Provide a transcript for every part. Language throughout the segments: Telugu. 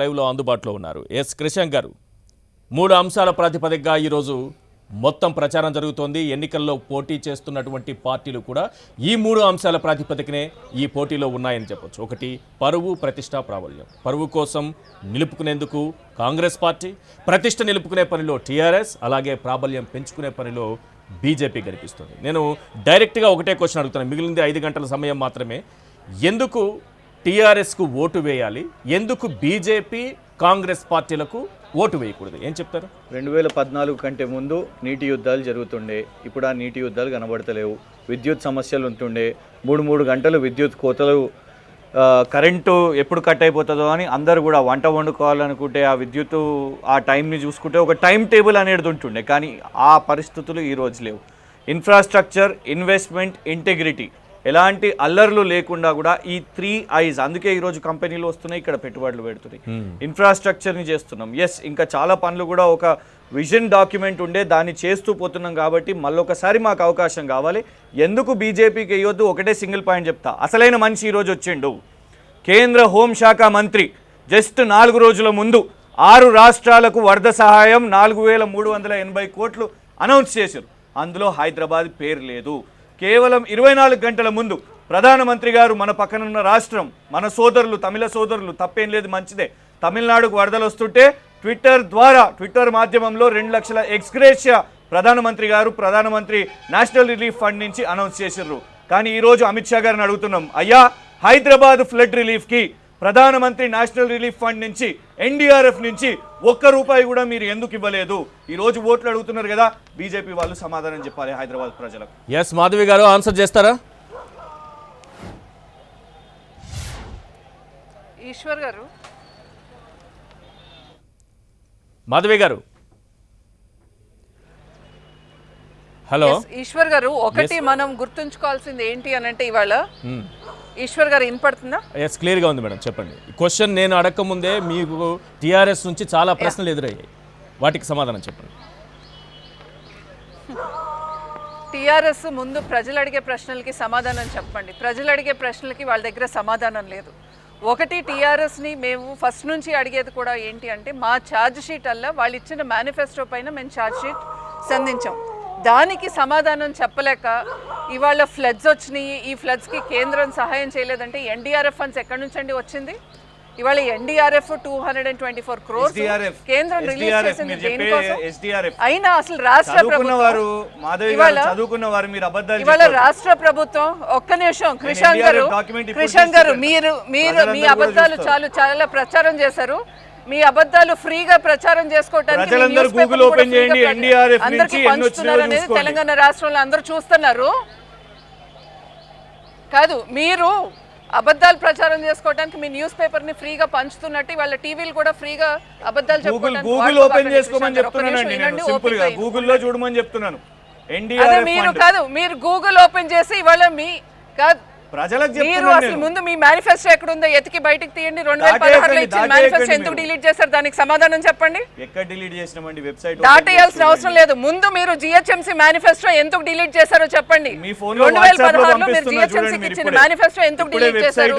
లైవ్లో అందుబాటులో ఉన్నారు. ఎస్ కృష్ణ గారు, 3 అంశాల ప్రాతిపదికగా ఈరోజు మొత్తం ప్రచారం జరుగుతోంది. ఎన్నికల్లో పోటీ చేస్తున్నటువంటి పార్టీలు కూడా ఈ 3 అంశాల ప్రాతిపదికనే ఈ పోటీలో ఉన్నాయని చెప్పొచ్చు. ఒకటి, పరువు, ప్రతిష్ట, ప్రాబల్యం. పరువు కోసం నిలుపుకునేందుకు కాంగ్రెస్ పార్టీ, ప్రతిష్ట నిలుపుకునే పనిలో టీఆర్ఎస్, అలాగే ప్రాబల్యం పెంచుకునే పనిలో బీజేపీ కనిపిస్తుంది. నేను డైరెక్ట్గా ఒకటే క్వశ్చన్ అడుగుతాను, మిగిలింది 5 గంటల సమయం మాత్రమే. ఎందుకు టీఆర్ఎస్కు ఓటు వేయాలి, ఎందుకు బీజేపీ కాంగ్రెస్ పార్టీలకు ఓటు వేయకూడదు, ఏం చెప్తారు? 2014 కంటే ముందు నీటి యుద్ధాలు జరుగుతుండే, ఇప్పుడు ఆ నీటి యుద్ధాలు కనబడతలేవు. విద్యుత్ సమస్యలు ఉంటుండే, 3 గంటలు విద్యుత్ కోతలు, కరెంటు ఎప్పుడు కట్ అయిపోతుందో అని అందరు కూడా వంట వండుకోవాలనుకుంటే ఆ విద్యుత్ ఆ టైంని చూసుకుంటే ఒక టైం టేబుల్ అనేది ఉంటుండే. కానీ ఆ పరిస్థితులు ఈరోజు లేవు. ఇన్ఫ్రాస్ట్రక్చర్, ఇన్వెస్ట్మెంట్, ఇంటెగ్రిటీ, ఎలాంటి అల్లర్లు లేకుండా కూడా ఈ 3 ఐస్, అందుకే ఈరోజు కంపెనీలు వస్తున్నాయి, ఇక్కడ పెట్టుబడులు పెడుతున్నాయి. ఇన్ఫ్రాస్ట్రక్చర్ని చేస్తున్నాం. ఎస్, ఇంకా చాలా పనులు కూడా ఒక విజన్ డాక్యుమెంట్ ఉండే దాన్ని చేస్తూ పోతున్నాం. కాబట్టి మళ్ళొకసారి మాకు అవకాశం కావాలి. ఎందుకు బీజేపీకి వేయొద్దు, ఒకటే సింగిల్ పాయింట్ చెప్తా. అసలైన మనిషి ఈరోజు వచ్చిండు. కేంద్ర హోంశాఖ మంత్రి జస్ట్ 4 రోజుల ముందు 6 రాష్ట్రాలకు వరద సహాయం 4380 కోట్లు అనౌన్స్ చేశారు. అందులో హైదరాబాద్ పేరు లేదు. కేవలం 24 గంటల ముందు ప్రధానమంత్రి గారు మన పక్కనున్న రాష్ట్రం, మన సోదరులు, తమిళ సోదరులు, తప్పేం లేదు, మంచిదే, తమిళనాడుకు వరదలు వస్తుంటే ట్విట్టర్ మాధ్యమంలో 2 లక్షల ఎక్స్గ్రేషియా ప్రధానమంత్రి నేషనల్ రిలీఫ్ ఫండ్ నుంచి అనౌన్స్ చేశారు. కానీ ఈరోజు అమిత్ షా గారిని అడుగుతున్నాం, అయ్యా హైదరాబాద్ ఫ్లడ్ రిలీఫ్కి ప్రధానమంత్రి నేషనల్ రిలీఫ్ ఫండ్ నుంచి, ఎన్డీఆర్ఎఫ్ నుంచి ₹1 కూడా మీరు ఎందుకు ఇవ్వలేదు? ఈ రోజు ఓట్లు అడుగుతున్నారు కదా, బీజేపీ వాళ్ళు సమాధానం చెప్పాలి హైదరాబాద్ ప్రజలకు. ఎస్, మాధవి గారు ఆన్సర్ చేస్తారా? ఈశ్వర్ గారు, మాధవి గారు, హలో. ఈశ్వర్ గారు, ఒకటి మనం గుర్తుంచుకోవాల్సింది ఏంటి అని అంటే, ఇవాళ ఈశ్వర్ గారు వినపడుతుందా? ఎస్, క్లియర్గా ఉంది మేడం, చెప్పండి. క్వశ్చన్ నేను అడగక ముందే మీకు టీఆర్ఎస్ నుంచి చాలా ప్రశ్నలు ఎదురయ్యాయి, వాటికి సమాధానం చెప్పండి. టీఆర్ఎస్ ముందు ప్రజలు అడిగే ప్రశ్నలకి సమాధానం చెప్పండి. ప్రజలు అడిగే ప్రశ్నలకి వాళ్ళ దగ్గర సమాధానం లేదు. ఒకటి, టీఆర్ఎస్ని మేము ఫస్ట్ నుంచి అడిగేది కూడా ఏంటి అంటే, మా ఛార్జ్ షీట్ అలా వాళ్ళు ఇచ్చిన మేనిఫెస్టో పైన మేము ఛార్జ్ షీట్ సంధించాం. దానికి సమాధానం చెప్పలేక ఇవాళ ఫ్లడ్స్ వచ్చినాయి, ఈ ఫ్లడ్స్కి కేంద్రం సహాయం చేయలేదంటే ఎన్డీఆర్ఎఫ్ ఫండ్స్ ఎక్కడి నుంచి అండి వచ్చింది? ఇవాళ ఎన్డీఆర్ఎఫ్ 224 crores కేంద్రం రిలీజ్ చేసింది దేనికోసం? అయినా అసలు రాష్ట్ర ప్రభుత్వం ఇవాళ రాష్ట్ర ప్రభుత్వం, ఒక్క నిమిషం కృష్ణ గారు, మీరు మీ అబద్ధాలు చాలా ప్రచారం చేశారు. మీ అబద్ధాలు ఫ్రీగా ప్రచారం చేసుకోవడానికి అందరికీ పంచుతున్నారు అనేది తెలంగాణ రాష్ట్రంలో అందరూ చూస్తున్నారు. కాదు, మీరు అబద్ధాలు ప్రచారం చేసుకోవడానికి మీ న్యూస్ పేపర్ ని ఫ్రీగా పంచుతున్నట్టు వాళ్ళ టీవీలు కూడా ఫ్రీగా అబద్ధాలు చెప్పుకోవడానికి మీరు గూగుల్ ఓపెన్ చేసి ఇవాళ మీ కాదు మీరు అసలు ముందు మీ మేనిఫెస్టో ఎక్కడ ఉందో ఎతికి బయటకు తీయండి. 2016లో ఇచ్చిన మేనిఫెస్టో ఎందుకు డిలీట్ చేశారు, దానికి సమాధానం చెప్పండి. దాటేయాల్సిన అవసరం లేదు. ముందు మీరు జిహెచ్ఎంసీ మేనిఫెస్టో ఎందుకు డిలీట్ చేశారో చెప్పండి. 2016లో మీరు జిహెచ్ఎంసీకి ఇచ్చిన మేనిఫెస్టో ఎందుకు డిలీట్ చేశారు?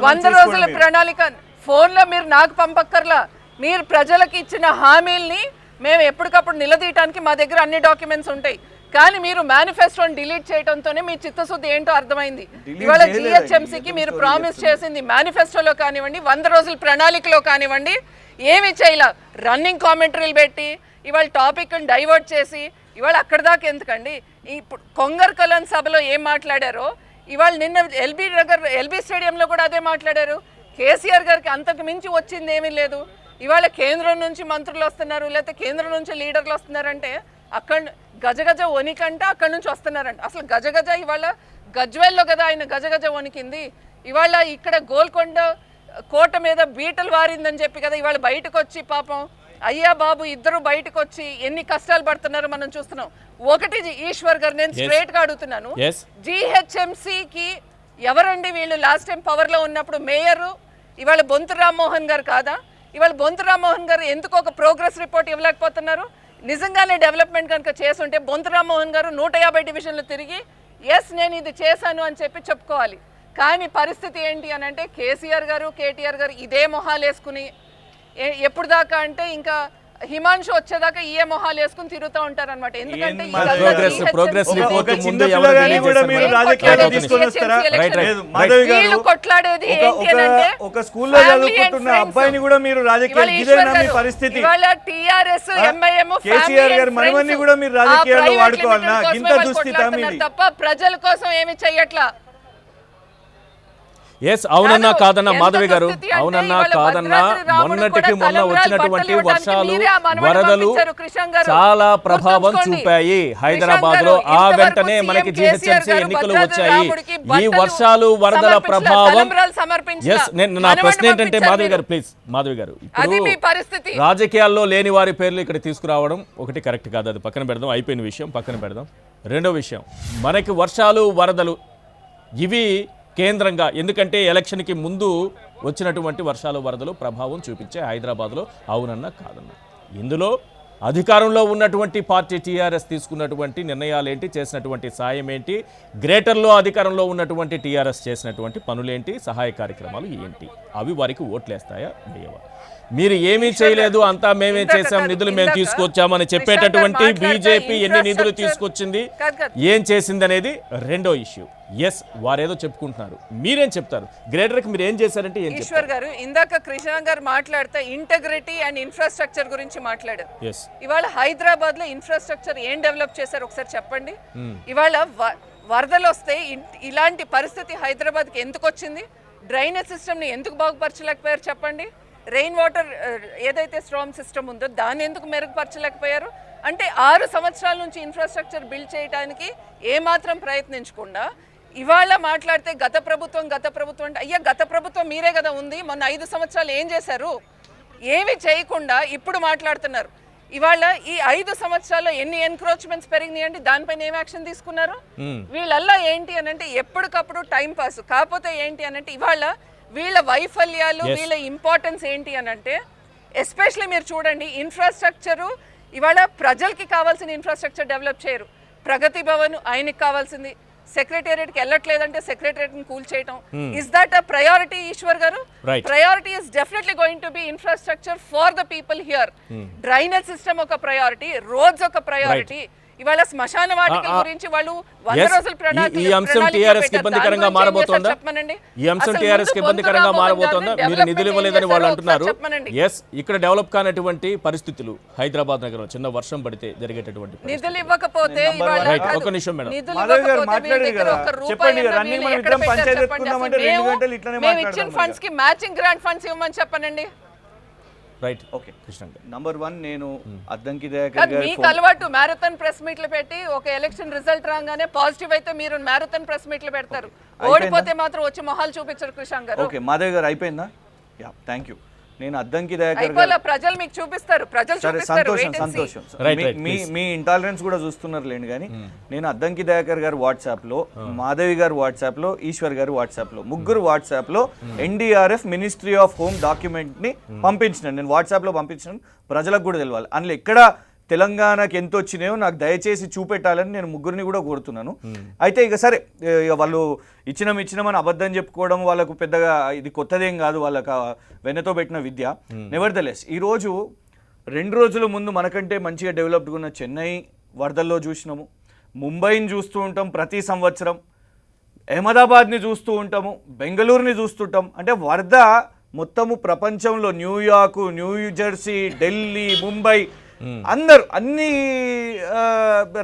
100 రోజుల ప్రణాళిక ఫోన్ లో మీరు నాకు పంపక్కర్లా. మీరు ప్రజలకు ఇచ్చిన హామీల్ని మేము ఎప్పటికప్పుడు నిలదీయడానికి మా దగ్గర అన్ని డాక్యుమెంట్స్ ఉంటాయి. కానీ మీరు మేనిఫెస్టోని డిలీట్ చేయడంతోనే మీ చిత్తశుద్ధి ఏంటో అర్థమైంది. ఇవాళ జిహెచ్ఎంసీకి మీరు ప్రామిస్ చేసింది మేనిఫెస్టోలో కానివ్వండి, 100 రోజుల ప్రణాళికలో కానివ్వండి, ఏమి చేయాల రన్నింగ్ కామెంటరీలు పెట్టి ఇవాళ టాపిక్ని డైవర్ట్ చేసి ఇవాళ అక్కడి దాకా ఎందుకండి? ఇప్పుడు కొంగర్ కలాన్ సభలో ఏం మాట్లాడారో ఇవాళ నిన్న ఎల్బీ స్టేడియంలో కూడా అదే మాట్లాడారు. కేసీఆర్ గారికి అంతకు మించి వచ్చింది ఏమీ లేదు. ఇవాళ కేంద్రం నుంచి మంత్రులు వస్తున్నారు, లేకపోతే కేంద్రం నుంచి లీడర్లు వస్తున్నారంటే అక్కడ గజగజ వణికంటే అక్కడి నుంచి వస్తున్నారంట. అసలు గజగజ ఇవాళ గజ్వేల్లో కదా ఆయన గజగజ వణికింది. ఇవాళ ఇక్కడ గోల్కొండ కోట మీద బీటలు వారిందని చెప్పి కదా ఇవాళ బయటకు వచ్చి పాపం అయ్యా బాబు ఇద్దరు బయటకు వచ్చి ఎన్ని కష్టాలు పడుతున్నారో మనం చూస్తున్నాం. ఒకటి ఈశ్వర్ గారు, నేను స్ట్రేట్ గా అడుగుతున్నాను, జిహెచ్ఎంసీకి ఎవరండి వీళ్ళు? లాస్ట్ టైం పవర్ లో ఉన్నప్పుడు మేయర్ ఇవాళ బొంతు రామ్మోహన్ గారు కాదా? ఇవాళ బొంతు రామ్మోహన్ గారు ఎందుకు ఒక ప్రోగ్రెస్ రిపోర్ట్ ఇవ్వలేకపోతున్నారు? నిజంగానే డెవలప్మెంట్ కనుక చేస్తుంటే బొంతు రామ్మోహన్ గారు 150 డివిజన్లు తిరిగి ఎస్ నేను ఇది చేశాను అని చెప్పి చెప్పుకోవాలి. కానీ పరిస్థితి ఏంటి అని అంటే కేసీఆర్ గారు కేటీఆర్ గారు ఇదే మొహాలు వేసుకుని ఎప్పుడు దాకా అంటే ఇంకా హిమాంశు వచ్చేదాకా ఏ మొహాలు వేసుకుని తిరుగుతూ ఉంటారు అనమాట. ఎందుకంటే వీళ్ళు కొట్లాడేది ఏంటి అని అంటే ఒక స్కూల్లో చదువుకుంటున్న అబ్బాయిని కూడా మీరు రాజకీయాలు ఇదేనా మీ పరిస్థితి? ఇవాళ టిఆర్ఎస్ ఎంఐఎం కేసీఆర్ గారి మనవన్ని కూడా మీరు రాజకీయాల్లో వాడుకోవాలన్నా? ఇంత దుస్థితి మీది తప్ప ప్రజల కోసం ఏమి చెయ్యట్లా. ఎస్, అవునన్నా కాదన్నా మాధవి గారు, అవునన్నా కాదన్నా మొన్నటికి మొన్న వచ్చినటువంటి వర్షాలు వరదలు చాలా ప్రభావం చూపాయి హైదరాబాద్ లో. ఆ వెంటనే మనకి జీహెచ్ఎంసీ ఎన్నికలు వచ్చాయి. ఈ వర్షాలు వరదల ప్రభావం. ఎస్, నా ప్రశ్న ఏంటంటే మాధవి గారు ప్లీజ్, మాధవి గారు, ఇప్పుడు రాజకీయాల్లో లేని వారి పేర్లు ఇక్కడ తీసుకురావడం ఒకటి కరెక్ట్ కాదు. అది పక్కన పెడదాం, అయిపోయిన విషయం పక్కన పెడదాం. రెండో విషయం, మనకి వర్షాలు వరదలు ఇవి కేంద్రంగా, ఎందుకంటే ఎలక్షన్కి ముందు వచ్చినటువంటి వర్షాలు వరదలు ప్రభావం చూపించే హైదరాబాద్లో. అవునన్నా కాదన్నా, ఇందులో అధికారంలో ఉన్నటువంటి పార్టీ టీఆర్ఎస్ తీసుకున్నటువంటి నిర్ణయాలు ఏంటి, చేసినటువంటి సాయం ఏంటి, గ్రేటర్లో అధికారంలో ఉన్నటువంటి టీఆర్ఎస్ చేసినటువంటి పనులేంటి, సహాయ కార్యక్రమాలు ఏంటి, అవి వారికి ఓట్లేస్తాయా వేయవా? మీరు ఏమీ చేయలేదు, అంతా మేమే చేసాం, నిధులు మేము తీసుకొచ్చామని చెప్పేటటువంటి బీజేపీ ఎన్ని నిధులు తీసుకొచ్చింది, ఏం చేసింది అనేది రెండో ఇష్యూ. ఎస్, వారేదో చెప్పుకుంటున్నారు, మీరేం చెప్తారు? గ్రేటర్కి మీరు ఏం చేశారంటే ఏం చెప్తారు? ఈశ్వర్ గారు, ఇందాక కృష్ణ గారు మాట్లాడితే ఇంటగ్రిటీ అండ్ ఇన్ఫ్రాస్ట్రక్చర్ గురించి మాట్లాడారు. ఇవాళ హైదరాబాద్ లో ఇన్ఫ్రాస్ట్రక్చర్ ఏం డెవలప్ చేశారు ఒకసారి చెప్పండి. ఇవాళ వరదలు వస్తే ఇలాంటి పరిస్థితి హైదరాబాద్కి ఎందుకు వచ్చింది? డ్రైనేజ్ సిస్టమ్ని ఎందుకు బాగుపరచలేకపోయారు చెప్పండి? రెయిన్ వాటర్ ఏదైతే స్ట్రాంగ్ సిస్టమ్ ఉందో దాన్ని ఎందుకు మెరుగుపరచలేకపోయారు? అంటే 6 సంవత్సరాల నుంచి ఇన్ఫ్రాస్ట్రక్చర్ బిల్డ్ చేయడానికి ఏమాత్రం ప్రయత్నించకుండా ఇవాళ మాట్లాడితే గత ప్రభుత్వం అంటే అయ్యా గత ప్రభుత్వం మీరే కదా ఉంది, మొన్న 5 సంవత్సరాలు ఏం చేశారు? ఏమి చేయకుండా ఇప్పుడు మాట్లాడుతున్నారు. ఇవాళ ఈ 5 సంవత్సరాల్లో ఎన్ని ఎన్క్రోచ్మెంట్స్ పెరిగినాయండి, దానిపైన ఏం యాక్షన్ తీసుకున్నారు? వీళ్ళల్లా ఏంటి అని అంటే ఎప్పటికప్పుడు టైం పాస్. కాకపోతే ఏంటి అని అంటే ఇవాళ వీళ్ళ వైఫల్యాలు, వీళ్ళ ఇంపార్టెన్స్ ఏంటి అని అంటే ఎస్పెషల్లీ మీరు చూడండి, ఇన్ఫ్రాస్ట్రక్చరు ఇవాళ ప్రజలకి కావాల్సిన ఇన్ఫ్రాస్ట్రక్చర్ డెవలప్ చేయరు. ప్రగతి భవన్ ఆయనకి కావాల్సింది, సెక్రటేరియట్కి వెళ్ళట్లేదంటే సెక్రటేరియట్ని కూల్ చేయటం. Is that a priority Eshwar గారు? Priority is definitely going to be infrastructure for the people here. Drainage system ఒక ప్రయారిటీ, రోడ్స్ ఒక ప్రయారిటీ. ఇవాళ శ్మశాన వాటికల గురించి వాళ్ళు 100 రోజుల ఈ అంశం టీఆర్ఎస్ కి ఇబ్బందికరంగా మారబోతోందా? ఈ అంశం టీఆర్ఎస్ కి ఇబ్బందికరంగా మారబోతోందా? మీరు నిధులు ఇవ్వలేదని వాళ్ళు అంటున్నారు. ఎస్, ఇక్కడ డెవలప్ కానటువంటి పరిస్థితులు హైదరాబాద్ నగరంలో చిన్న వర్షం పడితే జరిగేటటువంటి నిధులు ఇవ్వకపోతే ఒక నిమిషం మేడం, ఇచ్చిన ఫండ్స్ కి మ్యాచింగ్ గ్రాంట్ ఫండ్స్ ఇవ్వమని చెప్పనండి. Right, okay. నంబర్ 1, నేను అద్దంకి దయాకర్ గారు మీకు అలవాటు మ్యారథాన్ ప్రెస్ మీట్లు పెట్టి ఒక ఎలక్షన్ రిజల్ట్ రాగానే పాజిటివ్ అయితే మీరు మ్యారథాన్ ప్రెస్ మీట్లు పెడతారు, ఓడిపోతే మాత్రం వచ్చి మొహాలు చూపించరు. కృష్ణ గారు, ఓకే. మాధవ్ గారు అయిపోయిందా? Yeah, thank you. నేను అద్దంకి దయాకర్ గారు, ప్రజలు మీకు చూపిస్తారు, ప్రజలు చూపిస్తారు. సంతోషం. మీ ఇంటాలరెన్స్ కూడా చూస్తున్నారు లేండి. కానీ నేను అద్దంకి దయాకర్ గారు వాట్సాప్ లో, మాధవి గారు వాట్సాప్ లో, ఈశ్వర్ గారు వాట్సాప్ లో, ముగ్గురు వాట్సాప్ లో NDRF ministry of home document ని పంపించినాను. నేను వాట్సాప్ లో పంపించినాను, ప్రజలకు కూడా తెలియాలి. అందులో ఎక్కడ తెలంగాణకి ఎంత వచ్చినాయో నాకు దయచేసి చూపెట్టాలని నేను ముగ్గురిని కూడా కోరుతున్నాను. అయితే ఇక సరే, ఇక వాళ్ళు ఇచ్చినామని అబద్ధం చెప్పుకోవడం వాళ్ళకు పెద్దగా ఇది కొత్తదేం కాదు, వాళ్ళకి వెన్నతో పెట్టిన విద్య. నెవర్దలెస్, ఈరోజు 2 రోజుల ముందు మనకంటే మంచిగా డెవలప్డ్గా ఉన్న చెన్నై వరదల్లో చూసినాము, ముంబైని చూస్తూ ఉంటాం ప్రతి సంవత్సరం, అహ్మదాబాద్ని చూస్తూ ఉంటాము, బెంగళూరుని చూస్తుంటాం. అంటే వరద మొత్తము ప్రపంచంలో న్యూయార్క్, న్యూజెర్సీ, ఢిల్లీ, ముంబై అందరూ అన్ని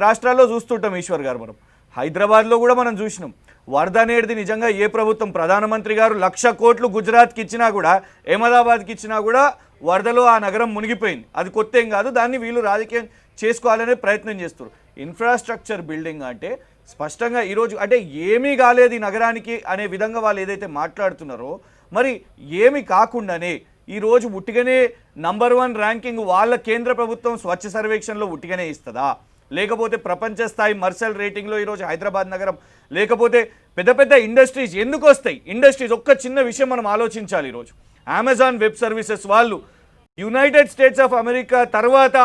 రాష్ట్రాల్లో చూస్తుంటాం ఈశ్వర్ గారు. మనం హైదరాబాద్లో కూడా మనం చూసినాం. వరద అనేది నిజంగా ఏ ప్రభుత్వం, ప్రధానమంత్రి గారు 1,00,000 కోట్లు గుజరాత్కి ఇచ్చినా కూడా, అహ్మదాబాద్కి ఇచ్చినా కూడా వరదలో ఆ నగరం మునిగిపోయింది. అది కొత్త ఏం కాదు, దాన్ని వీళ్ళు రాజకీయం చేసుకోవాలనే ప్రయత్నం చేస్తారు. ఇన్ఫ్రాస్ట్రక్చర్ బిల్డింగ్ అంటే స్పష్టంగా ఈరోజు అంటే ఏమీ కాలేదు ఈ నగరానికి అనే విధంగా వాళ్ళు ఏదైతే మాట్లాడుతున్నారో, మరి ఏమి కాకుండానే ఈరోజు ఉట్టిగానే నంబర్ 1 ర్యాంకింగ్ వాళ్ళ కేంద్ర ప్రభుత్వం స్వచ్ఛ సర్వేక్షణలో ఉట్టిగానే ఇస్తుందా? లేకపోతే ప్రపంచ స్థాయి మర్సల్ రేటింగ్లో ఈరోజు హైదరాబాద్ నగరం, లేకపోతే పెద్ద పెద్ద ఇండస్ట్రీస్ ఎందుకు వస్తాయి? ఇండస్ట్రీస్ ఒక్క చిన్న విషయం మనం ఆలోచించాలి. ఈరోజు అమెజాన్ వెబ్ సర్వీసెస్ వాళ్ళు యునైటెడ్ స్టేట్స్ ఆఫ్ అమెరికా తర్వాత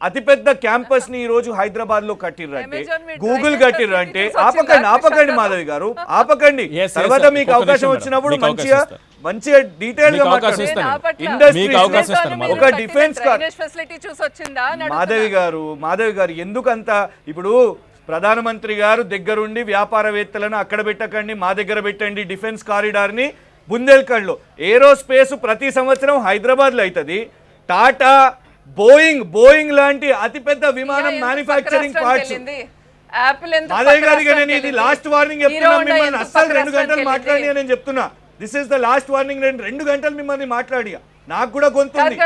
అతిపెద్ద క్యాంపస్ ని ఈ రోజు హైదరాబాద్ లో కట్టిర్రంటే, Amazon మీ గూగుల్ drive కట్టిర్రంటే, facilities వచ్చిందా? ఆపకండి మాధవి గారు, ఆపకండి. Yes, yes, తర్వాత sir. మీకు ఒక్క అవకాశం నిమిషం వచ్చినప్పుడు మేడం. మీకు అవకాశం మంచిగా డీటెయిల్ గా మీకు అవకాశం మాట్లాడండి. ఇస్తాను. ఇండస్ట్రీ మీకు అవకాశం ఇస్తాను, మాధవి. ఒక డిఫెన్స్ ఫెసిలిటీ చూసి వచ్చిందా అని మాధవి గారు ఎందుకంత ఇప్పుడు ప్రధానమంత్రి గారు దగ్గరుండి వ్యాపారవేత్తలను అక్కడ పెట్టకండి, మా దగ్గర పెట్టండి డిఫెన్స్ కారిడార్ ని. బుందేల్ఖండ్లో ఏరోస్పేస్ ప్రతి సంవత్సరం హైదరాబాద్ లో అవుతుంది. టాటా, బోయింగ్ లాంటి అతిపెద్ద విమానం మ్యానుఫ్యాక్చరింగ్ పార్ట్స్. మాధవి గారికి నేను ఇది లాస్ట్ వార్నింగ్ చెప్తున్నా, మిమ్మల్ని అస్సలు 2 గంటలు మాట్లాడి నేను చెప్తున్నా. This is the last warning. నేను 2 గంటలు మిమ్మల్ని మాట్లాడి, నాకు కూడా గొంతుంది,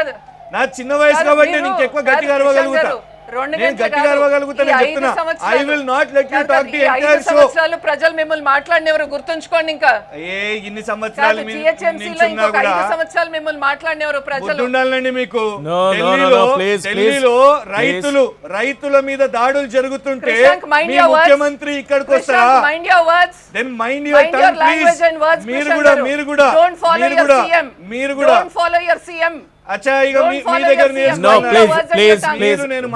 నా చిన్న వయసు కాబట్టి నేను ఇంకెక్కువ గట్టిగా అరవగలుగుతా. నేను గట్టిగా అరవగలుగుతాను చెప్తున్నా. I will not let you talk the entire show. సంవత్సరాలు ప్రజలు మిమ్మల్ని మాట్లాడినెవరు గుర్తుంచుకోండి. ఇంకా ఇన్ని సంవత్సరాలు సంవత్సరాలు మిమ్మల్ని మాట్లాడినెవరు ప్రజలు ఉండాలండి మీకు. please, ఢిల్లీలో రైతుల మీద దాడులు జరుగుతుంటే మీ ముఖ్యమంత్రి ఇక్కడికి వస్తారా? Then mind your tongue please. మీరు కూడా ఫాలో యువర్ సీఎం. అచ్చా, ఇక మీ దగ్గర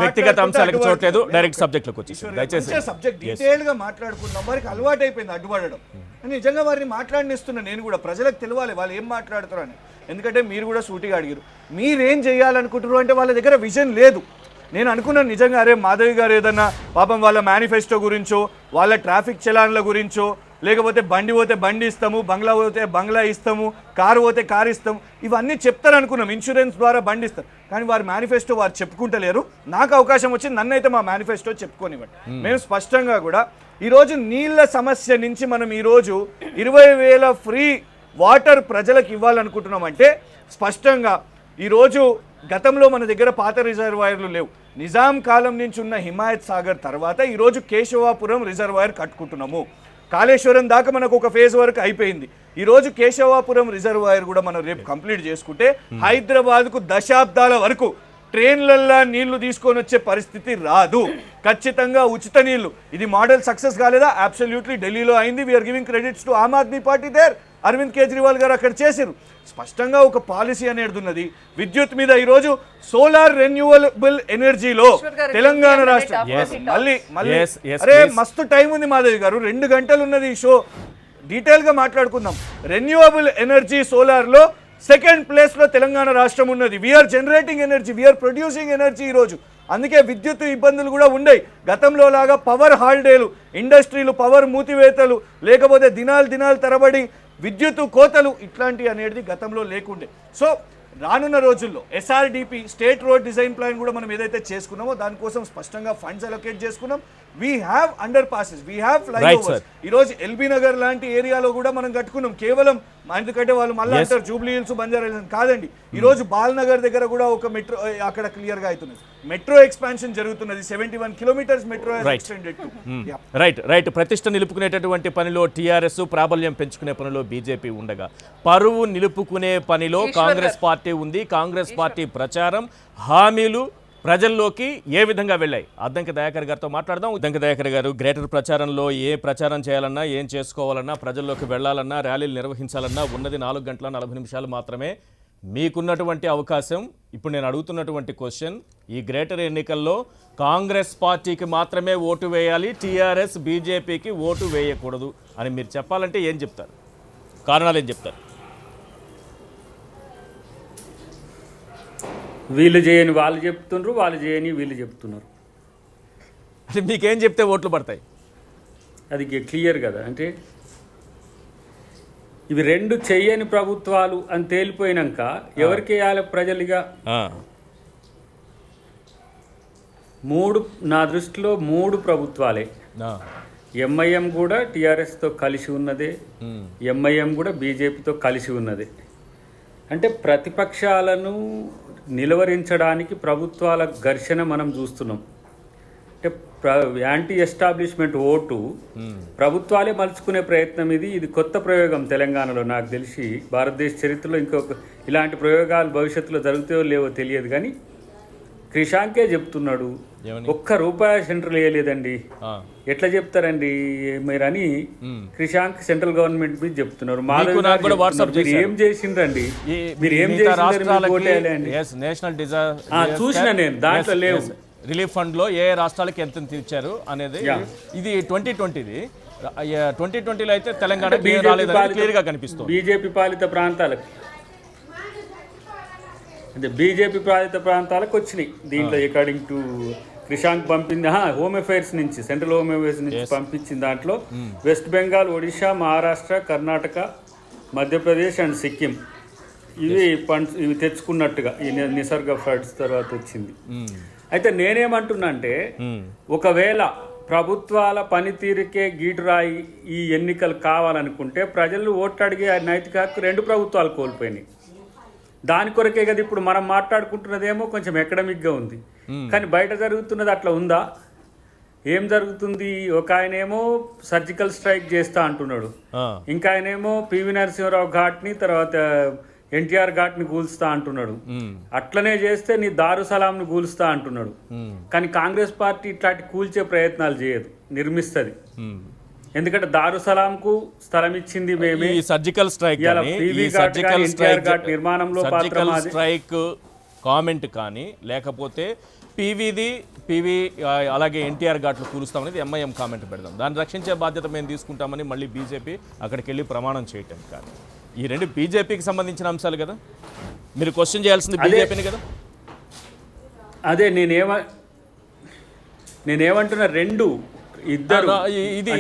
వ్యక్తిగత అంశాలకు చూడలేదు, డైరెక్ట్ సబ్జెక్ట్ లోకి వచ్చేసి దయచేసి సబ్జెక్ట్ డీటెయిల్ గా మాట్లాడుకుందాం. వారికి అలవాటు అయిపోయింది అడ్డుపడడం. నిజంగా వారిని మాట్లాడిస్తున్నా నేను కూడా, ప్రజలకు తెలియాలి వాళ్ళు ఏం మాట్లాడుతారు అని. ఎందుకంటే మీరు కూడా సూటిగా అడిగారు, మీరేం చేయాలనుకుంటారు అంటే వాళ్ళ దగ్గర విజన్ లేదు. నేను అనుకున్నాను నిజంగా, అరే మాధవి గారు ఏదన్నా పాపం వాళ్ళ మేనిఫెస్టో గురించో, వాళ్ళ ట్రాఫిక్ చలాన్ల గురించో, లేకపోతే బండి పోతే బండి ఇస్తాము, బంగ్లా పోతే బంగ్లా ఇస్తాము, కారు పోతే కారు ఇస్తాము, ఇవన్నీ చెప్తారు అనుకున్నాం. ఇన్సూరెన్స్ ద్వారా బండి ఇస్తారు. కానీ వారి మేనిఫెస్టో వారు చెప్పుకుంటలేరు. నాకు అవకాశం వచ్చింది, నన్నైతే మా మేనిఫెస్టో చెప్పుకోనివ్వండి. మేము స్పష్టంగా కూడా ఈరోజు నీళ్ళ సమస్య నుంచి మనం ఈరోజు 20,000 ఫ్రీ వాటర్ ప్రజలకు ఇవ్వాలనుకుంటున్నామంటే స్పష్టంగా ఈరోజు గతంలో మన దగ్గర పాత రిజర్వాయర్లు లేవు. నిజాం కాలం నుంచి ఉన్న హిమాయత్ సాగర్ తర్వాత ఈరోజు కేశవాపురం రిజర్వాయర్ కట్టుకుంటున్నాము. కాళేశ్వరం దాకా మనకు ఒక ఫేజ్ వరకు అయిపోయింది. ఈరోజు కేశవాపురం రిజర్వాయర్ కూడా మనం రేపు కంప్లీట్ చేసుకుంటే హైదరాబాద్కు దశాబ్దాల వరకు ట్రైన్లల్లో నీళ్లు తీసుకొని వచ్చే పరిస్థితి రాదు. ఖచ్చితంగా ఉచిత నీళ్లు. ఇది మోడల్ సక్సెస్ కాలేదా? అబ్సల్యూట్లీ ఢిల్లీలో అయింది. We're giving credits to Aam Aadmi Party there. Arvind Kejriwal గారు అక్కడ చేశారు. స్పష్టంగా ఒక పాలసీ అనేది ఉన్నది. విద్యుత్ మీద ఈరోజు సోలార్ రెన్యూవబుల్ ఎనర్జీలో తెలంగాణ రాష్ట్రం మళ్ళీ అరే మస్తు టైం ఉంది మాధవి గారు, 2 గంటలు ఉన్నది ఈ షో, డీటెయిల్ గా మాట్లాడుకుందాం. రెన్యూవబుల్ ఎనర్జీ సోలార్ లో సెకండ్ ప్లేస్ లో తెలంగాణ రాష్ట్రం ఉన్నది. We're generating energy, we're producing energy ఈరోజు. అందుకే విద్యుత్ ఇబ్బందులు కూడా ఉండయి. గతంలో లాగా పవర్ హాలిడేలు, ఇండస్ట్రీలు పవర్ మూతివేతలు, లేకపోతే దినాలు తరబడి విద్యుత్ కోతలు ఇట్లాంటివి అనేది గతంలో లేకుండే. సో రానున్న రోజుల్లో SRDP state road design plan కూడా మనం ఏదైతే చేసుకున్నామో దానికోసం స్పష్టంగా ఫండ్స్ అలొకేట్ చేసుకున్నాం. We have under passes, we have flyovers. ఈరోజు ఎల్బీ నగర్ లాంటి ఏరియాలో కూడా మనం కట్టుకున్నాం. కేవలం ఎందుకంటే వాళ్ళు మళ్ళీ అంటారు జూబ్లీ హిల్స్, బంజారా హిల్స్ కాదండి. ఈరోజు బాల్ నగర్ దగ్గర కూడా ఒక మెట్రో అక్కడ క్లియర్ గా అవుతున్నది. మెట్రో ఎక్స్పాన్షన్ జరుగుతున్నది. 71 కిలోమీటర్స్ మెట్రో ఎక్స్టెండెడ్. రైట్. ప్రతిష్ట నిలుపుకునేటటువంటి పనిలో టీఆర్ఎస్, ప్రాబల్యం పెంచుకునే పనిలో బీజేపీ ఉండగా, పరువు నిలుపుకునే పనిలో కాంగ్రెస్ పార్టీ ఉంది. కాంగ్రెస్ పార్టీ ప్రచారం, హామీలు ప్రజల్లోకి ఏ విధంగా వెళ్ళాయి? అద్దంకి దయాకర్ గారితో మాట్లాడదాం. అద్దంకి దయాకర్ గారు, గ్రేటర్ ప్రచారంలో ఏ ప్రచారం చేయాలన్నా, ఏం చేసుకోవాలన్నా, ప్రజల్లోకి వెళ్ళాలన్నా, ర్యాలీలు నిర్వహించాలన్నా ఉన్నది 4 గంటల 40 నిమిషాలు మాత్రమే. మీకున్నటువంటి అవకాశం, ఇప్పుడు నేను అడుగుతున్నటువంటి క్వశ్చన్, ఈ గ్రేటర్ ఎన్నికల్లో కాంగ్రెస్ పార్టీకి మాత్రమే ఓటు వేయాలి, టీఆర్ఎస్ బీజేపీకి ఓటు వేయకూడదు అని మీరు చెప్పాలంటే ఏం చెప్తారు? కారణాలు ఏం చెప్తారు? వీళ్ళు చేయని వాళ్ళు చెప్తున్నారు, వాళ్ళు చేయని వీళ్ళు చెప్తున్నారు. అంటే మీకేం చెప్తే ఓట్లు పడతాయి? అది క్లియర్ కదా. అంటే ఇవి 2 చెయ్యని ప్రభుత్వాలు అని తేలిపోయినాక ఎవరికి వేయాలి ప్రజలుగా? 3 నా దృష్టిలో 3 ప్రభుత్వాలే. ఎంఐఎం కూడా టీఆర్ఎస్తో కలిసి ఉన్నదే, ఎంఐఎం కూడా బీజేపీతో కలిసి ఉన్నదే. అంటే ప్రతిపక్షాలను నిలువరించడానికి ప్రభుత్వాల ఘర్షణ మనం చూస్తున్నాం. అంటే యాంటీ ఎస్టాబ్లిష్మెంట్ ఓటు ప్రభుత్వాలే మలుచుకునే ప్రయత్నం ఇది కొత్త ప్రయోగం తెలంగాణలో. నాకు తెలిసి భారతదేశ చరిత్రలో ఇంకొక ఇలాంటి ప్రయోగాలు భవిష్యత్తులో జరుగుతాయో లేవో తెలియదు. కానీ క్రిషాంకే చెప్తున్నాడు, ₹1 సెంట్రల్ వేయలేదండి. ఎట్లా చెప్తారండి మీరని క్రిషాంక్ సెంట్రల్ గవర్నమెంట్ మీద చెప్తున్నారు. మీరు ఏం చేసిండ్రండి, మీరు ఏం చేసిండ్రు? చూసిన నేను దాంట్లో లేవు. రిలీఫ్ ఫండ్లో ఏ రాష్ట్రాలకి ఎంత ఇచ్చారు అనేది ఇది 2020ది. 2020లో అయితే తెలంగాణకి రాలేదని క్లియర్గా కనిపిస్తుంది. బీజేపీ పాలిత ప్రాంతాలకు అంటే బీజేపీ పాలిత ప్రాంతాలకు వచ్చినాయి దీంట్లో అకార్డింగ్ టు క్రిషాంక్ పంపింది హోమ్ అఫైర్స్ నుంచి, సెంట్రల్ హోమ్ అఫైర్స్ నుంచి పంపించిన దాంట్లో వెస్ట్ బెంగాల్, ఒడిషా, మహారాష్ట్ర, కర్ణాటక, మధ్యప్రదేశ్ అండ్ సిక్కిం ఇవి తెచ్చుకున్నట్టుగా ఈ నిసర్గ ఫ్లడ్స్ తర్వాత వచ్చింది. అయితే నేనేమంటున్నా అంటే ఒకవేళ ప్రభుత్వాల పనితీరుకే గీటురాయి ఈ ఎన్నికలు కావాలనుకుంటే ప్రజలు ఓట్లు అడిగే నైతిక హక్కు 2 ప్రభుత్వాలు కోల్పోయినాయి. దాని కొరకే కదా ఇప్పుడు మనం మాట్లాడుకుంటున్నదేమో కొంచెం ఎకడమిక్గా ఉంది, కానీ బయట జరుగుతున్నది అట్లా ఉందా? ఏం జరుగుతుంది? ఒక ఆయనేమో సర్జికల్ స్ట్రైక్ చేస్తా అంటున్నాడు, ఇంకా ఆయనేమో పివి నరసింహరావు ఘాట్ని తర్వాత ఎన్టీఆర్ ఘాట్ని కూల్స్తా అంటున్నాడు. అట్లనే చేస్తే నీ దారుసలాంను కూల్స్తా అంటున్నాడు. కానీ కాంగ్రెస్ పార్టీ ఇట్లాంటి కూల్చే ప్రయత్నాలు చేయదు, నిర్మిస్తుంది. ఎందుకంటే దారుసలాంకు స్థలం ఇచ్చింది మేమే. ఈ సర్జికల్ స్ట్రైక్ నిర్మాణంలో స్ట్రైక్ కామెంట్ కానీ లేకపోతే పివి అలాగే ఎన్టీఆర్ ఘాట్లు కూలుస్తామనేది ఎంఐఎం కామెంట్ పెడదాం, దాన్ని రక్షించే బాధ్యత మేము తీసుకుంటామని మళ్ళీ బీజేపీ అక్కడికి వెళ్ళి ప్రమాణం చేయటం కానీ ఈ 2 బీజేపీకి సంబంధించిన అంశాలు కదా. మీరు క్వశ్చన్ చేయాల్సింది బీజేపీని కదా. అదే నేనేమంటున్నా, 2 ఇద్దరు ఇది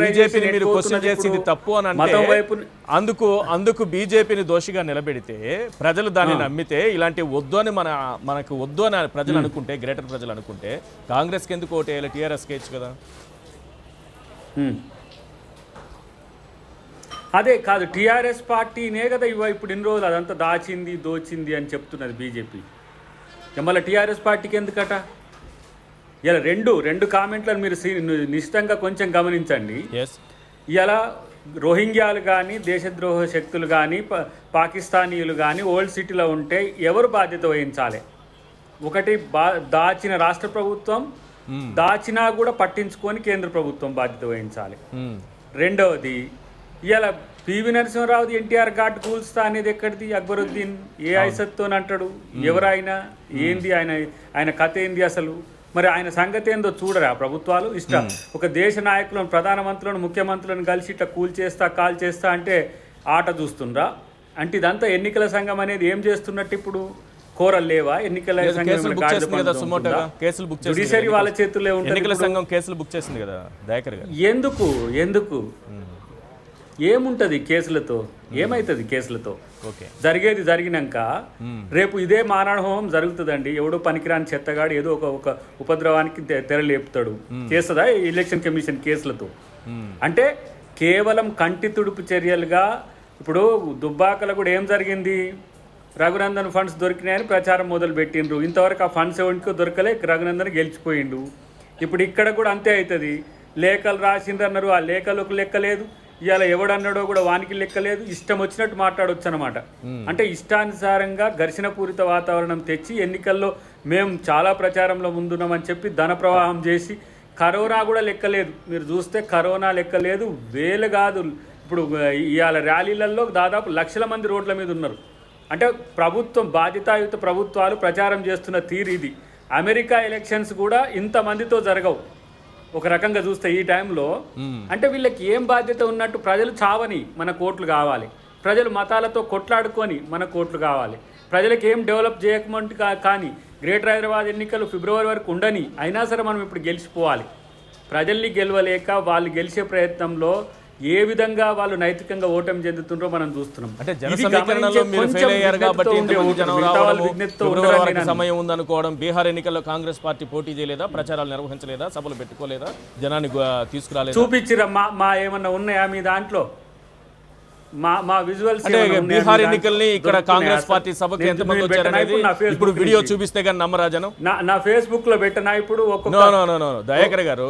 బీజేపీని మీరు క్వశ్చన్ చేసింది తప్పు అని అంటే అందుకు బీజేపీని దోషిగా నిలబెడితే ప్రజలు దాన్ని నమ్మితే ఇలాంటి వద్దు అని మనకు వద్దు అని ప్రజలు అనుకుంటే, గ్రేటర్ ప్రజలు అనుకుంటే కాంగ్రెస్కి ఎందుకు ఓటేయాలి, టీఆర్ఎస్కి వేయచ్చు కదా. అదే కాదు, టీఆర్ఎస్ పార్టీనే కదా ఇప్పుడు ఇన్ని రోజులు అదంతా దాచింది దోచింది అని చెప్తున్నది బీజేపీ. మళ్ళీ టీఆర్ఎస్ పార్టీకి ఎందుకట? ఇలా రెండు కామెంట్లను మీరు నిశ్చితంగా కొంచెం గమనించండి. ఇలా రోహింగ్యాలు కానీ దేశద్రోహ శక్తులు కానీ పాకిస్తానీయులు కానీ ఓల్డ్ సిటీలో ఉంటే ఎవరు బాధ్యత వహించాలి? ఒకటి దాచిన రాష్ట్ర ప్రభుత్వం, దాచినా కూడా పట్టించుకొని కేంద్ర ప్రభుత్వం బాధ్యత వహించాలి. రెండవది ఇలా పివి నరసింహరావుది ఎన్టీఆర్ ఘాట్ కూల్స్తా అనేది ఎక్కడిది? అక్బరుద్దీన్ ఏ ఐసత్తో అంటాడు? ఎవరైనా ఏంది ఆయన కథ ఏంది అసలు? మరి ఆయన సంగతి ఏందో చూడరా ప్రభుత్వాలు? ఒక దేశ నాయకులను, ప్రధానమంత్రులను, ముఖ్యమంత్రులను కలిసి ఇట్లా కాల్ చేస్తా అంటే ఆట చూస్తుండ్రా? అంటే ఇదంతా ఎన్నికల సంఘం అనేది ఏం చేస్తున్నట్టు ఇప్పుడు? కోరలు లేవా? ఎన్నికల జుడిషియరీ వాళ్ళ చేతుల్లో ఉంటుంది. ఎందుకు ఏముంటది కేసులతో? ఏమైతుంది కేసులతో? జరిగేది జరిగినాక రేపు ఇదే మారణ హోమం జరుగుతుందండి. ఎవడో పనికిరాని చెత్తగాడు ఏదో ఒక ఉపద్రవానికి తెరలేపుతాడు. చేస్తుందా ఎలక్షన్ కమిషన్ కేసులతో? అంటే కేవలం కంటి తుడుపు చర్యలుగా. ఇప్పుడు దుబ్బాకలో కూడా ఏం జరిగింది? రఘునందన్ ఫండ్స్ దొరికినాయని ప్రచారం మొదలు పెట్టిండ్రు. ఇంతవరకు ఆ ఫండ్స్ ఎవరికో దొరకలే, రఘునందన్ గెలిచిపోయిండు. ఇప్పుడు ఇక్కడ కూడా అంతే అవుతుంది. లేఖలు రాసిండ్రు అన్నారు, ఆ లేఖలకు లెక్కలేదు. ఇవాళ ఎవడన్నాడో కూడా వానికి లెక్కలేదు. ఇష్టం వచ్చినట్టు మాట్లాడవచ్చు అనమాట. అంటే ఇష్టానుసారంగా ఘర్షణపూరిత వాతావరణం తెచ్చి ఎన్నికల్లో మేము చాలా ప్రచారంలో ముందున్నామని చెప్పి ధన ప్రవాహం చేసి, కరోనా కూడా లెక్కలేదు. మీరు చూస్తే కరోనా లెక్కలేదు, వేలు కాదు. ఇప్పుడు ఇవాళ ర్యాలీలలో దాదాపు లక్షల మంది రోడ్ల మీద ఉన్నారు. అంటే ప్రభుత్వం, బాధ్యతాయుత ప్రభుత్వాలు ప్రచారం చేస్తున్న తీరు ఇది. అమెరికా ఎలక్షన్స్ కూడా ఇంతమందితో జరగవు ఒక రకంగా చూస్తే ఈ టైంలో. అంటే వీళ్ళకి ఏం బాధ్యత ఉన్నట్టు? ప్రజలు చావని మన కోట్లు కావాలి, ప్రజలు మతాలతో కొట్లాడుకొని మన కోట్లు కావాలి, ప్రజలకు ఏం డెవలప్ చేయకమంటే కానీ గ్రేటర్ హైదరాబాద్ ఎన్నికలు ఫిబ్రవరి వరకు ఉండని, అయినా సరే మనం ఇప్పుడు గెలిచిపోవాలి. ప్రజల్ని గెలవలేక వాళ్ళు గెలిచే ప్రయత్నంలో ఏ విధంగా వాళ్ళు నైతికంగా ఓటమి చెందుతుండ్రో మనం చూస్తున్నాం. అంటే జన సమీకరణలో మీరు ఫెయిల్ అయ్యారు కాబట్టి సమయం ఉందనుకోవడం. బీహార్ ఎన్నికల్లో కాంగ్రెస్ పార్టీ పోటీ చేయలేదా? ప్రచారాలు నిర్వహించలేదా? సభలు పెట్టుకోలేదా? జనాన్ని తీసుకురాలేదా? చూపించిరా మా ఏమన్నా ఉన్నాయా మీ దాంట్లో? మా విజువల్స్ అంటే బీహార్ ఎన్నికల్ని ఇక్కడ కాంగ్రెస్ పార్టీ సభకు ఎంతమంది వచ్చారనేది ఇప్పుడు వీడియో చూపిస్తే కానీ నమ్మరా జనం? నా ఫేస్బుక్ లో పెట్టినా ఇప్పుడు దయాకర్ గారు,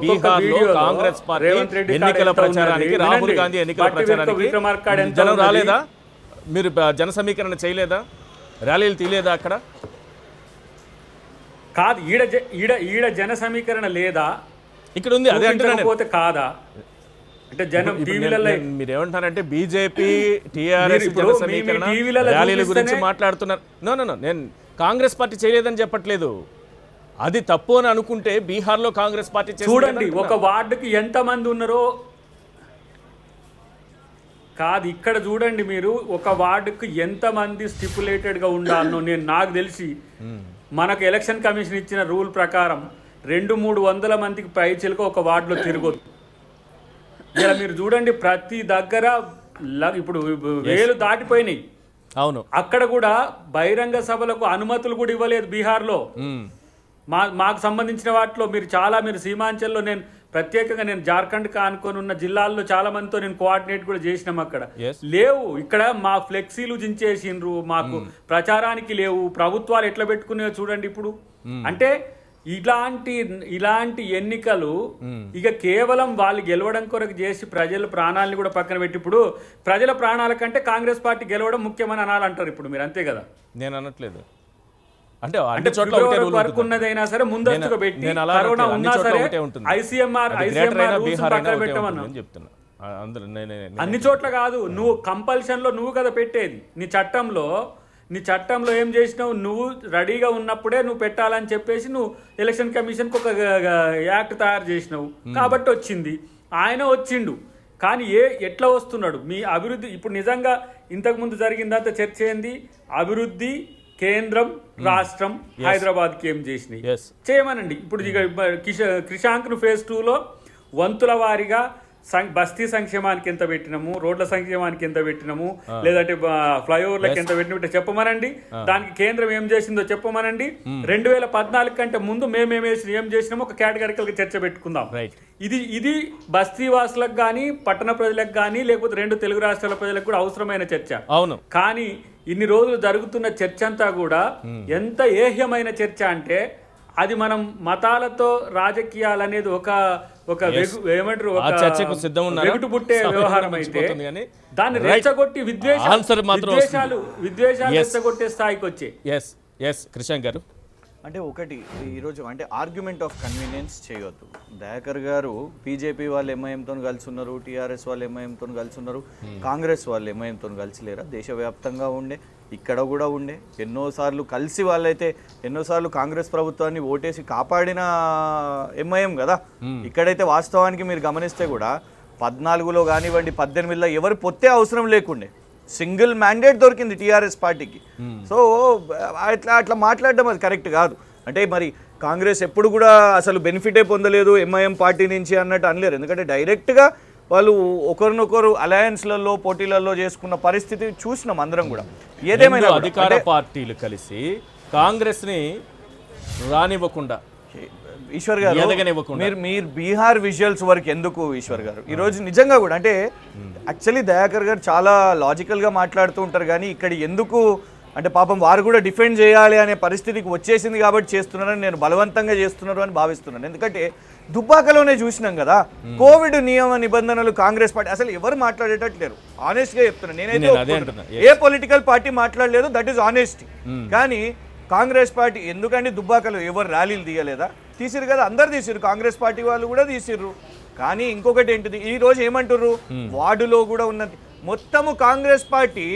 బీహార్ లో కాంగ్రెస్ పార్టీ ఎన్నికల ప్రచారానికి, రాహుల్ గాంధీ ఎన్నికల ప్రచారానికి జనం రాలేదా? మీరు జన సమీకరణ చేయలేదా? ర్యాలీలు తీయలేదా అక్కడ? కాదు, ఈడ జన సమీకరణ లేదా? ఇక్కడ ఉంది. అదే అంటే కాదా? అంటే జనం టీవీలలో మీరు ఏమంటారంటే బీజేపీ టీఆర్ఎస్ జన సమీకరణ ర్యాలీల గురించి మాట్లాడుతున్నారు. నేను కాంగ్రెస్ పార్టీ చేయలేదని చెప్పట్లేదు. అది తప్పు అని అనుకుంటే బీహార్లో కాంగ్రెస్ పార్టీ చేసింది చూడండి కదా ఒక వార్డుకి ఎంతమంది ఉన్నారో కాదు, ఇక్కడ చూడండి మీరు ఒక వార్డుకి ఎంతమంది స్టిపులేటెడ్గా ఉండాలనో నాకు తెలిసి మనకు ఎలక్షన్ కమిషన్ ఇచ్చిన రూల్ ప్రకారం 200-300 మందికి పైచిలుక ఒక వార్డులో తిరగొద్దు. ఇలా మీరు చూడండి ప్రతి దగ్గర ఇప్పుడు 1000 దాటిపోయినాయి. అవును, అక్కడ కూడా బహిరంగ సభలకు అనుమతులు కూడా ఇవ్వలేదు బీహార్లో. మాకు సంబంధించిన వాటిలో మీరు సీమాంచల్లో నేను ప్రత్యేకంగా జార్ఖండ్ అనుకొని ఉన్న జిల్లాల్లో చాలా మందితో నేను కోఆర్డినేట్ కూడా చేసినాం. అక్కడ లేవు, ఇక్కడ మా ఫ్లెక్సీలు జించేసిండ్రు, మాకు ప్రచారానికి లేవు. ప్రభుత్వాలు ఎట్లా పెట్టుకునే చూడండి ఇప్పుడు. అంటే ఇలాంటి ఎన్నికలు ఇక కేవలం వాళ్ళు గెలవడం కొరకు చేసి ప్రజల ప్రాణాలను కూడా పక్కన పెట్టి ఇప్పుడు ప్రజల ప్రాణాల కంటే కాంగ్రెస్ పార్టీ గెలవడం ముఖ్యమని అనాలంటారు ఇప్పుడు మీరు, అంతే కదా? నేను అనట్లేదు. అంటే అన్ని చోట్ల ఒకటే రూల్ వరకు ఉన్నదైనా సరే ముందస్తుగా పెట్టి కరోనా ఉన్నా సరే ఐసీఎంఆర్ పక్కన పెట్టమన్నా చెప్తున్నా. అన్ని చోట్ల కాదు, నువ్వు కంపల్షన్ లో నువ్వు కదా పెట్టేది. నీ చట్టంలో ఏం చేసినావు, నువ్వు రెడీగా ఉన్నప్పుడే నువ్వు పెట్టాలని చెప్పేసి నువ్వు ఎలక్షన్ కమిషన్కి ఒక యాక్ట్ తయారు చేసినావు కాబట్టి వచ్చింది. ఆయన వచ్చిండు కానీ ఎట్లా వస్తున్నాడు మీ అభివృద్ధి? ఇప్పుడు నిజంగా ఇంతకుముందు జరిగిందంత చర్చ ఏంది? అభివృద్ధి కేంద్రం రాష్ట్రం హైదరాబాద్కి ఏం చేసినాయి చేయమనండి. ఇప్పుడు క్రిషాంక్ను ఫేజ్ 2లో వంతుల వారీగా బస్తీ సంక్షేమానికి ఎంత పెట్టినాము, రోడ్ల సంక్షేమానికి ఎంత పెట్టినాము, లేదంటే ఫ్లైఓవర్లకు ఎంత పెట్టిన చెప్పమనండి. దానికి కేంద్రం ఏం చేసిందో చెప్పమనండి. 2014 కంటే ముందు ఏం చేసినామో ఒక కేటగిరికల్ చర్చ పెట్టుకుందాం. ఇది బస్తీ వాసులకు కానీ పట్టణ ప్రజలకు కానీ లేకపోతే 2 తెలుగు రాష్ట్రాల ప్రజలకు కూడా అవసరమైన చర్చ. అవును, కానీ ఇన్ని రోజులు జరుగుతున్న చర్చ అంతా కూడా ఎంత ఏహ్యమైన చర్చ అంటే అది మనం మతాలతో రాజకీయాలు అనేది ఒక ఏమంటారు వెగుటు పుట్టే వ్యవహారం అయితే దాన్ని రెచ్చగొట్టి విద్వేషాలు రెచ్చగొట్టే స్థాయికి వచ్చాయి. కృష్ణ గారు అంటే ఒకటి ఈరోజు అంటే ఆర్గ్యుమెంట్ ఆఫ్ కన్వీనియన్స్ చేయొద్దు. దయాకర్ గారు బీజేపీ వాళ్ళు ఎంఐఎంతో కలిసి ఉన్నారు, టీఆర్ఎస్ వాళ్ళు ఎంఐఎంతో కలిసి ఉన్నారు, కాంగ్రెస్ వాళ్ళు ఎంఐఎంతో కలిసి లేరా? దేశవ్యాప్తంగా ఉండే, ఇక్కడ కూడా ఉండే, ఎన్నోసార్లు కలిసి వాళ్ళైతే ఎన్నోసార్లు కాంగ్రెస్ ప్రభుత్వాన్ని ఓటేసి కాపాడిన ఎంఐఎం కదా. ఇక్కడైతే వాస్తవానికి మీరు గమనిస్తే కూడా 14లో కానివ్వండి 18లో ఎవరు పొత్తే అవసరం లేకుండే, సింగిల్ మ్యాండేట్ దొరికింది టీఆర్ఎస్ పార్టీకి. సో అట్లా మాట్లాడడం అది కరెక్ట్ కాదు. అంటే మరి కాంగ్రెస్ ఎప్పుడు కూడా అసలు బెనిఫిటే పొందలేదు ఎంఐఎం పార్టీ నుంచి అన్నట్టు అనలేరు. ఎందుకంటే డైరెక్ట్గా వాళ్ళు ఒకరినొకరు అలయన్స్లలో పోటీలలో చేసుకున్న పరిస్థితి చూసినాం అందరం కూడా. ఏదేమైనా అధికార పార్టీలు కలిసి కాంగ్రెస్ని రానివ్వకుండా ఈశ్వర్ గారు మీరు బీహార్ విజువల్స్ వరకు ఎందుకు ఈశ్వర్ గారు ఈరోజు నిజంగా కూడా అంటే యాక్చువల్లీ దయాకర్ గారు చాలా లాజికల్గా మాట్లాడుతూ ఉంటారు కానీ ఇక్కడ ఎందుకు అంటే పాపం వారు కూడా డిఫెండ్ చేయాలి అనే పరిస్థితికి వచ్చేసింది కాబట్టి చేస్తున్నారని నేను బలవంతంగా చేస్తున్నారు అని భావిస్తున్నాను. ఎందుకంటే దుబ్బాకలోనే చూసినాం కదా కోవిడ్ నియమ నిబంధనలు కాంగ్రెస్ పార్టీ అసలు ఎవరు మాట్లాడేటట్లేరు. ఆనెస్ట్గా చెప్తున్నాను, నేనైతే ఏ పొలిటికల్ పార్టీ మాట్లాడలేదు, దట్ ఈస్ ఆనెస్టీ. కానీ కాంగ్రెస్ పార్టీ ఎందుకంటే దుబ్బాకలో ఎవరు ర్యాలీలు తీయలేదా? తీసిరు కదా, అందరు తీసిరు, కాంగ్రెస్ పార్టీ వాళ్ళు కూడా తీసిర్రు. కానీ ఇంకొకటి ఏంటిది, ఈ రోజు ఏమంటుర్రు వార్డులో కూడా ఉన్నది మొత్తము కాంగ్రెస్ పార్టీ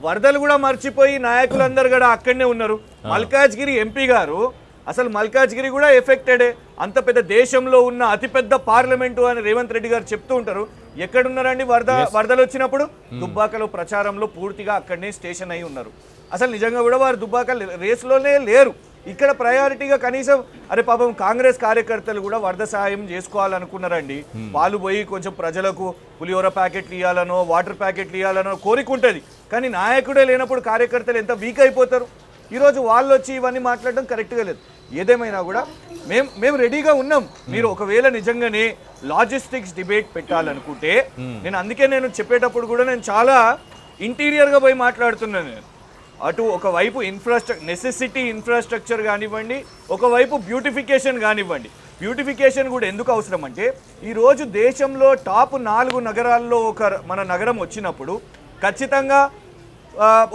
వరదలు కూడా మర్చిపోయి నాయకులందరూ కూడా అక్కడనే ఉన్నారు. మల్కాజ్గిరి ఎంపీ గారు అసలు మల్కాజ్గిరి కూడా ఎఫెక్టెడే, అంత పెద్ద దేశంలో ఉన్న అతిపెద్ద పార్లమెంటు అని రేవంత్ రెడ్డి గారు చెప్తూ ఉంటారు. ఎక్కడున్నారండి వరదలు వచ్చినప్పుడు? దుబ్బాకలో ప్రచారంలో పూర్తిగా అక్కడనే స్టేషన్ అయి ఉన్నారు. అసలు నిజంగా కూడా వారు దుబ్బాక రేసులోనే లేరు. ఇక్కడ ప్రయారిటీగా కనీసం అరే పాపం కాంగ్రెస్ కార్యకర్తలు కూడా వరద సహాయం చేసుకోవాలనుకున్నారండి. వాళ్ళు పోయి కొంచెం ప్రజలకు పులిహోర ప్యాకెట్లు ఇవ్వాలనో వాటర్ ప్యాకెట్లు ఇవ్వాలనో కోరిక ఉంటుంది. కానీ నాయకుడే లేనప్పుడు కార్యకర్తలు ఎంత వీక్ అయిపోతారు. ఈరోజు వాళ్ళు వచ్చి ఇవన్నీ మాట్లాడడం కరెక్ట్గా లేదు. ఏదేమైనా కూడా మేము రెడీగా ఉన్నాం. మీరు ఒకవేళ నిజంగానే లాజిస్టిక్స్ డిబేట్ పెట్టాలనుకుంటే నేను చెప్పేటప్పుడు కూడా నేను చాలా ఇంటీరియర్గా పోయి మాట్లాడుతున్నాను. నేను అటు ఒకవైపు నెసెసిటీ ఇన్ఫ్రాస్ట్రక్చర్ కానివ్వండి, ఒకవైపు బ్యూటిఫికేషన్ కానివ్వండి. బ్యూటిఫికేషన్ కూడా ఎందుకు అవసరం అంటే ఈరోజు దేశంలో టాప్ 4 నగరాల్లో మన నగరం వచ్చినప్పుడు ఖచ్చితంగా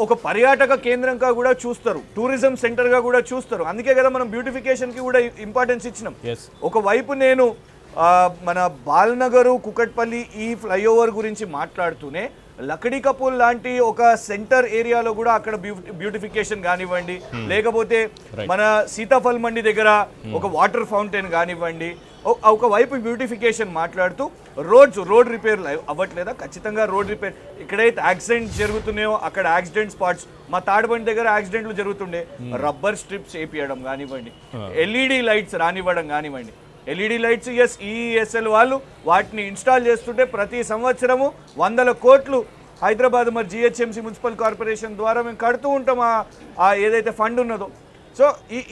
ఒక పర్యాటక కేంద్రంగా కూడా చూస్తారు, టూరిజం సెంటర్గా కూడా చూస్తారు. అందుకే కదా మనం బ్యూటిఫికేషన్కి కూడా ఇంపార్టెన్స్ ఇచ్చినాం. ఒకవైపు నేను మన బాల్నగరు కుకట్పల్లి ఈ ఫ్లైఓవర్ గురించి మాట్లాడుతూనే లకడీ కపూల్ లాంటి ఒక సెంటర్ ఏరియాలో కూడా అక్కడ బ్యూటిఫికేషన్ కానివ్వండి, లేకపోతే మన సీతాఫల్ మండి దగ్గర ఒక వాటర్ ఫౌంటైన్ కానివ్వండి, ఒకవైపు బ్యూటిఫికేషన్ మాట్లాడుతూ రోడ్ రిపేర్ అవ్వట్లేదా? ఖచ్చితంగా రోడ్ రిపేర్. ఎక్కడైతే యాక్సిడెంట్స్ జరుగుతున్నాయో అక్కడ యాక్సిడెంట్ స్పాట్స్, మా తాడబండి దగ్గర యాక్సిడెంట్లు జరుగుతుండే, రబ్బర్ స్ట్రిప్స్ వేపియడం కానివ్వండి, ఎల్ఈడి లైట్స్ రానివ్వడం కానివ్వండి. ఎల్ఈడి లైట్స్ ఈఎస్ఎల్ వాళ్ళు వాటిని ఇన్స్టాల్ చేస్తుంటే ప్రతి సంవత్సరము 100 కోట్లు హైదరాబాద్ మరి జిహెచ్ఎంసీ మున్సిపల్ కార్పొరేషన్ ద్వారా మేము కడుతూ ఉంటాం ఆ ఏదైతే ఫండ్ ఉన్నదో. సో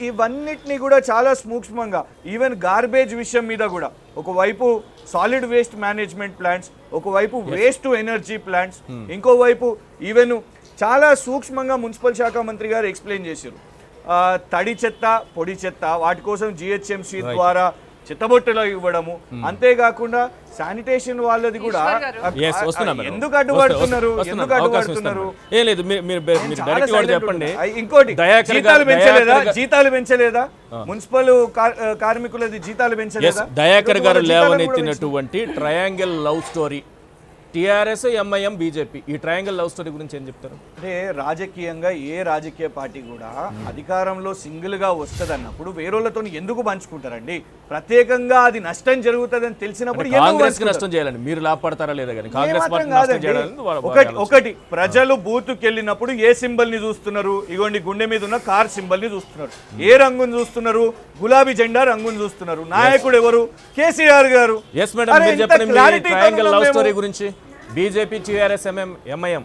ఇవన్నిటిని కూడా చాలా సూక్ష్మంగా, ఈవెన్ గార్బేజ్ విషయం మీద కూడా ఒకవైపు సాలిడ్ వేస్ట్ మేనేజ్మెంట్ ప్లాంట్స్, ఒకవైపు వేస్ట్ టు ఎనర్జీ ప్లాంట్స్, ఇంకోవైపు ఈవెన్ చాలా సూక్ష్మంగా మున్సిపల్ శాఖ మంత్రి గారు ఎక్స్ప్లెయిన్ చేశారు. తడి చెత్త, పొడి చెత్త వాటి కోసం జిహెచ్ఎంసీ ద్వారా చెత్తబొట్టలో ఇవ్వడము, అంతేకాకుండా శానిటేషన్ వాళ్ళది కూడా ఎందుకు అడ్డుపడుతున్నారు? ఇంకోటి జీతాలు పెంచలేదా? మున్సిపల్ కార్మికులది జీతాలు పెంచలేదా? దయాకర్ గారు లేవనెత్తినటువంటి triangle love story, TRS, MIM, BJP, ఈ ట్రయాంగిల్ లవ్ స్టోరీ గురించి ఏం చెప్తారు? అంటే రాజకీయంగా ఏ రాజకీయ పార్టీ కూడా అధికారంలో సింగిల్ గా వస్తుంది అన్నప్పుడు వేరేళ్లతో ఎందుకు పంచుకుంటారండి? ప్రత్యేకంగా అది నష్టం జరుగుతుందని తెలిసినప్పుడు కాంగ్రెస్ నష్టం చేయాలండి, మీరు లాభపడతారా లేదా కానీ కాంగ్రెస్ ఒకటి ప్రజలు బూత్కి వెళ్ళినప్పుడు ఏ సింబల్ ని చూస్తున్నారు? ఇగోండి గుండె మీద ఉన్న కార్ సింబల్ ని చూస్తున్నారు. ఏ రంగుని చూస్తున్నారు? గులాబీ జెండా రంగుని చూస్తున్నారు. నాయకుడు ఎవరు? కేసీఆర్ గారు. ఎస్ మేడం, మీరు చెప్పండి మీ ట్రయాంగిల్ లవ్ స్టోరీ గురించి. BJP, TRS, MIM.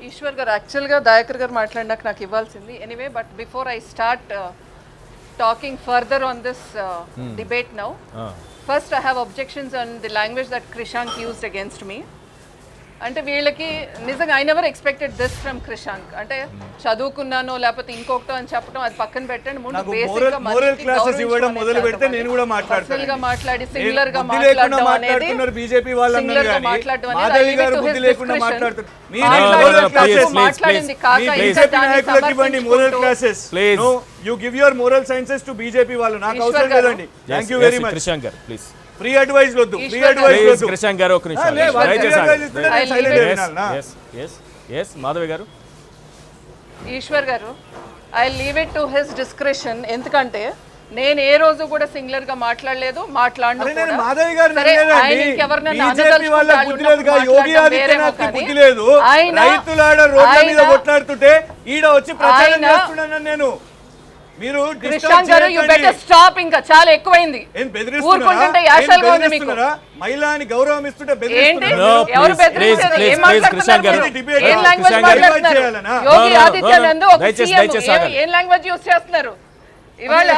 ఈశ్వర్ గారు యాక్చువల్గా దయాకర్ గారు మాట్లాడినాక నాకు ఇవ్వాల్సింది anyway, but before I start talking further on this debate now, first I have objections on the language that Krishank used against me. అంటే వీళ్ళకి నిజంగా I never expected this from Krishank. అంటే చదువుకున్నానో లేకపోతే ఇంకొకటో అని చెప్పడం అది పక్కన పెట్టండి. ముందు బేసిక్ గా మాట్లాడి సింగులర్ గా మాట్లాడడం అనేది మాట్లాడింది కాక you give your moral sciences to BJP వాళ్ళు. నాకు అవసరం లేదండి. Thank you very much. క్రిషాంక్ గారు ప్లీజ్. ఫ్రీ అడ్వైస్ వద్దు, ఫ్రీ అడ్వైస్ వద్దు. క్రిషాంక్ గారు ఒక నిమిషం. yes మాధవి గారు. ఈశ్వర్ గారు, I leave it to his discretion. ఎందుకంటే నేను ఏ రోజు కూడా సింగులర్ గా మాట్లాడలేదు, మాట్లాడను. కొట్లాడుతుంటే ఈడ వచ్చి ప్రచారం చేస్తున్నాను నేను. మీరు ఇంకా చాలా ఎక్కువైంది. మహిళని గౌరవం ఇస్తుంటే ఏం లాంగ్వేజ్ యూస్ చేస్తున్నారు ఇవాళ?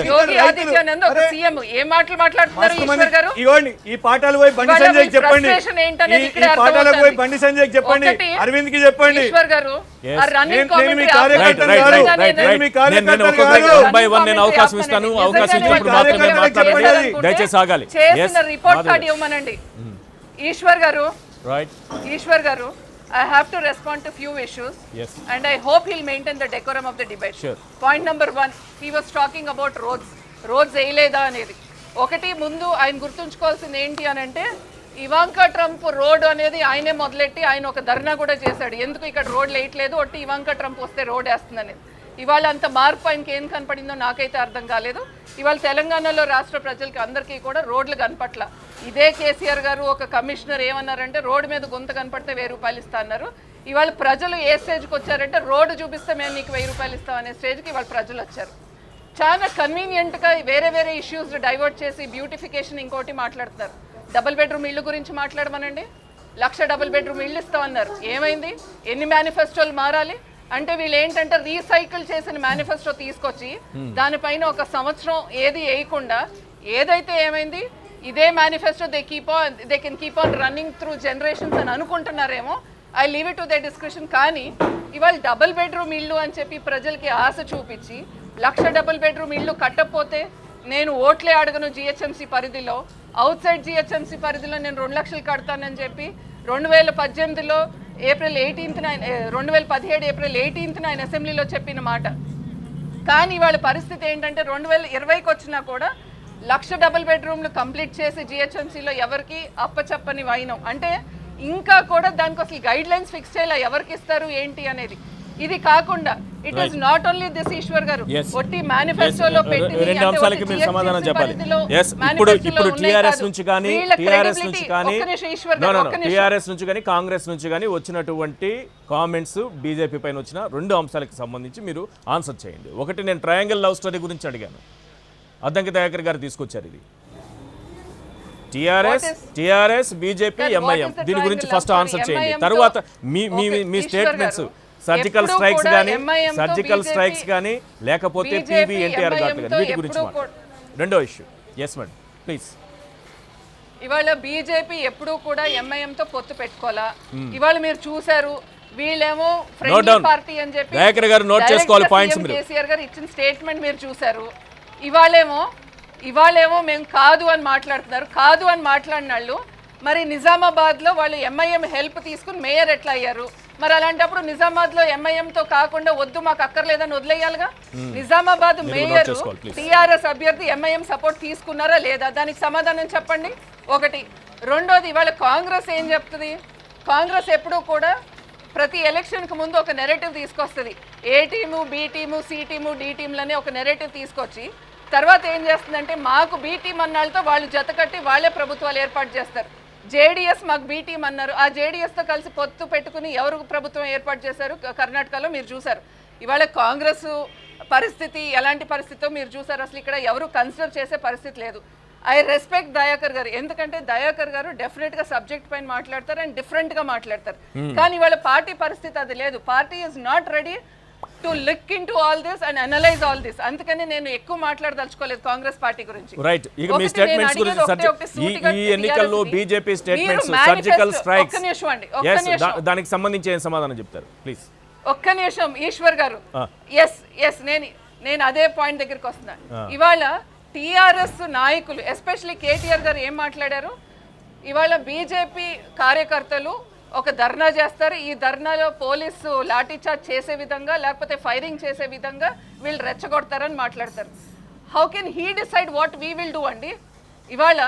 యోగి ఆదిత్యనాథ్ ఒక సీఎం ఏం మాటలు మాట్లాడుతున్నారు ఈశ్వర్ గారు? ఇవ్వండి ఈ పాఠాలు పోయి బండి సంజయ్ చెప్పండి, ఈ పాఠాలకు పోయి బండి సంజయ్ చెప్పండి, అరవింద్ కి చెప్పండి. ఈశ్వర్ గారు అవకాశం ఇస్తాను, అవకాశం ఇచ్చినప్పుడు మాత్రమే మాట్లాడండి, దయచేసి ఆగాలి. చేసిన రిపోర్ట్ కార్డ్ ఇవ్వమనండి. ఈశ్వర్ గారు, ఈశ్వర్ గారు, I have to respond to few issues. Yes. And I hope he'll maintain the decorum of the debate. Sure. Point number 1, he was talking about roads. Roads వేయలేదా అనేది. ఒకటి ముందు ఆయన గుర్తుంచుకోవాల్సింది ఏంటి అని అంటే, ఇవాంకా ట్రంప్ రోడ్ అనేది ఆయనే మొదలెట్టి ఆయన ఒక ధర్నా కూడా చేశాడు. ఎందుకు ఇక్కడ రోడ్లు వేయట్లేదు, ఒట్టి ఇవాంకా ట్రంప్ వస్తే రోడ్ వేస్తుందని. ఇవాళ అంత మార్పు ఆయనకి ఏం కనపడిందో నాకైతే అర్థం కాలేదు. ఇవాళ తెలంగాణలో రాష్ట్ర ప్రజలకి అందరికీ కూడా రోడ్లు కనపట్ల. ఇదే కేసీఆర్ గారు ఒక కమిషనర్ ఏమన్నారంటే, రోడ్డు మీద గుంత కనపడితే 1000 రూపాయలు ఇస్తా అన్నారు. ఇవాళ ప్రజలు ఏ స్టేజ్కి వచ్చారంటే, రోడ్డు చూపిస్తే మేము నీకు 1000 రూపాయలు ఇస్తాం అనే స్టేజ్కి ఇవాళ ప్రజలు వచ్చారు. చాలా కన్వీనియంట్గా వేరే వేరే ఇష్యూస్ డైవర్ట్ చేసి బ్యూటిఫికేషన్ ఇంకోటి మాట్లాడుతున్నారు. డబుల్ బెడ్రూమ్ ఇళ్ళు గురించి మాట్లాడమనండి. 1,00,000 డబుల్ బెడ్రూమ్ ఇళ్ళు ఇస్తామన్నారు. ఏమైంది? ఎన్ని మేనిఫెస్టోలు మారాలి అంటే, వీళ్ళు ఏంటంటే రీసైకిల్ చేసిన మేనిఫెస్టో తీసుకొచ్చి దానిపైన ఒక సంవత్సరం ఏది వేయకుండా ఏదైతే ఏమైంది, ఇదే manifesto they can keep on running through generations అని అనుకుంటున్నారేమో. I leave it to they discussion. కానీ ఇవాళ డబుల్ బెడ్రూమ్ ఇల్లు అని చెప్పి ప్రజలకి ఆశ చూపించి 1,00,000 డబుల్ బెడ్రూమ్ ఇల్లు కట్టకపోతే నేను ఓట్లే అడగను జిహెచ్ఎంసీ పరిధిలో, అవుట్ సైడ్ జిహెచ్ఎంసీ పరిధిలో నేను 2 లక్షలు కడతానని చెప్పి 2018లో ఏప్రిల్ 18న 2017 ఏప్రిల్ 18న ఆయన అసెంబ్లీలో చెప్పిన మాట. కానీ వాళ్ళ పరిస్థితి ఏంటంటే 2020కి వచ్చినా కూడా 1,00,000 డబుల్ బెడ్రూమ్లు కంప్లీట్ చేసి జిహెచ్ఎంసీలో ఎవరికి అప్పచెప్పని వైనం అంటే ఇంకా కూడా దానికి అసలు గైడ్ లైన్స్ ఫిక్స్ చేయాలి ఎవరికి ఇస్తారు ఏంటి అనేది. ఇది కాకుండా it is not only this Eshwar గారు ఒట్టి మేనిఫెస్టోలో పెట్టి రెండు అంశాలకి మీరు సమాధానం చెప్పాలి. ఇప్పుడు టీఆర్ఎస్ నుంచి కానీ కాంగ్రెస్ నుంచి కానీ వచ్చినటువంటి కామెంట్స్ బీజేపీ పైన వచ్చిన రెండు అంశాలకు సంబంధించి మీరు ఆన్సర్ చేయండి. ఒకటి, నేను ట్రయాంగిల్ లవ్ స్టోరీ గురించి అడిగాను, అద్దంకి దయాకర్ గారు తీసుకొచ్చారు. ఇది టిఆర్ఎస్ బీజేపీ ఎంఐఎం, దీని గురించి ఫస్ట్ ఆన్సర్ చేయండి. తర్వాత మీ స్టేట్మెంట్స్ సర్జికల్ స్ట్రైక్స్ కానీ లేకపోతే పివి ఎన్టీఆర్ గారు కానీ వీటి గురించి రెండో ఇష్యూ. Yes madam please. ఇవాళ బీజేపీ ఎప్పుడూ కూడా ఎంఐఎం తో పొత్తు పెట్టుకోవాలా. ఇవాళ మీరు చూసారు వీళ్ళేమో ఫ్రెండ్లీ పార్టీ అని చెప్పి దయాకర్ గారు నోట్ చేసుకోవాలి పాయింట్స్. కేసీఆర్ గారు ఇచ్చిన స్టేట్మెంట్ మీరు చూసారు. ఇవాళేమో మేము కాదు అని మాట్లాడుతున్నారు. కాదు అని మాట్లాడిన వాళ్ళు మరి నిజామాబాద్లో వాళ్ళు ఎంఐఎం హెల్ప్ తీసుకుని మేయర్ ఎట్లా అయ్యారు? మరి అలాంటప్పుడు నిజామాబాద్లో ఎంఐఎంతో కాకుండా వద్దు మాకు అక్కర్లేదని వదిలేయాలిగా. నిజామాబాద్ మేయర్ టీఆర్ఎస్ అభ్యర్థి ఎంఐఎం సపోర్ట్ తీసుకున్నారా లేదా? దానికి సమాధానం చెప్పండి. ఒకటి. రెండోది, ఇవాళ కాంగ్రెస్ ఏం చెప్తుంది? కాంగ్రెస్ ఎప్పుడూ కూడా ప్రతి ఎలక్షన్కి ముందు ఒక నెరేటివ్ తీసుకొస్తుంది. A team, B team, C team, D టీంలని ఒక నెరేటివ్ తీసుకొచ్చి తర్వాత ఏం చేస్తుందంటే మాకు బి టీం అన్నాళ్ళతో వాళ్ళు జత కట్టి వాళ్ళే ప్రభుత్వాలు ఏర్పాటు చేస్తారు. జేడీఎస్ మాకు బి టీం అన్నారు. ఆ జేడీఎస్తో కలిసి పొత్తు పెట్టుకుని ఎవరు ప్రభుత్వం ఏర్పాటు చేశారు? కర్ణాటకలో మీరు చూసారు. ఇవాళ కాంగ్రెస్ పరిస్థితి ఎలాంటి పరిస్థితితో మీరు చూసారు. అసలు ఇక్కడ ఎవరు కన్సిడర్ చేసే పరిస్థితి లేదు. ఐ రెస్పెక్ట్ దయాకర్ గారు, ఎందుకంటే దయాకర్ గారు డెఫినెట్ గా సబ్జెక్ట్ పైన మాట్లాడతారు అండ్ డిఫరెంట్ గా మాట్లాడతారు. కానీ వాళ్ళ పార్టీ పరిస్థితి అది లేదు. Party is not ready to look in to all this and analyse all this. అందుకని నేను ఎక్కువ మాట్లాడదలుచుకోలేదు కాంగ్రెస్ పార్టీ గురించి. రైట్. ఇక మీ స్టేట్మెంట్స్ గురించి ఈ ఎన్నికల్లో బీజేపీ స్టేట్మెంట్స్ సర్జికల్ స్ట్రైక్స్ దానికి సంబంధించి ఏం సమాధానం చెప్తారు ప్లీజ్? ఒక్క నిమిషం ఈశ్వర్ గారు. ఎస్ నేను అదే పాయింట్ దగ్గరికి వస్తున్నా. ఇవాళ టీఆర్ఎస్ నాయకులు ఎస్పెషల్లీ కేటీఆర్ గారు ఏం మాట్లాడారు? ఇవాళ బీజేపీ కార్యకర్తలు ఒక ధర్నా చేస్తారు. ఈ ధర్నాలో పోలీసు లాఠీచార్జ్ చేసే విధంగా లేకపోతే ఫైరింగ్ చేసే విధంగా వీళ్ళు రెచ్చగొడతారని మాట్లాడతారు. How can he decide what we will do అండి? ఇవాళ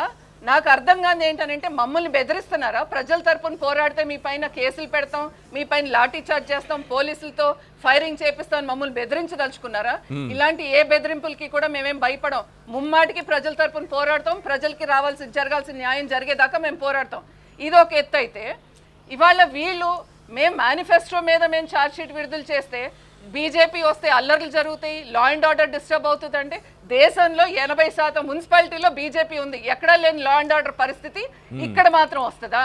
నాకు అర్థం కాదు ఏంటనంటే మమ్మల్ని బెదిరిస్తున్నారా? ప్రజల తరపున పోరాడితే మీ పైన కేసులు పెడతాం, మీ పైన లాఠీచార్జ్ చేస్తాం, పోలీసులతో ఫైరింగ్ చేపిస్తాం, మమ్మల్ని బెదిరించదలుచుకున్నారా? ఇలాంటి ఏ బెదిరింపులకి కూడా మేమేం భయపడం. ముమ్మాటికి ప్రజల తరపున పోరాడతాం. ప్రజలకి జరగాల్సిన న్యాయం జరిగేదాకా మేము పోరాడతాం. ఇది ఒక ఎత్తు అయితే, ఇవాళ వీళ్ళు మేము మేనిఫెస్టో మీద మేము ఛార్జ్ షీట్ విడుదల చేస్తే బీజేపీ వస్తే అల్లర్లు జరుగుతాయి, లా అండ్ ఆర్డర్ డిస్టర్బ్ అవుతుందంటే దేశంలో 80% మున్సిపాలిటీలో బీజేపీ ఉంది. ఎక్కడా లేని లా అండ్ ఆర్డర్ పరిస్థితి ఇక్కడ మాత్రం వస్తుందా?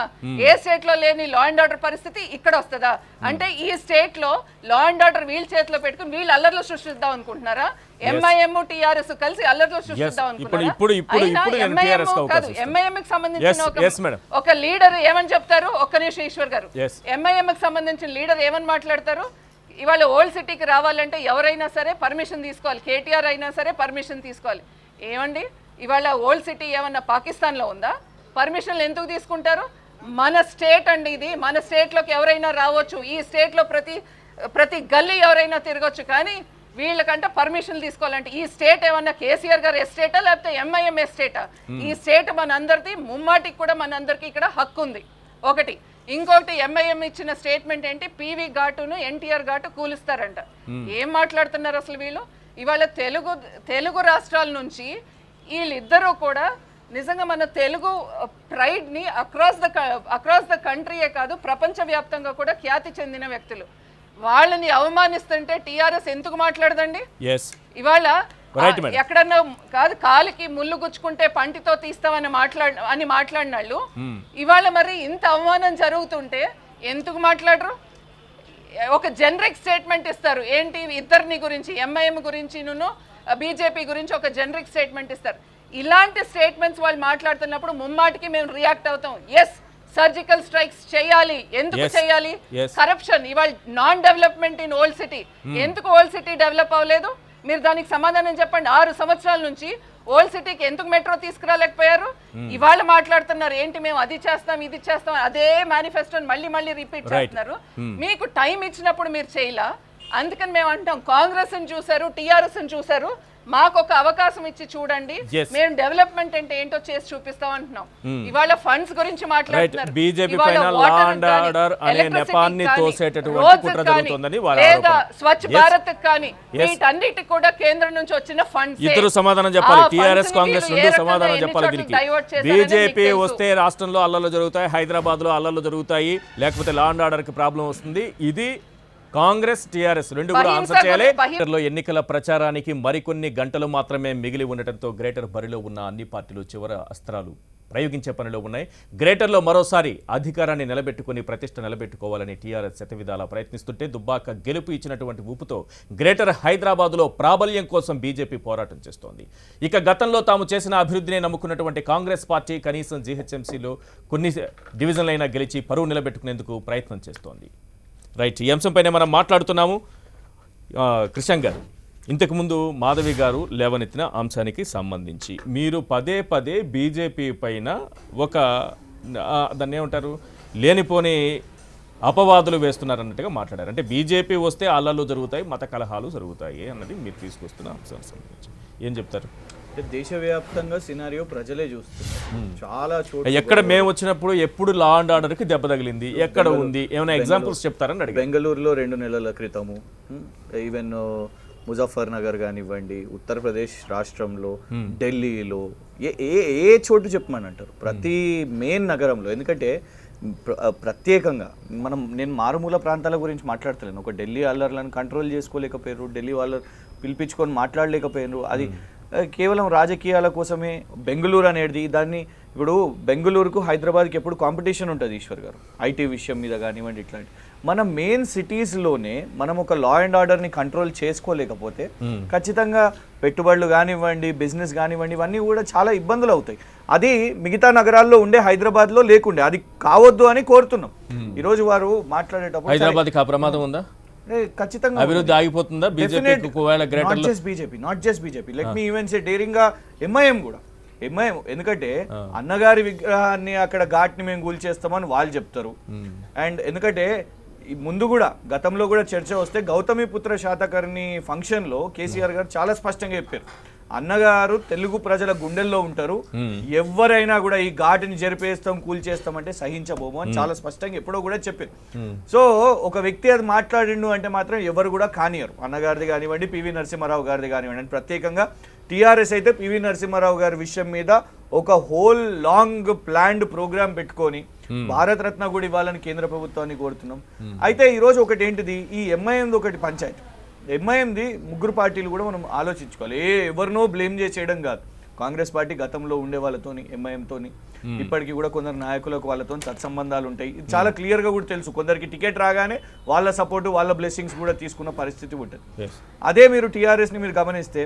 ఏ స్టేట్ లో లేని లా అండ్ ఆర్డర్ పరిస్థితి ఇక్కడ వస్తుందా? అంటే ఈ స్టేట్ లో లా అండ్ ఆర్డర్ వీళ్ళ చేతిలో పెట్టుకుని వీళ్ళు అల్లర్లు సృష్టిద్దాం అనుకుంటున్నారా? ఎంఐఎం టీఆర్ఎస్ కలిసి అల్లర్లు సృష్టిద్దాం అనుకుంటున్నారా? కాదు, ఎంఐఎం కి సంబంధించిన ఒక లీడర్ ఏమని చెప్తారు? ఒక్క నిమిషం ఈశ్వర్ గారు. ఎంఐఎం కి సంబంధించిన లీడర్ ఏమని మాట్లాడతారు? ఇవాళ ఓల్డ్ సిటీకి రావాలంటే ఎవరైనా సరే పర్మిషన్ తీసుకోవాలి. కేటీఆర్ అయినా సరే పర్మిషన్ తీసుకోవాలి. ఏమండి ఇవాళ ఓల్డ్ సిటీ ఏమన్నా పాకిస్తాన్లో ఉందా? పర్మిషన్లు ఎందుకు తీసుకుంటారు? మన స్టేట్ అండి ఇది. మన స్టేట్లోకి ఎవరైనా రావచ్చు. ఈ స్టేట్లో ప్రతి గల్లీ ఎవరైనా తిరగచ్చు. కానీ వీళ్ళకంటే పర్మిషన్లు తీసుకోవాలంటే ఈ స్టేట్ ఏమన్నా కేసీఆర్ గారు ఎస్టేటా లేకపోతే ఎంఐఎం ఎస్టేటా? ఈ స్టేట్ మనందరిది. ముమ్మాటికి కూడా మనందరికీ ఇక్కడ హక్కు ఉంది. ఒకటి. ఇంకొకటి, ఎంఐఎం ఇచ్చిన స్టేట్మెంట్ ఏంటి? పివి ఘాటును ఎన్టీఆర్ ఘాటు కూలుస్తారంట. ఏం మాట్లాడుతున్నారు అసలు వీళ్ళు? ఇవాళ తెలుగు రాష్ట్రాల నుంచి వీళ్ళిద్దరూ కూడా నిజంగా మన తెలుగు ప్రైడ్ని అక్రాస్ ద కంట్రీయే కాదు ప్రపంచవ్యాప్తంగా కూడా ఖ్యాతి చెందిన వ్యక్తులు. వాళ్ళని అవమానిస్తుంటే టీఆర్ఎస్ ఎందుకు మాట్లాడదండి? ఇవాళ ఎక్కడన్నా కాదు కాలికి ముళ్ళు గుచ్చుకుంటే పంటితో తీస్తామని మాట్లాడిన వాళ్ళు ఇవాళ మరి ఇంత అవమానం జరుగుతుంటే ఎందుకు మాట్లాడరు? ఒక జనరిక్ స్టేట్మెంట్ ఇస్తారు. ఏంటి? ఇద్దరిని గురించి, ఎంఐఎం గురించి బీజేపీ గురించి ఒక జనరిక్ స్టేట్మెంట్ ఇస్తారు. ఇలాంటి స్టేట్మెంట్స్ వాళ్ళు మాట్లాడుతున్నప్పుడు ముమ్మాటికి మేము రియాక్ట్ అవుతాం. ఎస్, సర్జికల్ స్ట్రైక్స్ చేయాలి. ఎందుకు చేయాలి? కరప్షన్. ఇవాళ non development in old city. ఎందుకు ఓల్డ్ సిటీ డెవలప్ అవ్వలేదు? మీరు దానికి సమాధానం చెప్పండి. 6 సంవత్సరాల నుంచి ఓల్డ్ సిటీకి ఎందుకు మెట్రో తీసుకురాలేకపోయారు? ఇవాళ మాట్లాడుతున్నారు ఏంటి మేము అది చేస్తాం ఇది చేస్తాం, అదే మేనిఫెస్టోని మళ్ళీ రిపీట్ చేస్తున్నారు. మీకు టైం ఇచ్చినప్పుడు మీరు చేయలా. అందుకని మేము అంటాం కాంగ్రెస్ ని చూసారు, టీఆర్ఎస్ ని చూసారు, మాకు ఒక అవకాశం ఇచ్చి చూడండి, Yes. మేము డెవలప్మెంట్ అంటే ఏంటో చేసి చూపిస్తాం అంటున్నాం. ఇవాళ ఫండ్స్ గురించి మాట్లాడుతున్నారు, బీజేపీ ఇవాళ పైన water లా అండ్ కానీ, ఆర్డర్ అనే electricity నెపాన్ని కానీ, తోసేటటువంటి roads కుట్ర కానీ, జరుగుతోందని వాళ్ళ లేదా ఆరోపణ. స్వచ్ఛ Yes. భారత్ కానీ Yes. వీటన్నిటికి కూడా కేంద్రం నుంచి వచ్చిన ఫండ్స్. ఇద్దరు సమాధానం చెప్పాలి. టీఆర్ఎస్ కాంగ్రెస్ రెండు సమాధానం చెప్పాలి దీనికి. బీజేపీ వస్తే రాష్ట్రంలో అల్లర్లు జరుగుతాయి, హైదరాబాద్ లో అల్లర్లు జరుగుతాయి, లేకపోతే లా అండ్ ఆర్డర్ కి ప్రాబ్లం వస్తుంది. ఇది కాంగ్రెస్ టీఆర్ఎస్ రెండు కూడా ఆన్సర్ చేయాలి. గ్రేటర్లో ఎన్నికల ప్రచారానికి మరికొన్ని గంటలు మాత్రమే మిగిలి ఉండటంతో గ్రేటర్ బరిలో ఉన్న అన్ని పార్టీలు చివరి అస్త్రాలు ప్రయోగించే పనిలో ఉన్నాయి. గ్రేటర్లో మరోసారి అధికారాన్ని నిలబెట్టుకుని ప్రతిష్ట నిలబెట్టుకోవాలని టీఆర్ఎస్ శతవిధాలా ప్రయత్నిస్తుంటే దుబ్బాక గెలుపు ఇచ్చినటువంటి ఊపుతో గ్రేటర్ హైదరాబాదులో ప్రాబల్యం కోసం బీజేపీ పోరాటం చేస్తోంది. ఇక గతంలో తాము చేసిన అభివృద్ధిని నమ్ముకున్నటువంటి కాంగ్రెస్ పార్టీ కనీసం జీహెచ్ఎంసీలో కొన్ని డివిజన్లైనా గెలిచి పరువు నిలబెట్టుకునేందుకు ప్రయత్నం చేస్తోంది. రైట్, ఈ అంశంపైనే మనం మాట్లాడుతున్నాము. కృష్ణ గారు, ఇంతకుముందు మాధవి గారు లేవనెత్తిన అంశానికి సంబంధించి మీరు పదే పదే బీజేపీ పైన ఒక దాన్ని ఏమంటారు లేనిపోని అపవాదులు వేస్తున్నారన్నట్టుగా మాట్లాడారు. అంటే బీజేపీ వస్తే అల్లర్లు జరుగుతాయి, మత కలహాలు జరుగుతాయి అన్నది మీరు తీసుకొస్తున్న అంశానికి సంబంధించి ఏం చెప్తారు? దేశవ్యాప్తంగా సినారియో ప్రజలే చూస్తున్నారు. చాలా చోట్ల ఎక్కడ మేము వచ్చినప్పుడు ఎప్పుడు లా అండ్ ఆర్డర్ కి దెబ్బ తగిలింది, ఎక్కడ ఉంది, ఏమైనా ఎగ్జాంపుల్స్ చెప్తారని అడిగారు. బెంగళూరులో 2 నెలల క్రితము, ఈవెన్ ముజఫర్ నగర్ కానివ్వండి, ఉత్తరప్రదేశ్ రాష్ట్రంలో, ఢిల్లీలో, ఏ చోటు చెప్పమని అంటారు, ప్రతి మెయిన్ నగరంలో. ఎందుకంటే ప్రత్యేకంగా నేను మారుమూల ప్రాంతాల గురించి మాట్లాడతలేను. ఒక ఢిల్లీ అల్లర్లను కంట్రోల్ చేసుకోలేకపోయారు, ఢిల్లీ వాళ్ళు పిలిపించుకొని మాట్లాడలేకపోయారు. అది కేవలం రాజకీయాల కోసమే. బెంగళూరు అనేది దాన్ని ఇప్పుడు బెంగళూరుకు హైదరాబాద్కి ఎప్పుడు కాంపిటీషన్ ఉంటుంది ఈశ్వర్ గారు, ఐటీ విషయం మీద కానివ్వండి. ఇట్లాంటి మన మెయిన్ సిటీస్లోనే మనం ఒక లా అండ్ ఆర్డర్ని కంట్రోల్ చేసుకోలేకపోతే ఖచ్చితంగా పెట్టుబడులు కానివ్వండి, బిజినెస్ కానివ్వండి, ఇవన్నీ కూడా చాలా ఇబ్బందులు అవుతాయి. అది మిగతా నగరాల్లో ఉండే హైదరాబాద్లో లేకుండే, అది కావద్దు అని కోరుతున్నాం. ఈరోజు వారు మాట్లాడేటప్పుడు హైదరాబాద్కి ఆ ప్రమాదం ఉందా? ఖచ్చితంగా అభివృద్ధి ఆగిపోతుందా BJP? Not just BJP, let me even say daring గా ఎంఐఎం కూడా. ఎంఐఎం ఎందుకంటే అన్నగారి విగ్రహాన్ని అక్కడ ఘాట్ని మేము కూల్చేస్తామని వాళ్ళు చెప్తారు. అండ్ ఎందుకంటే ముందు కూడా గతంలో కూడా చర్చ వస్తే గౌతమిపుత్ర శాతకర్ణి ఫంక్షన్ లో కేసీఆర్ గారు చాలా స్పష్టంగా చెప్పారు, అన్నగారు తెలుగు ప్రజల గుండెల్లో ఉంటారు, ఎవరైనా కూడా ఈ ఘాటుని జరిపేస్తాం కూల్చేస్తాం అంటే సహించబోము అని చాలా స్పష్టంగా ఎప్పుడో కూడా చెప్పారు. సో ఒక వ్యక్తి అది మాట్లాడిండు అంటే మాత్రం ఎవరు కూడా కానియరు. అన్నగారిది కానివ్వండి, పివి నరసింహారావు గారిది కానివ్వండి. అని ప్రత్యేకంగా టీఆర్ఎస్ అయితే పివి నరసింహారావు గారి విషయం మీద ఒక హోల్ లాంగ్ ప్లాన్డ్ ప్రోగ్రామ్ పెట్టుకొని భారత రత్న కూడా ఇవ్వాలని కేంద్ర ప్రభుత్వాన్ని కోరుతున్నాం. అయితే ఈరోజు ఒకటి ఏంటిది, ఈ ఎంఐఎంది ఒకటి పంచాయతీ. ఎంఐఎంది ముగ్గురు పార్టీలు కూడా మనం ఆలోచించుకోవాలి. ఎవరినో బ్లేమ్ చేసేయడం కాదు. కాంగ్రెస్ పార్టీ గతంలో ఉండే వాళ్ళతోని, ఎంఐఎంతోని ఇప్పటికీ కూడా కొందరు నాయకులకు వాళ్ళతో సత్సంబంధాలు ఉంటాయి. ఇది చాలా క్లియర్గా కూడా తెలుసు. కొందరికి టికెట్ రాగానే వాళ్ళ సపోర్టు, వాళ్ళ బ్లెస్సింగ్స్ కూడా తీసుకున్న పరిస్థితి ఉంటుంది. అదే మీరు టీఆర్ఎస్ని మీరు గమనిస్తే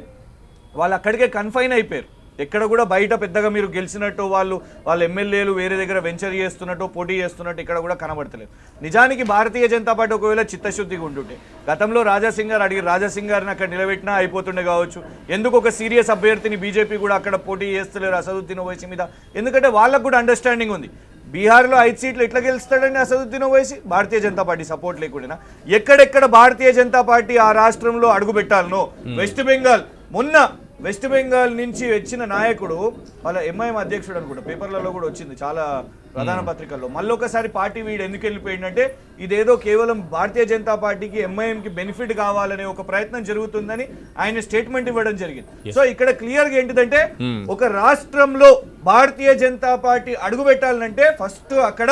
వాళ్ళు అక్కడికే కన్ఫైన్ అయిపోయారు. ఎక్కడ కూడా బయట పెద్దగా మీరు గెలిచినట్టు వాళ్ళ ఎమ్మెల్యేలు వేరే దగ్గర వెంచర్ చేస్తున్నట్టు, పోటీ చేస్తున్నట్టు ఇక్కడ కూడా కనబడతలేదు. నిజానికి భారతీయ జనతా పార్టీ ఒకవేళ చిత్తశుద్ధిగా ఉంటుంటే గతంలో రాజాసింగ్ గారు అడిగి రాజాసింగ్ గారిని అక్కడ నిలబెట్టినా అయిపోతుండే కావచ్చు. ఎందుకు ఒక సీరియస్ అభ్యర్థిని బీజేపీ కూడా అక్కడ పోటీ చేస్తలేరు అసదుద్దీన్ ఓవైసీ మీద? ఎందుకంటే వాళ్ళకు కూడా అండర్స్టాండింగ్ ఉంది. బీహార్లో 5 సీట్లు ఎట్లా గెలుస్తాడండి అసదుద్దీన్ ఓవైసీ? భారతీయ జనతా పార్టీ సపోర్ట్ లేకుండా. ఎక్కడెక్కడ భారతీయ జనతా పార్టీ ఆ రాష్ట్రంలో అడుగు పెట్టాలనో, వెస్ట్ బెంగాల్, మొన్న వెస్ట్ బెంగాల్ నుంచి వచ్చిన నాయకుడు వాళ్ళ ఎంఐఎం అధ్యక్షుడు అనుకుంటా, పేపర్లలో కూడా వచ్చింది చాలా ప్రధాన పత్రికల్లో. మళ్ళొకసారి పార్టీ వీడు ఎందుకు వెళ్ళిపోయిందంటే ఇదేదో కేవలం భారతీయ జనతా పార్టీకి, ఎంఐఎంకి బెనిఫిట్ కావాలనే ఒక ప్రయత్నం జరుగుతుందని ఆయన స్టేట్మెంట్ ఇవ్వడం జరిగింది. సో ఇక్కడ క్లియర్గా ఏంటిదంటే ఒక రాష్ట్రంలో భారతీయ జనతా పార్టీ అడుగు పెట్టాలంటే ఫస్ట్ అక్కడ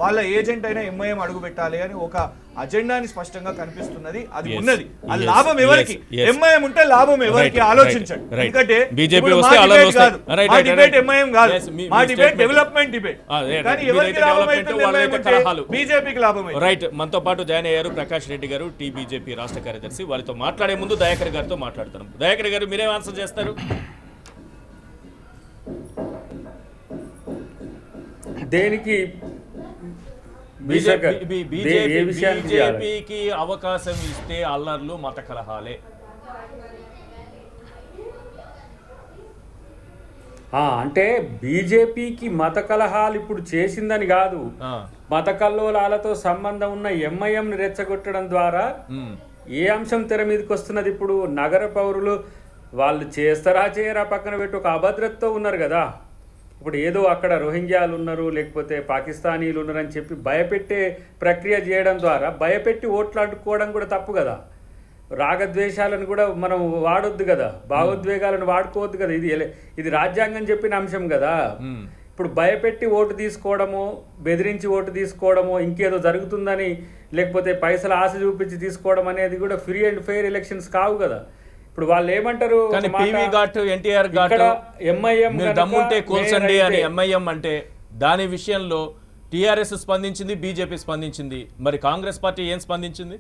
వాళ్ళ ఏజెంట్ అయిన ఎంఐఎం అడుగు పెట్టాలి అని ఒక అజెండాని స్పష్టంగా కనిపిస్తున్నది. అది ఉన్నది. అది లాభం ఎవరికి? ఎంఐఎం ఉంటే లాభం ఎవరికి? ఆలోచించండి. ఎందుకంటే మా డిబేట్ ఎంఐఎం కాదు, మా డిబేట్ డెవలప్మెంట్ డిబేట్. కానీ ఎవరికి లాభం అవుతుంది? బీజేపీకి లాభం. రైట్, మనతో పాటు జాయిన్ అయ్యారు ప్రకాష్ రెడ్డి గారు, టీబీజేపీ రాష్ట్ర కార్యదర్శి. వారితో మాట్లాడే ముందు దయాకర్ గారితో మాట్లాడుతున్నాం. దయాకర్ గారు, మీరేం ఆన్సర్ చేస్తారు? దేనికి బీజేపీకి అవకాశం ఇస్తే అల్లర్లు, మత కలహాలే. అంటే బీజేపీకి మత కలహాలు ఇప్పుడు చేసిందని కాదు, మత కల్లోలాలతో సంబంధం ఉన్న ఎంఐఎంని రెచ్చగొట్టడం ద్వారా ఏ అంశం తెర మీదకి వస్తున్నది? ఇప్పుడు నగర పౌరులు వాళ్ళు చేస్తారా చేయరా పక్కన పెట్టి ఒక అభద్రతతో ఉన్నారు కదా. ఇప్పుడు ఏదో అక్కడ రోహింగ్యాలు ఉన్నారు లేకపోతే పాకిస్తానీలు ఉన్నారని చెప్పి భయపెట్టే ప్రక్రియ చేయడం ద్వారా భయపెట్టి ఓట్లు అడ్డుకోవడం కూడా తప్పు కదా. రాగద్వేషాలను కూడా మనం వాడొద్దు కదా, భావోద్వేగాలను వాడుకోవద్దు కదా. ఇది రాజ్యాంగం చెప్పిన అంశం కదా. ఇప్పుడు భయపెట్టి ఓటు తీసుకోవడము, బెదిరించి ఓటు తీసుకోవడము, ఇంకేదో జరుగుతుందని లేకపోతే పైసలు ఆశ చూపించి తీసుకోవడం అనేది కూడా ఫ్రీ అండ్ ఫెయిర్ ఎలక్షన్స్ కావు కదా. ఇప్పుడు వాళ్ళు ఏమంటారు, దమ్ముంటే కోల్చండి అని ఎంఐఎం అంటే దాని విషయంలో టిఆర్ఎస్ స్పందించింది, బీజేపీ స్పందించింది, మరి కాంగ్రెస్ పార్టీ ఏం స్పందించింది?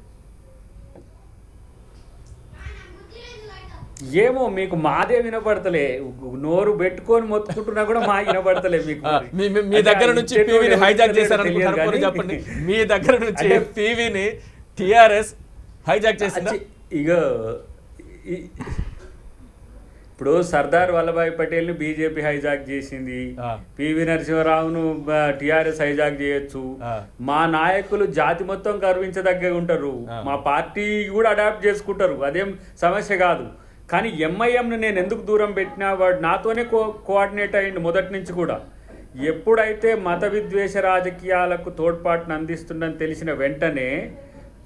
ఏమో మీకు మాదే వినపడతలే, నోరు పెట్టుకొని మొత్తుకుంటున్నా కూడా మా వినపడతలే మీకు. మీ దగ్గర నుంచి పీవీని హైజాక్ చేశారనుకుంటున్నారు, చెప్పండి. మీ దగ్గర నుంచి పీవీని టిఆర్ఎస్ హైజాక్ చేసిందా? ఇక ఇప్పుడు సర్దార్ వల్లభాయ్ పటేల్ని బీజేపీ హైజాక్ చేసింది, పివి నరసింహరావును టిఆర్ఎస్ హైజాక్ చేయొచ్చు. మా నాయకులు జాతి మొత్తం గర్వించదగ్గ ఉంటారు, మా పార్టీ కూడా అడాప్ట్ చేసుకుంటారు, అదేం సమస్య కాదు. కానీ ఎంఐఎంను నేను ఎందుకు దూరం పెట్టినా, వాడు నాతోనే కోఆర్డినేట్ అయ్యిండు మొదటి నుంచి కూడా. ఎప్పుడైతే మత విద్వేష రాజకీయాలకు తోడ్పాటును అందిస్తుందని తెలిసిన వెంటనే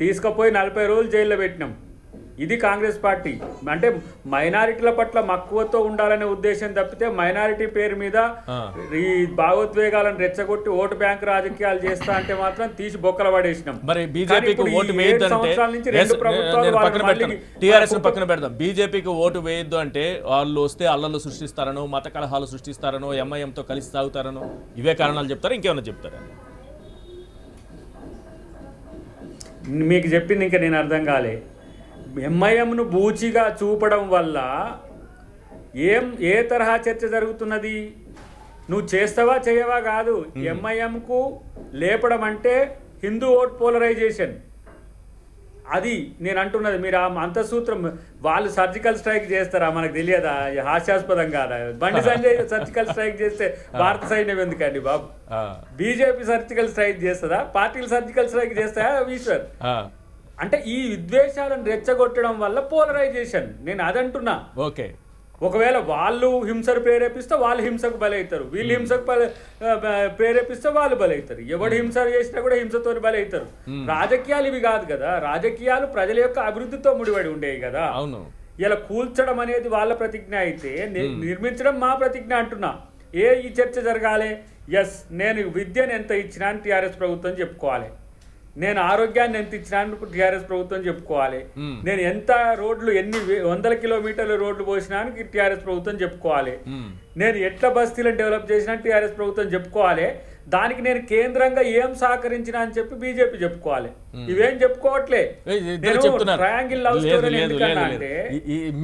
తీసుకుపోయి 40 రోజులు జైల్లో పెట్టినాం. ఇది కాంగ్రెస్ పార్టీ అంటే మైనారిటీల పట్ల మక్కువతో ఉండాలనే ఉద్దేశం తప్పితే మైనారిటీ పేరు మీద ఈ భావోద్వేగాలను రెచ్చగొట్టి ఓటు బ్యాంక్ రాజకీయాలు చేస్తా అంటే మాత్రం తీసి బొక్కల పడేసినాం. మరి బీజేపీకి ఓటు వేయొద్దంటే పక్కన పెడదాం. బీజేపీకి ఓటు వేయొద్దు అంటే వాళ్ళు వస్తే అల్లలు సృష్టిస్తారనో, మత కలహాలు సృష్టిస్తారనో, ఎంఐఎంతో కలిసి సాగుతారనో, ఇవే కారణాలు చెప్తారా, ఇంకేమైనా చెప్తారా? మీకు చెప్పింది ఇంకా నేను అర్థం కాలే. ఎంఐఎంను బూచిగా చూపడం వల్ల ఏ తరహా చర్చ జరుగుతున్నది? నువ్వు చేస్తావా చేయవా కాదు, ఎంఐఎంకు లేపడం అంటే హిందూ ఓట్ పోలరైజేషన్. అది నేను అంటున్నది. మీరు ఆ అంతసూత్రం వాళ్ళు సర్జికల్ స్ట్రైక్ చేస్తారా మనకు తెలియదా? హాస్యాస్పదం కాదా? బండి సంజయ్ సర్జికల్ స్ట్రైక్ చేస్తే భారత సైన్యం ఎందుకండి బాబు? బీజేపీ సర్జికల్ స్ట్రైక్ చేస్తుందా? పార్టీలు సర్జికల్ స్ట్రైక్ చేస్తాయా? ఈశ్వర్ అంటే ఈ విద్వేషాలను రెచ్చగొట్టడం వల్ల పోలరైజేషన్. నేను అదంటున్నా. ఓకే, ఒకవేళ వాళ్ళు హింసను ప్రేరేపిస్తే వాళ్ళు హింసకు బలవుతారు, వీళ్ళు హింసకు ప్రేరేపిస్తే వాళ్ళు బలవుతారు. ఎవడు హింస చేసినా కూడా హింసతో బలవుతారు. రాజకీయాలు ఇవి కాదు కదా. రాజకీయాలు ప్రజల యొక్క అభివృద్ధితో ముడిపడి ఉండేవి కదా. అవును. ఇలా కూల్చడం అనేది వాళ్ళ ప్రతిజ్ఞ అయితే నిర్మించడం మా ప్రతిజ్ఞ అంటున్నా. ఈ చర్చ జరగాలి. ఎస్, నేను విద్యను ఎంత ఇచ్చినా టీఆర్ఎస్ ప్రభుత్వం చెప్పుకోవాలి, నేను ఆరోగ్యాన్ని ఎంత ఇచ్చినాను టీఆర్ఎస్ ప్రభుత్వం చెప్పుకోవాలి, నేను ఎంత రోడ్లు ఎన్ని 100 కిలోమీటర్ల రోడ్లు పోసినానికి టీఆర్ఎస్ ప్రభుత్వం చెప్పుకోవాలి, నేను ఎట్లా బస్తీలను డెవలప్ చేసినా టీఆర్ఎస్ ప్రభుత్వం చెప్పుకోవాలి, దానికి నేను కేంద్రంగా ఏం సహకరించినా అని చెప్పి బీజేపీ చెప్పుకోవాలి. ఇవేం చెప్పుకోవట్లే. ట్రయాంగిల్ లవ్ స్టోరీ అంటే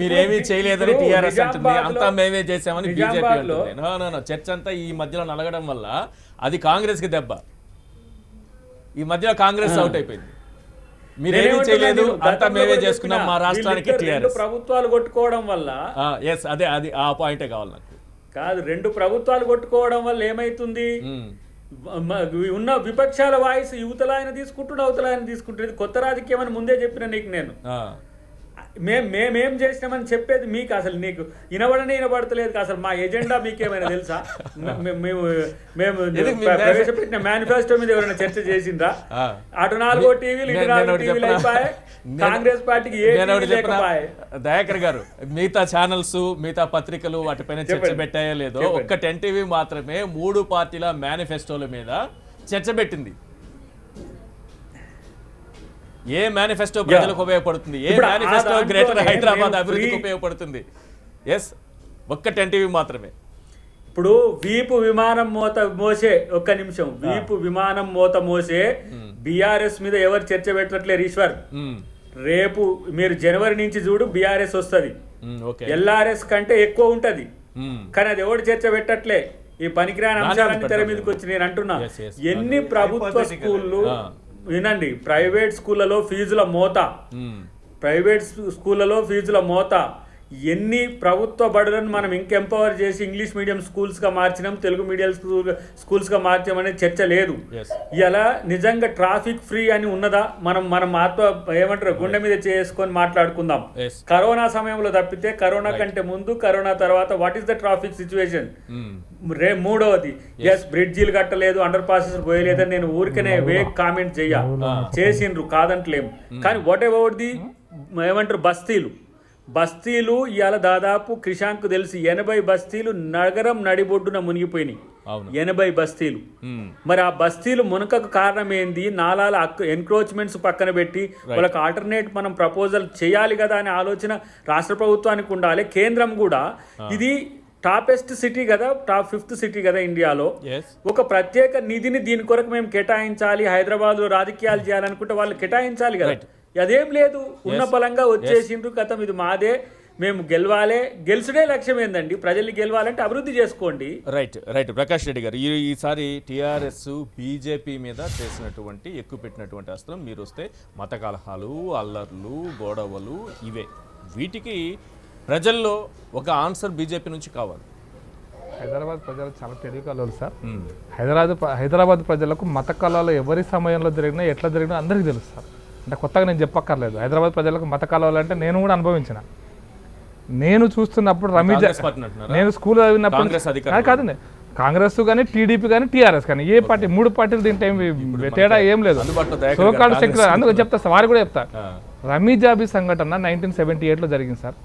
మీరేమీ చేయలేదని టీఆర్ఎస్ అంటుంది, అంతా మేమే చేసామని బీజేపీ. చర్చ అంతా ఈ మధ్యలో నలగడం వల్ల అది కాంగ్రెస్ కి దెబ్బ. ఈ మధ్య కాంగ్రెస్ అవుట్ అయిపోయింది. మీరేమీ చేయలేదు, అంతా మేమే చేసుకున్నాం మా రాష్ట్రానికి. ప్రభుత్వాలు కొట్టుకోవడం వల్ల అదే అది ఆ పాయింటే కావాలి నాకు. కాదు, 2 ప్రభుత్వాలు కొట్టుకోవడం వల్ల ఏమైతుంది? ఉన్న విపక్షాల వాయిస్ యువతల ఆయన తీసుకుంటున్నా, అవతల ఆయన తీసుకుంటుంది. కొత్త రాజకీయం అని ముందే చెప్పిన నీకు నేను. మేమేం చేసినామని చెప్పేది మీకు అసలు నీకు వినబడతలేదు. అసలు మా ఎజెండా మీకేమైనా తెలుసా? మేము ప్రవేశపెట్టిన మేనిఫెస్టో మీద ఎవరైనా చర్చ చేసిండ్రా? అటు 4 టీవీలు ఇటు 4 టీవీలు అయిపోయాయి. కాంగ్రెస్ పార్టీకి దయాకర్ గారు మిగతా ఛానల్స్, మిగతా పత్రికలు వాటిపైన చర్చ పెట్టాయో లేదో, ఒక్క 10 టీవీ మాత్రమే 3 పార్టీల మేనిఫెస్టోల మీద చర్చ పెట్టింది. ఏ మేనిఫెస్టో ప్రజలకు ఉపయోగపడుతుంది? ఏ మేనిఫెస్టో గ్రేటర్ హైదరాబాద్ అభివృద్ధికి ఉపయోగపడుతుంది? ఎస్, ఒక్క 10 టీవీ మాత్రమే. ఇప్పుడు వీపు విమానం మోసే ఒక్క నిమిషం వీపు విమానం మోసే బీఆర్ఎస్ మీద ఎవరు చర్చ పెట్టట్లేరు ఈశ్వర్. రేపు మీరు జనవరి నుంచి చూడు, బీఆర్ఎస్ వస్తుంది, ఎల్ఆర్ఎస్ కంటే ఎక్కువ ఉంటది. కానీ అది ఎవరు చర్చ పెట్టట్లే. ఈ పనికిరాని అంశాలన్నీ తెర మీదకి వచ్చి నేను అంటున్నా. ఎన్ని ప్రభుత్వ స్కూళ్ళు వినండి, ప్రైవేట్ స్కూళ్ళలో ఫీజుల మోత, ఎన్ని ప్రభుత్వ బడులను మనం ఎంపవర్ చేసి ఇంగ్లీష్ మీడియం స్కూల్స్గా మార్చినాం, తెలుగు మీడియం స్కూల్స్గా మార్చామనే చర్చ లేదు. ఇలా నిజంగా ట్రాఫిక్ ఫ్రీ అని ఉన్నదా? మనం ఏమంటారు గుండె మీద చేసుకొని మాట్లాడుకుందాం. కరోనా సమయంలో తప్పితే కరోనా కంటే ముందు, కరోనా తర్వాత what is the traffic situation? మూడవది, ఎస్ బ్రిడ్జీలు కట్టలేదు, అండర్ పాసెస్ పోయలేదని నేను ఊరికనే వేగ్ కామెంట్ చేసిండ్రు, కాదంటలేము. కానీ వాట్ అబౌట్ ది ఏమంటారు బస్తీలు ఇవాళ దాదాపు క్రిషాంక్ తెలిసి 80 బస్తీలు నగరం నడిబొడ్డున మునిగిపోయినాయి. 80 బస్తీలు. మరి ఆ బస్తీలు మునకకు కారణం ఏంది? నాలాల ఎన్క్రోచ్మెంట్స్ పక్కన పెట్టి వాళ్ళకి ఆల్టర్నేట్ మనం ప్రపోజల్ చేయాలి కదా అనే ఆలోచన రాష్ట్ర ప్రభుత్వానికి ఉండాలి. కేంద్రం కూడా ఇది టాపెస్ట్ సిటీ కదా, టాప్ 5th సిటీ కదా ఇండియాలో, ఒక ప్రత్యేక నిధిని దీని కొరకు మేము కేటాయించాలి, హైదరాబాద్ లో రాజకీయాలు చేయాలనుకుంటే వాళ్ళు కేటాయించాలి కదా. అదేం లేదు, ఉన్న బలంగా వచ్చేసిండ్రు, కథం ఇది మాదే, మేము గెలవాలి, గెలుచుడే లక్ష్యం ఏందండి? ప్రజల్ని గెలవాలంటే అభివృద్ధి చేసుకోండి. రైట్ ప్రకాష్ రెడ్డి గారు, ఈసారి టీఆర్ఎస్ బీజేపీ మీద చేసినటువంటి ఎక్కువ అస్త్రం మీరు వస్తే మత కలహాలు, అల్లర్లు, గొడవలు ఇవే. వీటికి ప్రజల్లో ఒక ఆన్సర్ బీజేపీ నుంచి కావాలి. హైదరాబాద్ ప్రజలు చాలా తెలివి కలవాలి సార్. హైదరాబాద్ ప్రజలకు మత కళాలు ఎవరి సమయంలో జరిగినా ఎట్లా జరిగినా అందరికీ తెలుసు సార్. అంటే కొత్తగా నేను చెప్పక్కర్లేదు. హైదరాబాద్ ప్రజలకు మత కళాలు అంటే నేను కూడా అనుభవించిన. నేను చూస్తున్నప్పుడు నేను స్కూల్ చదివినప్పుడు కాదండి, కాంగ్రెస్ కానీ, టీడీపీ కానీ, టీఆర్ఎస్ కానీ, ఏ పార్టీ, 3 పార్టీలు దీంట్లో తేడా ఏం లేదు. సోకాల్డ్ సెక్యులర్ అందుకు చెప్తా సార్, వారు కూడా చెప్తా. రమీజాబీ సంఘటన 1978లో జరిగింది సార్.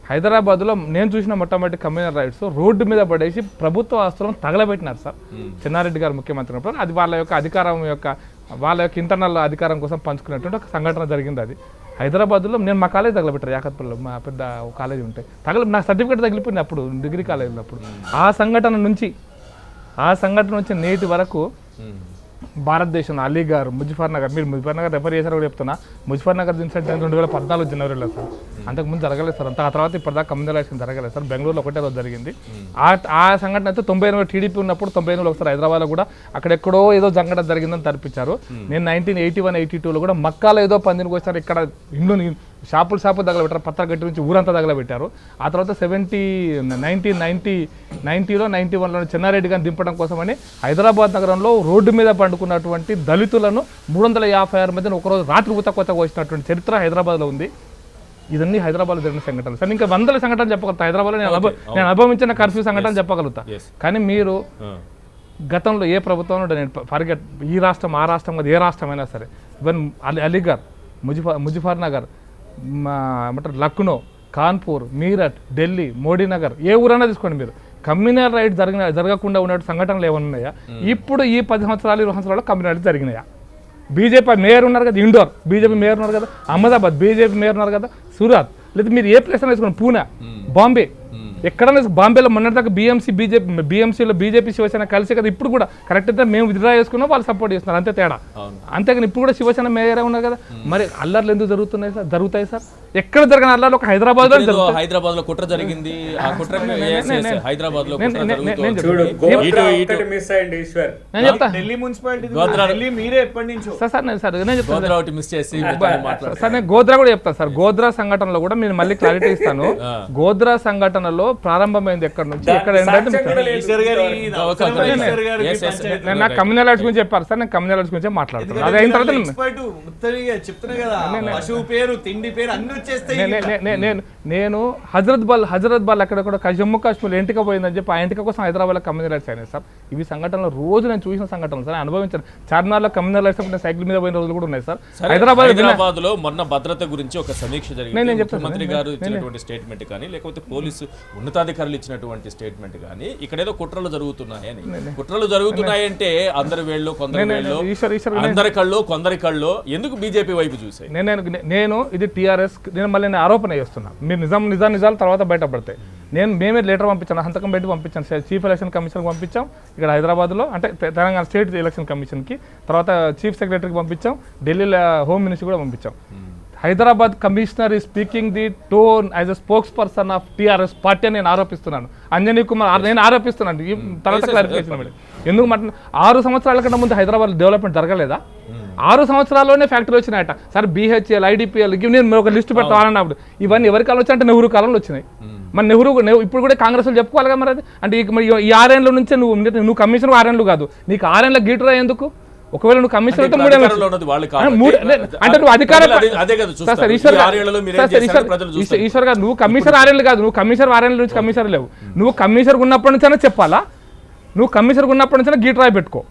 హైదరాబాద్లో నేను చూసిన మొట్టమొదటి కమ్యూనల్ రైట్స్ రోడ్డు మీద పడేసి ప్రభుత్వ ఆస్తులను తగలబెట్టినారు సార్. చెన్నారెడ్డి గారు ముఖ్యమంత్రి ఉన్నప్పుడు అది వాళ్ళ యొక్క అధికారం వాళ్ళ యొక్క ఇంటర్నల్ అధికారం కోసం పంచుకున్నటువంటి ఒక సంఘటన జరిగింది. అది హైదరాబాద్లో నేను మా కాలేజ్ తగలబెట్టారు, యాకత్పల్లిలో మా పెద్ద కాలేజ్ ఉంటే నా సర్టిఫికేట్ తగిలిపోయింది అప్పుడు డిగ్రీ కాలేజీలో. అప్పుడు ఆ సంఘటన నుంచి నేటి వరకు భారతదేశంలో అలీగర్, ముజఫర్ నగర్, మీరు ముజఫర్ నగర్ రెఫర్ చేశారు కూడా చెప్తున్నా. ముజఫర్ నగర్ ఇన్సిడెంట్ 2014 జనవరిలో సార్. అంతకుముందు జరగలేదు సార్. ఆ తర్వాత ఇప్పటిదాకా కమ్యూనల్ ఎలక్షన్ జరగలేదు సార్. బెంగళూరులో ఒకటే రోజు జరిగింది. ఆ సంఘటన అయితే 98లో టీడీపీ ఉన్నప్పుడు, 98లో ఒకసారి హైదరాబాద్లో కూడా అక్కడెక్కడో ఏదో సంఘటన జరిగిందని తరిపించారు. నేను 1981-82లో కూడా మక్కాలో ఏదో పందిని కోసారు. ఇక్కడ ఇండ్లు షాపులు తగలబెట్టారు, పత్రగట్టి నుంచి ఊరంతా తగలబెట్టారు. ఆ తర్వాత 1990లో 91లో చెన్నారెడ్డి గారిని దింపడం కోసమని హైదరాబాద్ నగరంలో రోడ్డు మీద పండుకున్నటువంటి దళితులను 356 మందిని ఒకరోజు రాత్రి కొత్త కోసినటువంటి చరిత్ర హైదరాబాద్లో ఉంది. ఇదన్నీ హైదరాబాద్లో జరిగిన సంఘటనలు సార్. ఇంకా వందల సంఘటనలు చెప్పగలుగుతా. హైదరాబాద్లో నేను అనుభవించిన కర్ఫ్యూ సంఘటనలు చెప్పగలుగుతా. కానీ మీరు గతంలో ఏ ప్రభుత్వంలో నేను ఫర్గెట్, ఈ రాష్ట్రం ఆ రాష్ట్రం కాదు, ఏ రాష్ట్రమైనా సరే, ఈవెన్ అలీగర్, ముజఫర్ నగర్, లక్నో, కాన్పూర్, మీరట్, ఢిల్లీ, మోడీనగర్, ఏ ఊరైనా తీసుకోండి మీరు, కమ్యూనల్ రైట్ జరగకుండా ఉన్న సంఘటనలు ఏమైనా ఉన్నాయా? ఇప్పుడు ఈ 10 సంవత్సరాలు 20 సంవత్సరాలు కమ్యూనల్ రైట్ జరిగినాయా? బీజేపీ మేయర్ ఉన్నారు కదా, ఇండోర్ బీజేపీ మేయర్ ఉన్నారు కదా, అహ్మదాబాద్ బీజేపీ మేయర్ ఉన్నారు కదా, సూరత్, లేదా మీరు ఏ ప్లేస్ అయినా తీసుకోండి, పూణే, బాంబే, ఎక్కడైనా బాంబేలో మొన్నటిదాకా బీఎంసీలో బీజేపీ శివసేన కలిసి కదా. ఇప్పుడు కూడా కరెక్ట్ అయితే మేము విత్డ్రా చేసుకున్నాం, వాళ్ళు సపోర్ట్ చేస్తున్నారు, అంతే తేడా. అంతేగాని ఇప్పుడు కూడా శివసేన మేయరే ఉన్నారు కదా. మరి అల్లర్లు ఎందుకు జరుగుతాయి సార్? ఎక్కడ జరిగిన అల్లర్లు ఒక హైదరాబాద్ లో కుట్ర జరిగింది. నేను గోద్రా కూడా చెప్తాను సార్. గోద్రా సంఘటనలో కూడా నేను మళ్ళీ క్లారిటీ ఇస్తాను. గోద్రా సంఘటనలో ప్రారంభమైంది ఎక్కడి నుంచి, ఎక్కడ నాకు కమ్యూనల్ రైట్స్ గురించి చెప్పారు సార్. నేను కమ్యూనల్ రైట్స్ గురించి మాట్లాడుతున్నాను. అది అయిన తర్వాత నేను హజరత్ బాల్ అక్కడ జమ్మూ కాశ్మీర్ ఎంటిక పోయిందని చెప్పి ఆ ఎంటిక కోసం హైదరాబాద్లో కమ్యూనల్ రైట్స్ అయినాయి సార్. ఇవి సంఘటనలు రోజు నేను చూసిన సంఘటనలు సార్, అనుభవించాను. చార్మినార్లో కమ్యూనల్ రైట్స్ నేను సైకిల్ మీద పోయిన రోజులు కూడా ఉన్నాయి సార్. హైదరాబాద్ లో మొన్న భద్రత గురించి ఒక సమీక్ష జరిగింది. ముఖ్యమంత్రి గారు ఇచ్చినటువంటి స్టేట్మెంట్ కానీ, లేకపోతే పోలీసు ఉన్నతాధికారులు ఇచ్చినటువంటి స్టేట్మెంట్ కానీ, ఇక్కడ ఏదో కుట్రలు జరుగుతున్నాయంటే అందరి వేళ్ళు కొందరి వేళ్ళు, అందరి కళ్ళు కొందరి కళ్ళు, ఎందుకు బీజేపీ వైపు చూసాయి? నేను ఇది టీఆర్ఎస్, నేను మళ్ళీ ఆరోపణ చేస్తున్నాను. మీరు నిజాలు తర్వాత బయటపడతాయి. మేమే లెటర్ పంపించాను, సంతకం పెట్టి పంపించాను, చీఫ్ ఎలక్షన్ కమిషన్కి పంపించాం ఇక్కడ హైదరాబాద్లో, అంటే తెలంగాణ స్టేట్ ఎలక్షన్ కమిషన్కి, తర్వాత చీఫ్ సెక్రటరీకి పంపించాం, ఢిల్లీలో హోమ్ మినిస్టర్ కూడా పంపించాం. హైదరాబాద్ కమిషనర్ ఈ speaking the tone as a spokes person of TRS party అని నేను ఆరోపిస్తున్నాను. అంజనీ కుమార్ నేను ఆరోపిస్తున్నాను. తర్వాత క్లారిఫికేషన్ ఎందుకు 6 సంవత్సరాల కన్నా ముందు హైదరాబాద్ డెవలప్మెంట్ జరగలేదా? 6 సంవత్సరాల్లోనే ఫ్యాక్టరీ వచ్చినాయట సార్. BHEL, IDPL నేను ఒక లిస్ట్ పెట్టాలన్నప్పుడు ఇవన్నీ ఎవరి కాలంలో వచ్చాయంటే నెహ్రూ కాలంలో వచ్చినాయి. మన నెహ్రూ ఇప్పుడు కూడా కాంగ్రెస్ వాళ్ళు చెప్పుకోవాలి కదా మరి అది. అంటే ఈ 6 ఏళ్ళ నుంచే నువ్వు కమిషనర్ 6 ఏళ్ళు కాదు, నీకు 6 ఏళ్ళ గీటురా ఎందుకు? ఒకవేళ నువ్వు కమిషనర్ అయితే 3 ఏళ్ళు అంటే నువ్వు అధికారం ఈశ్వర్ గారు నువ్వు కమిషనర్ 6 ఏళ్ళు కాదు, నువ్వు కమిషనర్ 6 ఏళ్ళ నుంచి కమిషనర్ లేవు. నువ్వు కమిషనర్ ఉన్నప్పటి నుంచైనా చెప్పాలా, నువ్వు కమిషనర్ ఉన్నప్పటి నుంచైనా గీటరాయి పెట్టుకో.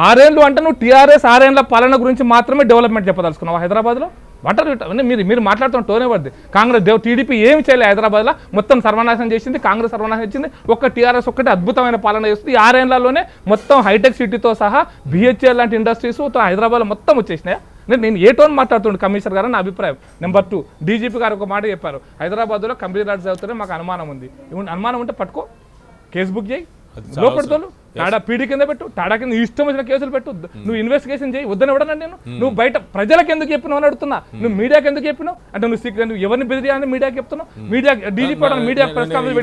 6 ఏళ్ళు అంటే నువ్వు TRS 6 ఏళ్ళ పాలన గురించి మాత్రమే డెవలప్మెంట్ చెప్పదలుచుకున్నావు హైదరాబాద్లో. వాటర్ మీరు మాట్లాడుతున్న టోనే పడుతుంది. కాంగ్రెస్ టీడీపీ ఏమి చేయలేదు హైదరాబాద్లో, మొత్తం సర్వనాశనం చేసింది. కాంగ్రెస్ సర్వనాశనం చేసింది. ఒక్క TRS ఒక్కటి అద్భుతమైన పాలన చేస్తుంది. 6 ఏళ్లలోనే మొత్తం హైటెక్ సిటీతో సహా BHEL లాంటి ఇండస్ట్రీస్ హైదరాబాద్లో మొత్తం వచ్చేసినాయి. నేను ఏ టోన్ మాట్లాడుతుండే కమిషనర్ గారు నా అభిప్రాయం. నెంబర్ 2 DGP గారు ఒక మాట చెప్పారు, హైదరాబాద్లో కంపెనీ రాడ్స్ చదువుతారే మాకు అనుమానం ఉంది. అనుమానం ఉంటే పట్టుకో, కేసు బుక్ చేయి, లోపడుతోలు టాడా పీడీ కింద పెట్టు, టాడా కింద ఇష్టం వచ్చిన కేసులు పెట్టు, నువ్వు ఇన్వెస్టిగేషన్ చేయి. వద్దని ఇవ్వడన్నా నేను. నువ్వు బయట ప్రజలకు ఎందుకు చెప్పినావు అని అడుగుతున్నా, నువ్వు మీడియాకి ఎందుకు చెప్పినావు అంటే నువ్వు ఎవరిని బెదిరియాలని మీడియాకి చెప్తున్నావు. Media DGP media press conference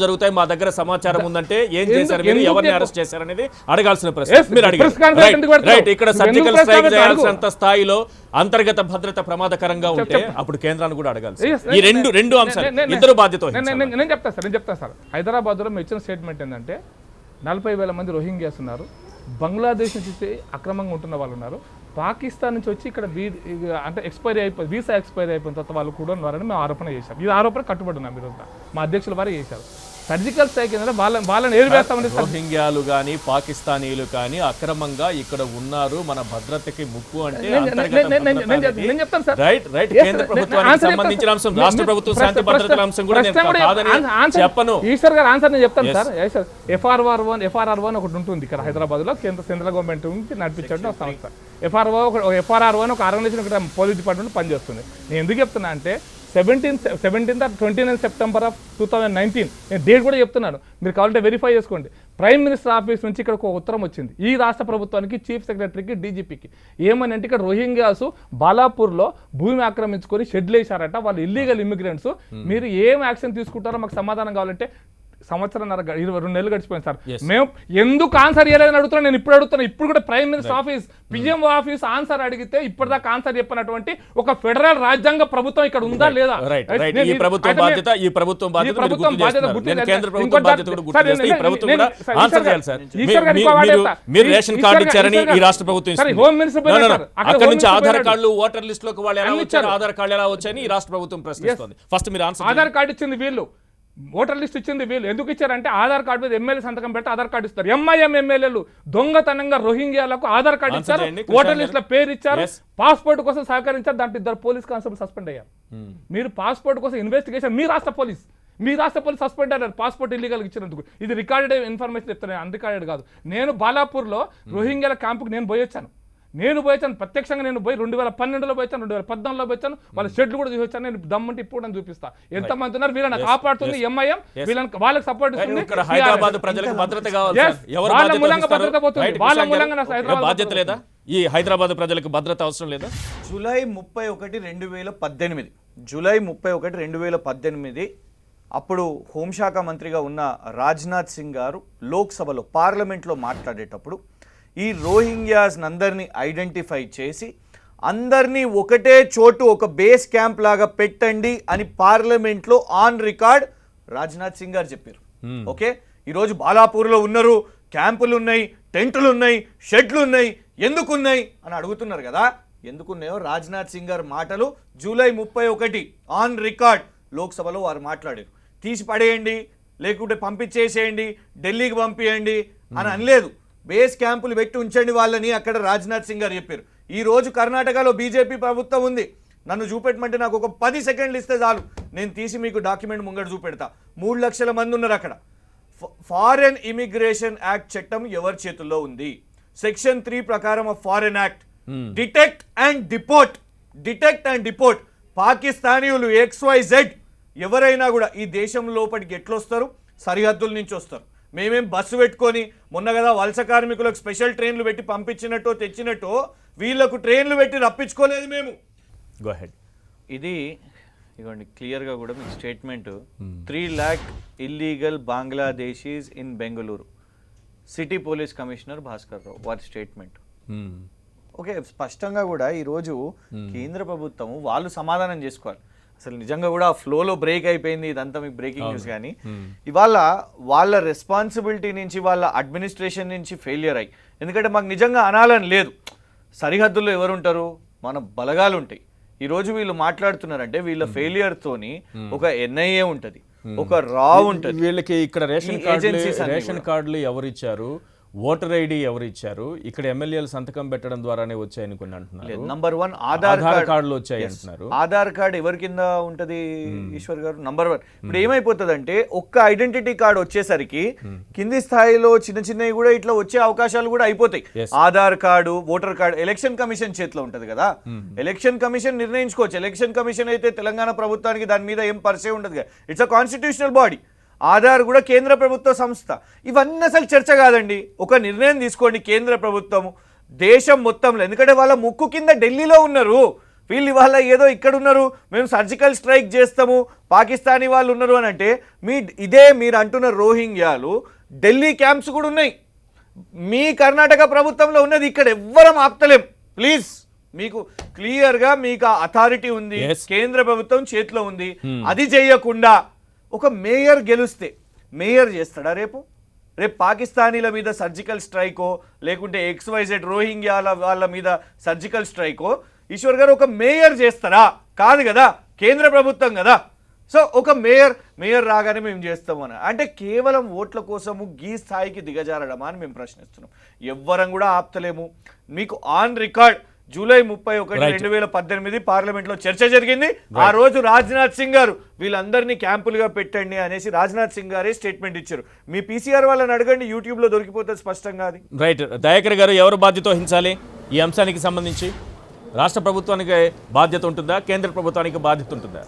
జరుగుతాయి మా దగ్గర సమాచారం ఉందంటే ఏం చేశారు మీరు, ఎవరిని అరెస్ట్ చేశారనేది అడగాల్సిన ప్రశ్న. ఇక్కడ సర్జికల్ స్ట్రైక్ చేయాల్సినంత స్థాయిలో అంతర్గత భద్రత ప్రమాదకరంగా ఉంటే అప్పుడు కేంద్రాన్ని కూడా అడగాలి. ఈ రెండు అంశాలు ఇద్దరు బాధ్యత. నేను చెప్తాను సార్. హైదరాబాద్లో మేము ఇచ్చిన స్టేట్మెంట్ ఏంటంటే 40,000 మంది రోహింగ్యాస్ ఉన్నారు, బంగ్లాదేశ్ నుంచి అక్రమంగా ఉంటున్న వాళ్ళు ఉన్నారు, పాకిస్తాన్ నుంచి వచ్చి ఇక్కడ అంటే వీసా ఎక్స్పైరీ అయిపోయిన తర్వాత వాళ్ళు కూడా ఉన్నారని మేము ఆరోపణ చేశాం. ఈ ఆరోపణ కట్టుబడి ఉన్నాం ఈరోజు మా అధ్యక్షుల వారే చేశారు. సర్జికల్ స్ట్రైక్ ఏంటంటే వాళ్ళని ఏది వేస్తామంటే రోహింగ్యాలు కానీ పాకిస్తానీలు కానీ అక్రమంగా ఇక్కడ ఉన్నారు, మన భద్రతకి ముప్పు అంటే నేను చెప్తాను సార్. రైట్ కేంద్ర ప్రభుత్వానికి సంబంధించిన అంశం, రాష్ట్ర ప్రభుత్వం శాంతి భద్రతల అంశం కూడా చెప్పను. ఈశ్వర్ గారు ఆన్సర్ నేను చెప్తాను సార్. FRR1 ఒకటి ఉంటుంది ఇక్కడ హైదరాబాద్ లో, సెంట్రల్ గవర్నమెంట్ నుంచి నడిపించడం ఒక సంస్థ. FRR1 ఒక ఆర్గనైజేషన్ ఇక్కడ పోలీస్ డిపార్ట్మెంట్ పనిచేస్తుంది. నేను ఎందుకు చెప్తున్నా అంటే 29 సెప్టెంబర్ 2019 నేను డేట్ కూడా చెప్తున్నాను, మీరు కావాలంటే వెరిఫై చేసుకోండి. ప్రైమ్ మినిస్టర్ ఆఫీస్ నుంచి ఇక్కడ ఒక ఉత్తరం వచ్చింది ఈ రాష్ట్ర ప్రభుత్వానికి, చీఫ్ సెక్రటరీకి, DGPకి. ఏమని అంటే ఇక్కడ రోహింగ్యాస్ బాలాపూర్లో భూమి ఆక్రమించుకొని షెడ్లు వేశారట, వాళ్ళు ఇల్లీగల్ ఇమిగ్రెంట్స్, మీరు ఏం యాక్షన్ తీసుకుంటారో మాకు సమాధానం కావాలంటే 1.5 నెలలు గడిచిపోయింది సార్. మేము ఎందుకు ఆన్సర్ చేయలేదని అడుగుతున్నా. నేను ఇప్పుడు అడుగుతున్నా, ఇప్పుడు కూడా prime minister office, PMO office answer అడిగితే ఇప్పటిదాకా ఆన్సర్ చెప్పినటువంటి ఒక ఫెడరల్ రాజ్యాంగ ప్రభుత్వం ఇక్కడ ఉందా లేదా? ఆధార్ కార్డులు ఓటర్ లిస్ట్ లోకి వాళ్ళు ఎలా వచ్చారు, ఆధార్ కార్డు ఎలా వచ్చాయని ఈ రాష్ట్ర ప్రభుత్వం ప్రశ్నిస్తోంది. ఫస్ట్ మీరు ఆధార్ కార్డు ఇచ్చింది వీళ్ళు, ఓటర్ లిస్ట్ ఇచ్చింది వీళ్ళు. ఎందుకు ఇచ్చారంటే ఆధార్ కార్డు మీద ఎమ్మెల్యే సంతకం పెడితే ఆధార్ కార్డు ఇస్తారు. MIM ఎమ్మెల్యేలు దొంగతనంగా రోహింగ్యాలకు ఆధార్ కార్డు ఇచ్చారు, ఓటర్ లిస్ట్ లో పేరు ఇచ్చారు, పాస్పోర్ట్ కోసం సహకరించారు, దాంట్లో 2 పోలీస్ కానిస్టేబుల్ సస్పెండ్ అయ్యారు. మీరు పాస్పోర్ట్ కోసం ఇన్వెస్టిగేషన్ మీ రాష్ట్ర పోలీస్ సస్పెండ్ అయ్యారు పాస్పోర్ట్ ఇల్లీగల్ ఇచ్చినందుకు. ఇది రికార్డెడ్ ఇన్ఫర్మేషన్ చెప్తాను, అన్రికార్డెడ్ కాదు. నేను బాలాపూర్లో రోహింగ్యాల క్యాంపుకి నేను పోయొచ్చాను, ప్రత్యక్షంగా నేను పోయి 2012లో పోయాను, 2014లో పోయాను, వాళ్ళ షెడ్లు కూడా చూపించాను. నేను దమ్మంటే ఇప్పుడు చూపిస్తా ఎంతమంది ఉన్నారు. వీళ్ళని కాపాడుతుంది MIM, వీళ్ళకి వాళ్ళకి సపోర్ట్ ఇస్తుంది. హైదరాబాద్ ప్రజలకు భద్రత కావాలి, వాళ్ళ మూలంగా భద్రత పోతుంది, వాళ్ళ మూలంగా బాధ్యత లేదా? ఈ హైదరాబాద్ ప్రజలకు భద్రత అవసరం లేదా? జూలై 31, 2018 అప్పుడు హోంశాఖ మంత్రిగా ఉన్న రాజ్నాథ్ సింగ్ గారు లోక్సభలో పార్లమెంట్లో మాట్లాడేటప్పుడు ఈ రోహింగ్యాస్ అందరినీ ఐడెంటిఫై చేసి అందరినీ ఒకటే చోటు ఒక బేస్ క్యాంప్ లాగా పెట్టండి అని పార్లమెంట్లో ఆన్ రికార్డ్ రాజ్నాథ్ సింగ్ గారు చెప్పారు. ఓకే, ఈరోజు బాలాపూర్లో ఉన్నారు, క్యాంపులు ఉన్నాయి, టెంటులు ఉన్నాయి, షెడ్లు ఉన్నాయి, ఎందుకున్నాయి అని అడుగుతున్నారు కదా. ఎందుకున్నాయో రాజ్నాథ్ సింగ్ గారు మాటలు జూలై 31 ఆన్ రికార్డ్ లోక్సభలో వారు మాట్లాడారు. తీసి పడేయండి, లేకుంటే పంపించేసేయండి, ఢిల్లీకి పంపించండి అని అనలేదు. బేస్ క్యాంపులు పెట్టి ఉంచండి వాళ్ళని అక్కడ రాజ్నాథ్ సింగ్ గారు చెప్పారు. ఈరోజు కర్ణాటకలో బీజేపీ ప్రభుత్వం ఉంది. నన్ను చూపెట్టమంటే నాకు ఒక 10 సెకండ్లు ఇస్తే చాలు, నేను తీసి మీకు డాక్యుమెంట్ ముంగట చూపెడతా. 3 లక్షల మంది ఉన్నారు అక్కడ. ఫారెన్ ఇమిగ్రేషన్ యాక్ట్ చట్టం ఎవరి చేతుల్లో ఉంది? సెక్షన్ 3 ప్రకారం foreign act detect and deport పాకిస్తానీయులు XYZ ఎవరైనా కూడా ఈ దేశం లోపలికి ఎట్లొస్తారు? సరిహద్దుల నుంచి వస్తారు. మేమేం బస్సు పెట్టుకొని మొన్న కదా వలస కార్మికులకు స్పెషల్ ట్రైన్లు పెట్టి పంపించినట్టు తెచ్చినట్టు వీళ్ళకు ట్రైన్లు పెట్టి రప్పించుకోలేదు మేము. Go ahead. ఇది ఇవ్వండి క్లియర్గా కూడా మీకు statement 3 lakh illegal Bangladeshis in Bengaluru city police commissioner Bhaskar Rao వారి స్టేట్మెంట్. ఓకే, స్పష్టంగా కూడా ఈరోజు కేంద్ర ప్రభుత్వం వాళ్ళు సమాధానం చేసుకోవాలి. అసలు నిజంగా కూడా ఆ ఫ్లోలో బ్రేక్ అయిపోయింది, ఇదంతా మీకు బ్రేకింగ్ న్యూస్. కానీ ఇవాళ వాళ్ళ రెస్పాన్సిబిలిటీ నుంచి వాళ్ళ అడ్మినిస్ట్రేషన్ నుంచి ఫెయిలియర్ అయ్యి, ఎందుకంటే మాకు నిజంగా అనాలని లేదు, సరిహద్దుల్లో ఎవరుంటారు, మన బలగాలు ఉంటాయి. ఈరోజు వీళ్ళు మాట్లాడుతున్నారంటే వీళ్ళ ఫెయిలియర్ తోని ఒక ఎన్ఐఏ ఉంటది, ఒక రా ఉంటది. వీళ్ళకి ఇక్కడ రేషన్ కార్డులు ఎవరు ఇచ్చారు, ఓటర్ ఐడి ఎవరు ఇచ్చారు, ఇక్కడ ఎమ్మెల్యేలు సంతకం పెట్టడం ద్వారానే వచ్చాయని కొన్ని అంటున్నారు. నంబర్ 1 ఆధార్ కార్డులు వచ్చాయి అంటున్నారు. ఆధార్ కార్డు ఎవరి కింద ఉంటది ఈశ్వర్ గారు? నంబర్ 1. ఇప్పుడు ఏమైపోతుందంటే ఒక్క ఐడెంటిటీ కార్డు వచ్చేసరికి కింది స్థాయిలో చిన్న చిన్నవి కూడా ఇట్లా వచ్చే అవకాశాలు కూడా అయిపోతాయి. Aadhaar card, voter card election commission చేతిలో ఉంటది కదా, ఎలక్షన్ కమిషన్ నిర్ణయించుకోవచ్చు. ఎలక్షన్ కమిషన్ అయితే తెలంగాణ ప్రభుత్వానికి దాని మీద ఏం పరిచయం ఉండదు కదా, it's a constitutional body. Aadhaar కూడా కేంద్ర ప్రభుత్వ సంస్థ. ఇవన్నీ అసలు చర్చ కాదండి. ఒక నిర్ణయం తీసుకోండి కేంద్ర ప్రభుత్వము దేశం మొత్తంలో, ఎందుకంటే వాళ్ళ ముక్కు కింద ఢిల్లీలో ఉన్నారు వీళ్ళు. ఇవాళ ఏదో ఇక్కడ ఉన్నారు, మేము సర్జికల్ స్ట్రైక్ చేస్తాము, పాకిస్తానీ వాళ్ళు ఉన్నారు అని అంటే, ఇదే మీరు అంటున్న రోహింగ్యాలు ఢిల్లీ క్యాంప్స్ కూడా ఉన్నాయి. మీ కర్ణాటక ప్రభుత్వంలో ఉన్నది, ఇక్కడ ఎవ్వరం ఆప్తలేం. ప్లీజ్, మీకు క్లియర్గా మీకు ఆ అథారిటీ ఉంది, కేంద్ర ప్రభుత్వం చేతిలో ఉంది. అది చేయకుండా ఒక మేయర్ గెలుస్తే మేయర్ చేస్తాడా రేపు పాకిస్తానీల మీద సర్జికల్ స్ట్రైకో లేకుంటే XYZ రోహింగ్యాల వాళ్ళ మీద సర్జికల్ స్ట్రైకో ఈశ్వర్ గారు ఒక మేయర్ చేస్తారా? కాదు కదా, కేంద్ర ప్రభుత్వం కదా. సో ఒక మేయర్ రాగానే మేము చేస్తామని అంటే కేవలం ఓట్ల కోసము గీ స్థాయికి దిగజారడమా అని మేము ప్రశ్నిస్తున్నాం. ఎవ్వరం కూడా ఆప్తలేము. మీకు ఆన్ రికార్డ్ జూలై 31, 2018 పార్లమెంట్లో చర్చ జరిగింది. ఆ రోజు రాజ్నాథ్ సింగ్ గారు వీళ్ళందరినీ క్యాంపులుగా పెట్టండి అనేసి రాజ్నాథ్ సింగ్ గారే స్టేట్మెంట్ ఇచ్చారు. మీ PCR వాళ్ళని అడగండి, యూట్యూబ్లో దొరికిపోతుంది స్పష్టంగా అది. రైట్. దయాకర్ గారు, ఎవరు బాధ్యత వహించాలి ఈ అంశానికి సంబంధించి? రాష్ట్ర ప్రభుత్వానికి బాధ్యత ఉంటుందా, కేంద్ర ప్రభుత్వానికి బాధ్యత ఉంటుందా?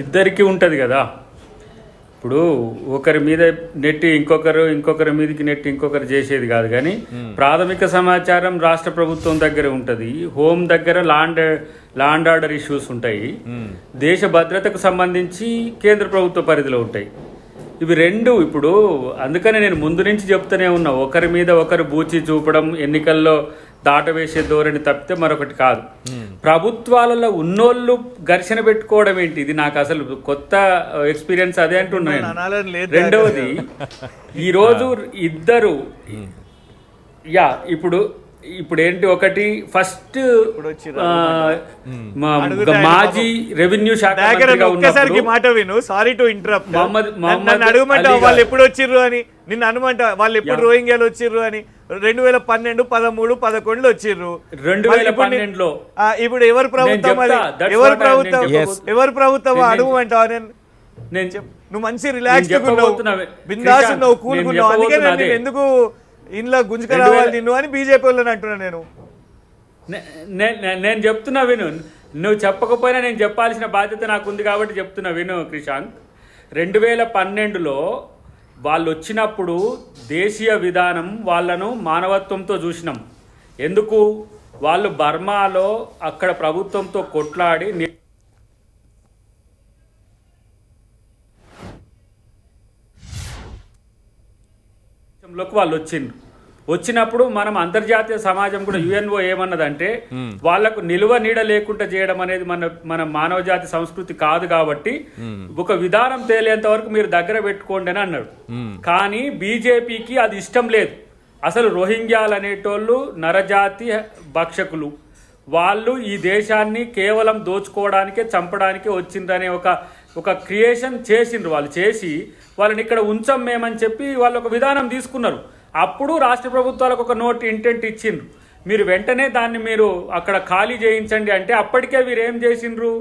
ఇద్దరికి ఉంటుంది కదా. ఇప్పుడు ఒకరి మీద నెట్టి ఇంకొకరి మీదకి నెట్టి ఇంకొకరు చేసేది కాదు. కానీ ప్రాథమిక సమాచారం రాష్ట్ర ప్రభుత్వం దగ్గర ఉంటుంది, హోమ్ దగ్గర లాండ్ ఆర్డర్ ఇష్యూస్ ఉంటాయి, దేశ భద్రతకు సంబంధించి కేంద్ర ప్రభుత్వ పరిధిలో ఉంటాయి. ఇవి రెండు ఇప్పుడు అందుకనే నేను ముందు నుంచి చెప్తూనే ఉన్నా, ఒకరి మీద ఒకరు బూచి చూపడం, ఎన్నికల్లో దాటవేసే ధోరణి తప్పితే మరొకటి కాదు. ప్రభుత్వాలలో ఉన్నోళ్ళు ఘర్షణ పెట్టుకోవడం ఏంటి? ఇది నాకు అసలు కొత్త ఎక్స్పీరియన్స్, అదే అంటున్నాను. రెండవది, ఈరోజు ఇద్దరు ఇప్పుడు ఏంటి, ఒకటి ఫస్ట్ మాజీ రెవెన్యూ శాఖ మాట విను, సారీ టు ఇంటరప్ట్. అడగమంటా వాళ్ళు ఎప్పుడు వచ్చిర్రు అని, నిన్ను అనుమంట వాళ్ళు ఎప్పుడు రోహింగ్యాలు వచ్చిర్రు అని. 2012, 13, 11 వచ్చిర్రు. 2012లో ఇప్పుడు ఎవరు ప్రభుత్వం, ఎవరు ప్రభుత్వం అడుగుమంటావా? నేను నువ్వు మంచి రిలాక్స్ బిందాస్ ఉన్నావు, కూలుకున్నావు, అందుకే నేను ఎందుకు ఇంట్లో గుంజుక రావాలి నిన్ను అని బీజేపీ వాళ్ళని అంటున్నా. నేను చెప్తున్నా విను, నువ్వు చెప్పకపోయినా నేను చెప్పాల్సిన బాధ్యత నాకు ఉంది కాబట్టి చెప్తున్నా విను క్రిషాంక్. 2012లో వాళ్ళు వచ్చినప్పుడు దేశీయ విధానం వాళ్ళను మానవత్వంతో చూసినాం. ఎందుకు? వాళ్ళు బర్మాలో అక్కడ ప్రభుత్వంతో కొట్లాడి వాళ్ళు వచ్చినప్పుడు మనం అంతర్జాతీయ సమాజం కూడా UNO ఏమన్నదంటే, వాళ్లకు నిలువ నీడ లేకుండా చేయడం అనేది మన మానవ జాతి సంస్కృతి కాదు కాబట్టి ఒక విధానం తేలేంత వరకు మీరు దగ్గర పెట్టుకోండి అని అన్నాడు. కానీ బీజేపీకి అది ఇష్టం లేదు. అసలు రోహింగ్యాలు అనేటోళ్ళు నరజాతి భక్షకులు, వాళ్ళు ఈ దేశాన్ని కేవలం దోచుకోవడానికే చంపడానికే వచ్చిందనే ఒక క్రియేషన్ చేసిండ్రు. వాళ్ళు చేసి వాళ్ళని ఇక్కడ ఉంచం మేమని చెప్పి వాళ్ళు ఒక విధానం తీసుకున్నారు. అప్పుడు రాష్ట్ర ప్రభుత్వాలకు ఒక నోట్ ఇంటెంట్ ఇచ్చిండ్రు, మీరు వెంటనే దాన్ని మీరు అక్కడ ఖాళీ చేయించండి అంటే, అప్పటికే వీరు ఏం చేసిండ్రు,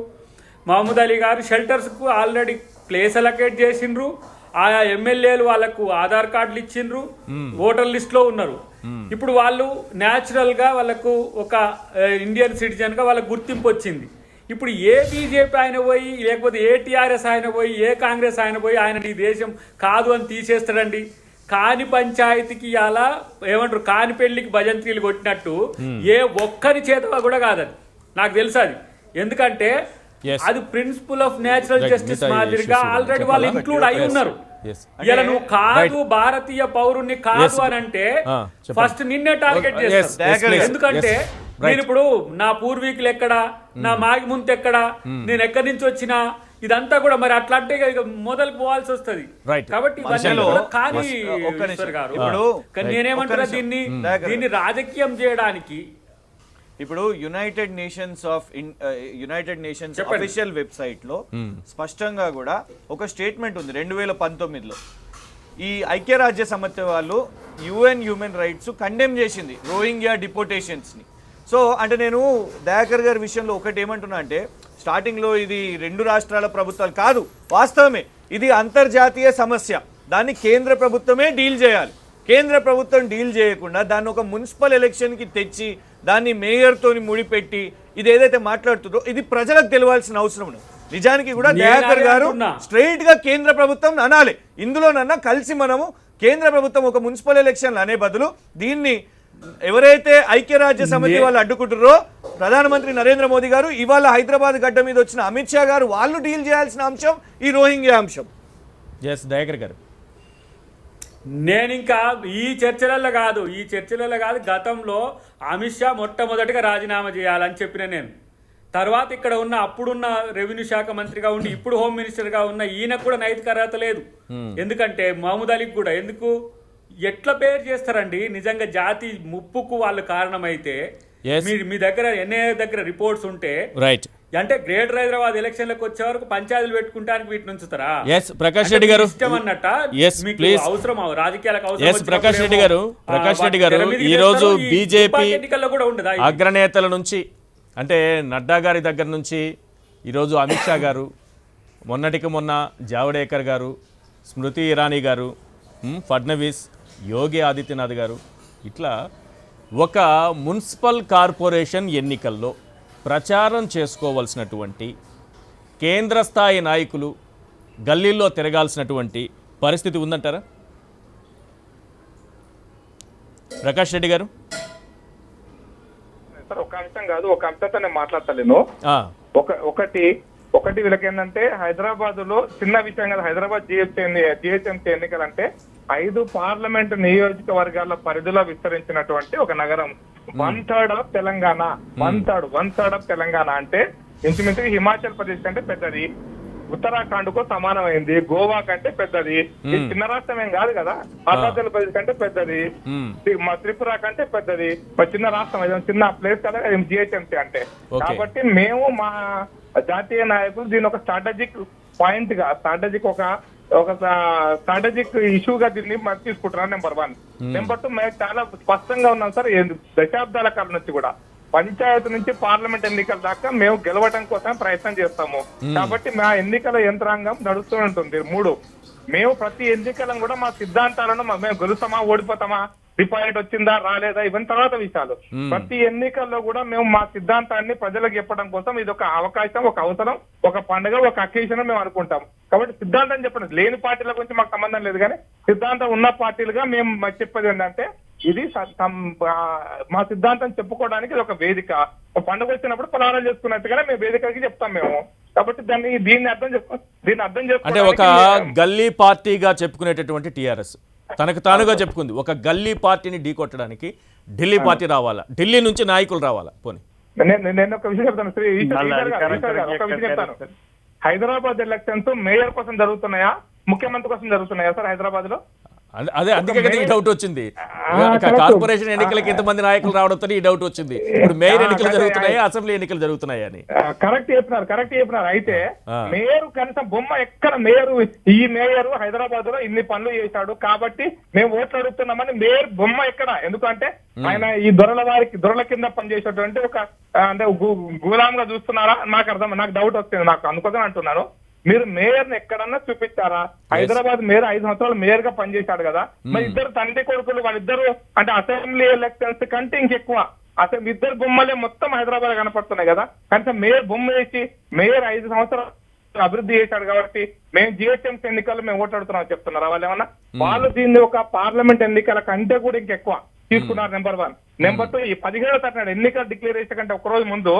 మహమూద్ అలీ గారు షెల్టర్స్కు ఆల్రెడీ ప్లేస్ అలొకేట్ చేసిండ్రు, ఆయా ఎమ్మెల్యేలు వాళ్ళకు ఆధార్ కార్డులు ఇచ్చిండ్రు, ఓటర్ లిస్ట్లో ఉన్నారు. ఇప్పుడు వాళ్ళు న్యాచురల్గా వాళ్ళకు ఒక ఇండియన్ సిటిజన్గా వాళ్ళకు గుర్తింపు వచ్చింది. ఇప్పుడు ఏ బీజేపీ ఆయన పోయి, లేకపోతే ఏ TRS ఆయన పోయి, ఏ కాంగ్రెస్ ఆయన పోయి ఆయన ఈ దేశం కాదు అని తీసేస్తాడండి? కాని పంచాయతీకి అలా ఏమంటారు, కాని పెళ్లికి భజంత్రీలు కొట్టినట్టు ఏ ఒక్కరి చేత కూడా కాదని. నాకు తెలుసు అది. ఎందుకంటే Yes. అది principle of natural Right. Justice మిగతా మాదిరిగా issues ఆల్రెడీ చెప్పాలా? వాళ్ళు ఇంక్లూడ్ అయి ఉన్నారు. Yes. ఇలా నువ్వు కాదు భారతీయ పౌరుణ్ణి కాదు అని అంటే చెప్పండి. ఫస్ట్ నిన్నే టార్గెట్ Yes, చేస్తారు. yes, please. ఎందుకంటే Yes. Right. నేను ఇప్పుడు నా పూర్వీకులు ఎక్కడా, నా మాగి ముందు ఎక్కడా, నేను ఎక్కడి నుంచి వచ్చినా, ఇదంతా కూడా మరి అట్లా అంటే ఇక మొదలు పోవాల్సి వస్తుంది. Right. కాబట్టి ఇవన్నీ మధ్యలో కూడా కానీ ఒక్క నిమిషం. ఈశ్వర్ గారు, ఇప్పుడు కానీ నేనేమంటున్నా దీన్ని రాజకీయం చేయడానికి ఇప్పుడు యునైటెడ్ నేషన్స్ చెప్పండి. అఫీషియల్ వెబ్సైట్ లో స్పష్టంగా కూడా ఒక స్టేట్మెంట్ ఉంది 2019లో. ఈ ఐక్యరాజ్య సమితి వాళ్ళు UN హ్యూమన్ రైట్స్ కండెమ్ చేసింది రోహింగ్యా డిపోటేషన్స్ ని. సో అంటే నేను దయాకర్ గారి విషయంలో ఒకటి ఏమంటున్నా అంటే, స్టార్టింగ్ లో ఇది 2 రాష్ట్రాల ప్రభుత్వాలు కాదు, వాస్తవమే ఇది అంతర్జాతీయ సమస్య, దాన్ని కేంద్ర ప్రభుత్వమే డీల్ చేయాలి. కేంద్ర ప్రభుత్వం డీల్ చేయకుండా దాన్ని ఒక మున్సిపల్ ఎలక్షన్కి తెచ్చి దాన్ని మేయర్తోని ముడిపెట్టి ఇది ఏదైతే మాట్లాడుతుందో ఇది ప్రజలకు తెలియాల్సిన అవసరం ఉంది. నిజానికి కూడా దయాకర్ గారు స్ట్రైట్ గా కేంద్ర ప్రభుత్వం అనాలి. ఇందులోనన్నా కలిసి మనము కేంద్ర ప్రభుత్వం ఒక మున్సిపల్ ఎలక్షన్లు అనే బదులు దీన్ని ఎవరైతే ఐక్యరాజ్య సమితి వాళ్ళు అడ్డుకుంటారో ప్రధానమంత్రి నరేంద్ర మోదీ గారు ఇవాళ హైదరాబాద్ గడ్డ మీద వచ్చిన అమిత్ షా గారు వాళ్ళు డీల్ చేయాల్సిన అంశం ఈ రోహింగ్యా అంశం. ఎస్ దయాకర్ గారు, నేను ఇంకా ఈ చర్చలలో కాదు గతంలో అమిత్ షా మొట్టమొదటిగా రాజీనామా చేయాలని చెప్పిన నేను. తర్వాత ఇక్కడ ఉన్న అప్పుడున్న రెవెన్యూ శాఖ మంత్రిగా ఉండి ఇప్పుడు హోమ్ మినిస్టర్గా ఉన్న ఈయనకు కూడా నైతిక అర్హత లేదు. ఎందుకంటే మహమూద్ అలీకి కూడా ఎందుకు ఎట్లా పేరు చేస్తారండి? నిజంగా జాతి ముప్పుకు వాళ్ళు కారణమైతే మీ దగ్గర దగ్గర రిపోర్ట్స్ ఉంటే రైట్ అంటే గ్రేటర్ హైదరాబాద్ ఎలక్షన్లకు వచ్చే వరకు పంచాయతీలు పెట్టుకుంటానికి వీటిని ఉంచుతారా? ఎస్ ప్రకాష్ రెడ్డి గారు, ఇష్టం అన్నట్ట మీకు అవసరం రాజకీయాలకు అవసరం. ప్రకాష్ రెడ్డి గారు ఈ రోజు బీజేపీ ఎన్నికల్లో కూడా ఉండదా? అగ్రనేతల నుంచి అంటే నడ్డా గారి దగ్గర నుంచి ఈరోజు అమిత్ షా గారు, మొన్నటికి మొన్న జావడేకర్ గారు, స్మృతి ఇరానీ గారు, ఫడ్నవీస్, యోగి ఆదిత్యనాథ్ గారు, ఇట్లా ఒక మున్సిపల్ కార్పొరేషన్ ఎన్నికల్లో ప్రచారం చేసుకోవాల్సినటువంటి కేంద్ర స్థాయి నాయకులు గల్లీల్లో తిరగాల్సినటువంటి పరిస్థితి ఉందంటారా ప్రకాష్ రెడ్డి గారు? సార్ ఒక అంశం కాదు, ఒక అంశంతో నేను మాట్లాడతలేను. ఒకటి వీళ్ళకి ఏంటంటే హైదరాబాద్ లో చిన్న విషయం కదా, హైదరాబాద్ జిహెచ్ఎంసీ ఎన్నికలంటే 5 పార్లమెంట్ నియోజకవర్గాల పరిధిలో విస్తరించినటువంటి ఒక నగరం. 1/3 ఆఫ్ తెలంగాణ, 1/3 ఆఫ్ తెలంగాణ అంటే ఇంచుమించుగా హిమాచల్ ప్రదేశ్ కంటే పెద్దది, ఉత్తరాఖండ్ కు సమానమైంది, గోవా కంటే పెద్దది. ఇది చిన్న రాష్ట్రం ఏం కాదు కదా, అరుణాచల్ ప్రదేశ్ కంటే పెద్దది, మా త్రిపుర కంటే పెద్దది, చిన్న రాష్ట్రం, చిన్న ప్లేస్ కదా జిహెచ్ఎంసీ అంటే. కాబట్టి మేము మా జాతీయ నాయకులు దీని ఒక స్ట్రాటజిక్ పాయింట్ గా, ఒక స్ట్రాటజిక్ ఇష్యూగా దీన్ని తీసుకుంటున్నాం. నెంబర్ 1. నెంబర్ 2, మేము చాలా స్పష్టంగా ఉన్నాం సార్, దశాబ్దాల కాలం నుంచి కూడా పంచాయతీ నుంచి పార్లమెంట్ ఎన్నికల దాకా మేము గెలవడం కోసం ప్రయత్నం చేస్తాము. కాబట్టి మా ఎన్నికల యంత్రాంగం నడుస్తూ ఉంటుంది. 3, మేము ప్రతి ఎన్నికలను కూడా మా సిద్ధాంతాలను మేము గెలుస్తామా ఓడిపోతామా, డిపాజిట్ వచ్చిందా రాలేదా ఇవన్నీ తర్వాత విషయాలు. ప్రతి ఎన్నికల్లో కూడా మేము మా సిద్ధాంతాన్ని ప్రజలకు చెప్పడం కోసం ఇది ఒక అవకాశం, ఒక అవసరం, ఒక పండుగ, ఒక అకేషన్ మేము అనుకుంటాం. కాబట్టి సిద్ధాంతం చెప్పండి, లేని పార్టీల గురించి మాకు సంబంధం లేదు, కానీ సిద్ధాంతం ఉన్న పార్టీలుగా మేము చెప్పేది ఏంటంటే ఇది మా సిద్ధాంతం చెప్పుకోవడానికి ఇది ఒక వేదిక. ఒక పండుగ వచ్చినప్పుడు పలానాలు చేసుకున్నట్టుగానే మేము వేదికకి చెప్తాం మేము. కాబట్టి దీన్ని అర్థం చేసుకో అంటే ఒక గల్లీ పార్టీగా చెప్పుకునేటటువంటి టీఆర్ఎస్ తనకు తానుగా చెప్పుకుంది ఒక గల్లీ పార్టీని ఢీకొట్టడానికి ఢిల్లీ పార్టీ రావాలా, ఢిల్లీ నుంచి నాయకులు రావాలా? పోనీ నేను ఒక విషయం చెప్తాను, ఒక విషయం చెప్తాను. హైదరాబాద్ ఎలక్షన్స్ మేయర్ కోసం జరుగుతున్నాయా, ముఖ్యమంత్రి కోసం జరుగుతున్నాయా సార్ హైదరాబాద్ లో? అదే అందుకే కదా ఈ డౌట్ వచ్చింది. కార్పొరేషన్ ఎన్నికలకి ఎంతమంది నాయకులు రావడంతో ఈ డౌట్ వచ్చింది. ఇప్పుడు మేయర్ ఎన్నికలు జరుగుతున్నాయా, అసెంబ్లీ ఎన్నికలు జరుగుతున్నాయా అని. కరెక్ట్ చెప్పినారు. అయితే మేయర్ కనీసం బొమ్మ ఎక్కడ, ఈ మేయర్ హైదరాబాద్ లో ఇన్ని పనులు చేశాడు కాబట్టి మేము ఓట్లు అడుగుతున్నామని మేయర్ బొమ్మ ఎక్కడ? ఎందుకంటే ఆయన ఈ దొరల కింద పనిచేసేటువంటి ఒక అంటే గులాంగా చూస్తున్నారా? నాకు డౌట్ వస్తుంది, నాకు అందుకోసం అంటున్నాను. మీరు మేయర్ ని ఎక్కడన్నా చూపించారా? హైదరాబాద్ మేయర్ 5 సంవత్సరాలు మేయర్ గా పనిచేశాడు కదా, మరి ఇద్దరు తండ్రి కొడుకులు వాళ్ళిద్దరు అంటే అసెంబ్లీ ఎలక్షన్స్ కంటే ఇంకెక్కువ అసలు ఇద్దరు బొమ్మలే మొత్తం హైదరాబాద్ కనపడుతున్నాయి కదా. కనీసం మేయర్ బొమ్మ వేసి మేయర్ 5 సంవత్సరాలు అభివృద్ధి చేశాడు కాబట్టి మేము జిహెచ్ఎంసీ ఎన్నికల్లో మేము ఓట్లాడుతున్నాం చెప్తున్నారా వాళ్ళు ఏమన్నా? వాళ్ళు దీన్ని ఒక పార్లమెంట్ ఎన్నికల కంటే కూడా ఇంకెక్కువ తీసుకున్నారు. నెంబర్ 1. నెంబర్ 2, ఈ 17వ తారీఖు ఎన్నికల డిక్లేరేషన్ కంటే ఒక రోజు ముందు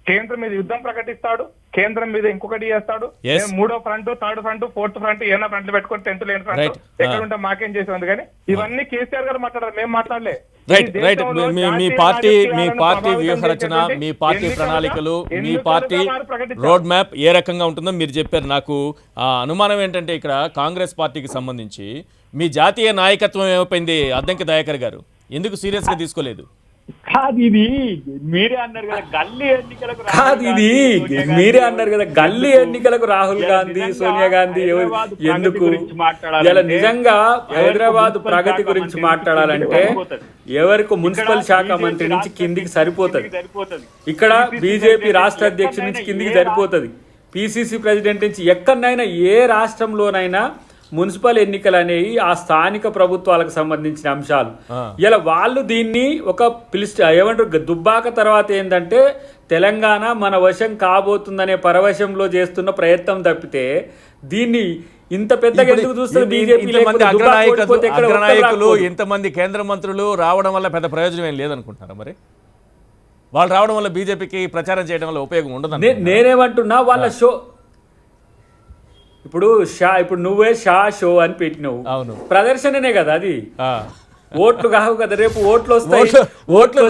కేంద్రం మీద యుద్ధం ప్రకటిస్తాడు, కేంద్రం మీద ఇంకొకటి చేస్తాడు, Yes. మేము 3వ front, 3rd front, 4th front ఏమైనా ఫ్రంట్లు పెట్టుకొని 10th లేని ఫ్రంట్ Right. ఎక్కడ ఉంటే మాకేం చేసేది. కానీ ఇవన్నీ కేసీఆర్ గారు మాట్లాడారు, మేము మాట్లాడలే. రైట్ ఈ రైట్ దేశంలో మీ జాతీయ పార్టీ రాజకీయాలను ప్రభావితం వ్యూహరచన, చేసేటువంటి మీ పార్టీ ఎన్నికలుగా ప్రణాళికలు, మీ ఎన్నికలుగా పార్టీ వారు ప్రకటించారు. రోడ్ మ్యాప్ ఏ రకంగా ఉంటుందో మీరు చెప్పారు. నాకు ఆ అనుమానం ఏంటంటే ఇక్కడ కాంగ్రెస్ పార్టీకి సంబంధించి మీ జాతీయ నాయకత్వం ఏమైపోయింది? అద్దంకి దయాకర్ గారు ఎందుకు సీరియస్గా తీసుకోలేదు? కాదు ఇది మీరే అన్నారు కదా గల్లీ ఎన్నికలకు కాదు ఇది మీరే అన్నారు కదా గల్లీ ఎన్నికలకు రాహుల్ గాంధీ, సోనియా గాంధీ ఎందుకు? ఇలా నిజంగా హైదరాబాద్ ప్రగతి గురించి మాట్లాడాలంటే ఎవరికి మున్సిపల్ శాఖ మంత్రి నుంచి కిందికి సరిపోతుంది, ఇక్కడ బీజేపీ రాష్ట్ర అధ్యక్షుడి నుంచి కిందికి సరిపోతుంది, పిసిసి ప్రెసిడెంట్ నుంచి ఎక్కడైనా ఏ రాష్ట్రంలోనైనా మున్సిపల్ ఎన్నికలు అనేవి ఆ స్థానిక ప్రభుత్వాలకు సంబంధించిన అంశాలు. ఇలా వాళ్ళు దీన్ని ఒక ఏమంటారు దుబ్బాక తర్వాత ఏంటంటే తెలంగాణ మన వశం కాబోతుందనే పరవశంలో చేస్తున్న ప్రయత్నం తప్పితే దీన్ని ఇంత పెద్దగా ఎందుకు చూస్తుంది బీజేపీ? అగ్రనాయకులు ఇంతమంది కేంద్ర మంత్రులు రావడం వల్ల పెద్ద ప్రయోజనం ఏం లేదనుకుంటున్నారా? మరి వాళ్ళు రావడం వల్ల బీజేపీకి ప్రచారం చేయడం వల్ల ఉపయోగం ఉండదు. నేనేమంటున్నా వాళ్ళ షో ఇప్పుడు నువ్వే షో అని పెట్టినావు, అవును ప్రదర్శననే కదా అది, ఓట్లు కావు కదా, రేపు ఓట్లు వస్తాయి. ఓట్లు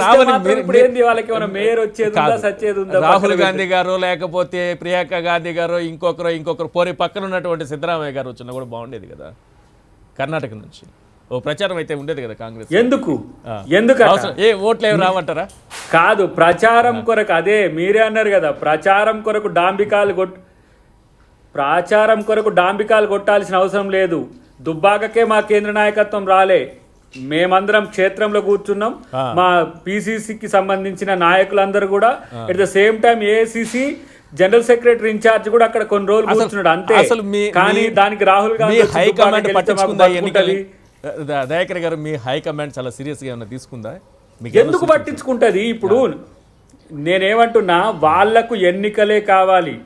ఇప్పుడు ఏంది వాళ్ళకి ఏమైనా మేయర్ వచ్చేది ఉందా, సచ్చేది ఉందా? రాహుల్ గాంధీ గారు లేకపోతే ప్రియాంక గాంధీ గారు ఇంకొకరు పోరి పక్కన ఉన్నటువంటి సిద్ధరామయ్య గారు వచ్చినా కూడా బాగుండేది కదా. కర్ణాటక నుంచి ఓ ప్రచారం అయితే ఉండేది కదా కాంగ్రెస్. ఎందుకు ఏ ఓట్లు ఏమి రావంటారా? కాదు, ప్రచారం కొరకు అదే మీరే అన్నారు కదా, ప్రచారం కొరకు డాంబికాలు కొట్టాల్సిన అవసరం లేదు. దుబ్బాకకే మా కేంద్ర నాయకత్వం రాలే, మేమందరం క్షేత్రంలో కూర్చున్నాం. మా పిసిసికి సంబంధించిన నాయకులందరూ కూడా at the same time AICC general secretary incharge కూడా అక్కడ కొన్ని రోజులు కూర్చున్నాడు అంతే. కానీ దానికి రాహుల్ గాంధీ హైకమాండ్ పట్టించుకుందా ఎన్నికలు? దయాకర్ గారు మీ హైకమాండ్ చాలా సీరియస్ గా ఏమైనా తీసుకుందా? ఎందుకు పట్టించుకుంటది? ఇప్పుడు నేనేమంటున్నా, వాళ్లకు ఎన్నికలే కావాలి,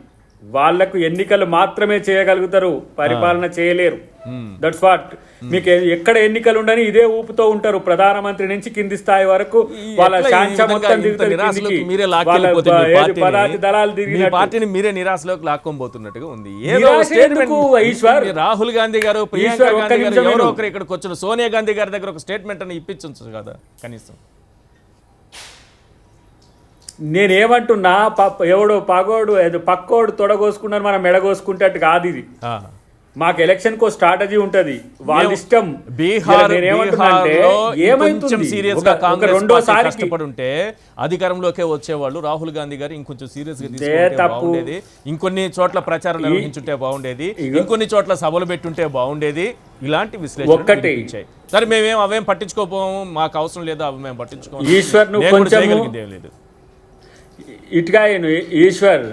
వాళ్లకు ఎన్నికలు మాత్రమే చేయగలుగుతారు, పరిపాలన చేయలేరు. That's what. మీకు ఎక్కడ ఎన్నికలు ఉండని ఇదే ఊపుతో ఉంటారు, ప్రధానమంత్రి నుంచి కింది స్థాయి వరకు వాళ్ళ శాంక్ష మొత్తం పార్టీని మీరే నిరాశలోకి లాక్కోబోతున్నట్టుగా ఉంది. రాహుల్ గాంధీ గారు, ప్రియాంక గాంధీ గారు ఎవరో ఒకరు ఇక్కడికి వచ్చిన సోనియా గాంధీ గారి దగ్గర ఒక స్టేట్మెంట్ అని ఇప్పించవచ్చు కదా కనీసం. నేనేమంటున్నా, ఎవడో పగోడు పక్కోడు తొడగోసుకున్నారు మనం మెడగోసుకుంటే కాదు ఇది. మాకు ఎలక్షన్ కో స్ట్రాటజీ ఉంటది, వాళ్ళ ఇష్టం. కష్టపడి ఉంటే అధికారంలోకే వచ్చేవాళ్ళు. రాహుల్ గాంధీ గారు ఇంకొంచెం సీరియస్ గా తీసుకుంటే బాగుండేది, ఇంకొన్ని చోట్ల ప్రచారం నిర్వహించుంటే బాగుండేది, ఇంకొన్ని చోట్ల సభలు పెట్టుంటే బాగుండేది. ఇలాంటి విశ్లేషణ సరే మేమేం అవేం పట్టించుకోపోము, మాకు అవసరం లేదు, అవి మేము పట్టించుకోము. ఈశ్వర్ లేదు ఇటుగా ఈశ్వర్,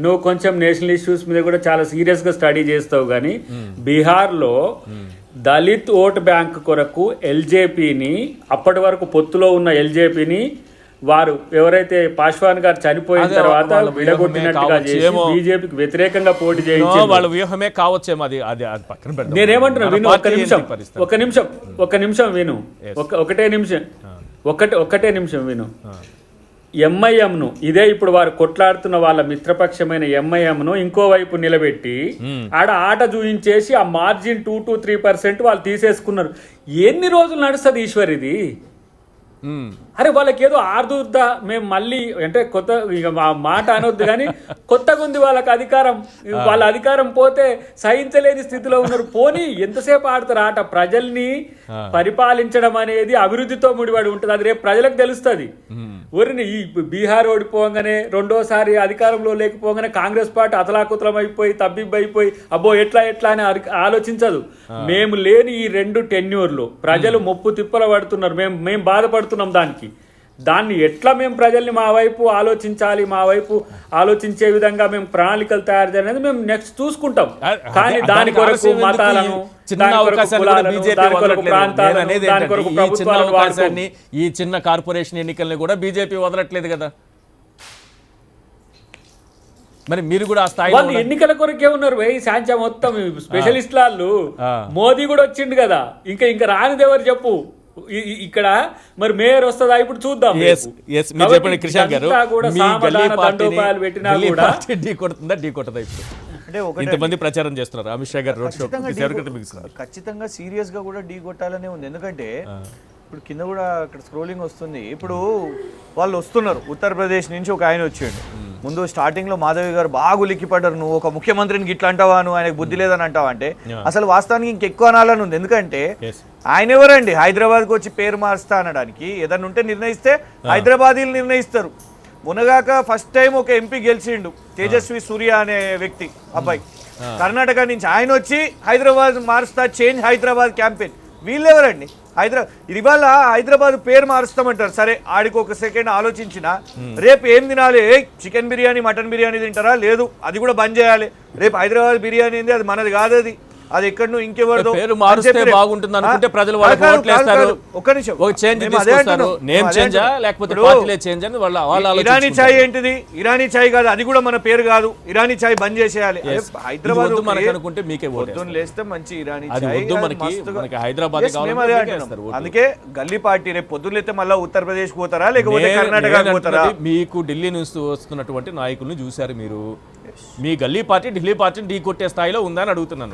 నువ్వు కొంచెం నేషనల్ ఇష్యూస్ మీద కూడా చాలా సీరియస్ గా స్టడీ చేస్తావు. కానీ బీహార్లో దళిత్ ఓట్ బ్యాంక్ కొరకు ఎల్జేపీని, అప్పటి వరకు పొత్తులో ఉన్న ఎల్జేపీని వారు ఎవరైతే పాశ్వాన్ గారు చనిపోయిన తర్వాత విడగొట్టినట్టుగా చేసి బీజేపీకి వ్యతిరేకంగా పోటీ చేయించారు. వాళ్ళ వ్యూహమే కావచ్చేమో. అది పక్కన పెడదాం. నేనేమంటున్నా విను, ఒక్క నిమిషం విను, ఒకటే నిమిషం విను. ఎంఐఎంను ఇదే ఇప్పుడు వారు కొట్లాడుతున్న వాళ్ళ మిత్రపక్షమైన ఎంఐఎంను ఇంకోవైపు నిలబెట్టి ఆట చూయించేసి ఆ మార్జిన్ 2 to 3% వాళ్ళు తీసేసుకున్నారు. ఎన్ని రోజులు నడుస్తుంది ఈశ్వర్ ఇది? అరే వాళ్ళకి ఏదో ఆర్దుర్దా, మేము మళ్ళీ అంటే కొత్త మాట అనొద్దు కానీ కొత్తగా ఉంది వాళ్ళకి అధికారం. వాళ్ళ అధికారం పోతే సహించలేని స్థితిలో ఉన్నారు. పోనీ ఎంతసేపు ఆడతారు ఆట? ప్రజల్ని పరిపాలించడం అనేది అభివృద్ధితో ముడిపడి ఉంటుంది, అది రేపు ప్రజలకు తెలుస్తుంది. ఊరిని ఈ బీహార్ ఓడిపోగానే రెండోసారి అధికారంలో లేకపోగానే కాంగ్రెస్ పార్టీ అతలాకుతలం అయిపోయి తబ్బిబ్బైపోయి అబ్బో ఎట్లా అని ఆలోచించదు. మేము లేని ఈ 2 టెన్యూర్లు ప్రజలు ముప్పు తిప్పల పడుతున్నారు, మేము బాధపడుతున్నాం. దాన్ని ఎట్లా మేము ప్రజల్ని మా వైపు ఆలోచించే విధంగా మేము ప్రణాళికలు తయారు చేయాలనేది మేము నెక్స్ట్ చూసుకుంటాం. కానీ దాని కొరకు మతాలను, ఈ చిన్న కార్పొరేషన్ ఎన్నికల్ని కూడా బీజేపీ వదలట్లేదు కదా. మరి మీరు కూడా ఆ స్థాయి వాళ్ళు ఎన్నికల కొరకే ఉన్నారు. శాంచ మొత్తం స్పెషలిస్ట్ వాళ్ళు. మోదీ కూడా వచ్చిండు కదా, ఇంకా రానిది ఎవరు చెప్పు? ఇక్కడ మరి మేయర్ వస్తుందా ఇప్పుడు చూద్దాం. Yes, yes, మీరు చెప్పండి క్రిషాంక్ గారు, కూడా మీ గల్లీ సామధాన దండోపాయాలు పెట్టినా కూడా ఢీ కొడుతుందా ఢీ కొట్టదా ఇప్పుడు? అంటే ఒకటే ఇంతమంది ప్రచారం చేస్తున్నారు. అమిత్ షా గారు రోడ్ షో ఖచ్చితంగా సీరియస్ గా కూడా ఢీ కొట్టాలనే ఉంది. ఎందుకంటే ఇప్పుడు కింద కూడా అక్కడ స్క్రోలింగ్ వస్తుంది. ఇప్పుడు వాళ్ళు వస్తున్నారు, ఉత్తరప్రదేశ్ నుంచి ఒక ఆయన వచ్చాడు. ముందు స్టార్టింగ్ లో మాధవి గారు బాగా ఉలిక్కిపడ్డారు, నువ్వు ఒక ముఖ్యమంత్రిని గిట్లా అంటావా, నువ్వు ఆయనకు బుద్ధి లేదని అంటావా అంటే అసలు వాస్తవానికి ఇంకెక్కువ అనాలని ఉంది. ఎందుకంటే ఆయన ఎవరండి హైదరాబాద్కి వచ్చి పేరు మారుస్తా అనడానికి? ఏదన్నా ఉంటే నిర్ణయిస్తే హైదరాబాదీలు నిర్ణయిస్తారు. మునగాక ఫస్ట్ టైం ఒక ఎంపీ గెలిచిండు, తేజస్వి సూర్య అనే వ్యక్తి అబ్బాయి, కర్ణాటక నుంచి. ఆయన వచ్చి హైదరాబాద్ మారుస్తా, చేంజ్ హైదరాబాద్ క్యాంపెయిన్. వీళ్ళెవరండి? ఇవాళ హైదరాబాద్ పేరు మారుస్తామంటారు. సరే, ఆడికి ఒక సెకండ్ ఆలోచించిన, రేపు ఏం తినాలి? చికెన్ బిర్యానీ, మటన్ బిర్యానీ తింటారా? లేదు, అది కూడా బంద్ చేయాలి. రేపు హైదరాబాద్ బిర్యానీ ఏంది, అది మనది కాదు, అది ఎక్కడో ఇంకెవరిదో. పేరు మారుస్తే బాగుంటుంది అనుకుంటే ప్రజలు వాళ్ళకి ఓట్లు వేస్తారు. ఒక్క నిమిషం, ఒక చేంజ్ తీసుకొస్తారు. నేమ్ చేంజా లేకపోతే పార్టీలే చేంజ్ అని వాళ్ళ ఇరానీ చాయ్ ఏంటిది? ఇరానీ చాయ్ కాదు, అది కూడా మన పేరు కాదు. ఇరానీ చాయ్ బంద్ చేసేయాలి. హైదరాబాద్ అనుకుంటే మీకే పొద్దున్న లేస్తే మంచి ఇరానీ అది చాయ్ వద్దు మనకి హైదరాబాద్ అందుకే గల్లీ పార్టీ రేపు పొద్దున్న లేస్తే మళ్ళీ ఉత్తరప్రదేశ్ పోతారా లేకపోతే కర్ణాటక పోతారా? మీకు ఢిల్లీ నుంచి వస్తున్నటువంటి నాయకులను చూశారు మీరు, మీ గల్లీ పార్టీ ఢిల్లీ పార్టీని ఢీ కొట్టే స్థాయిలో ఉందని అడుగుతున్నాను.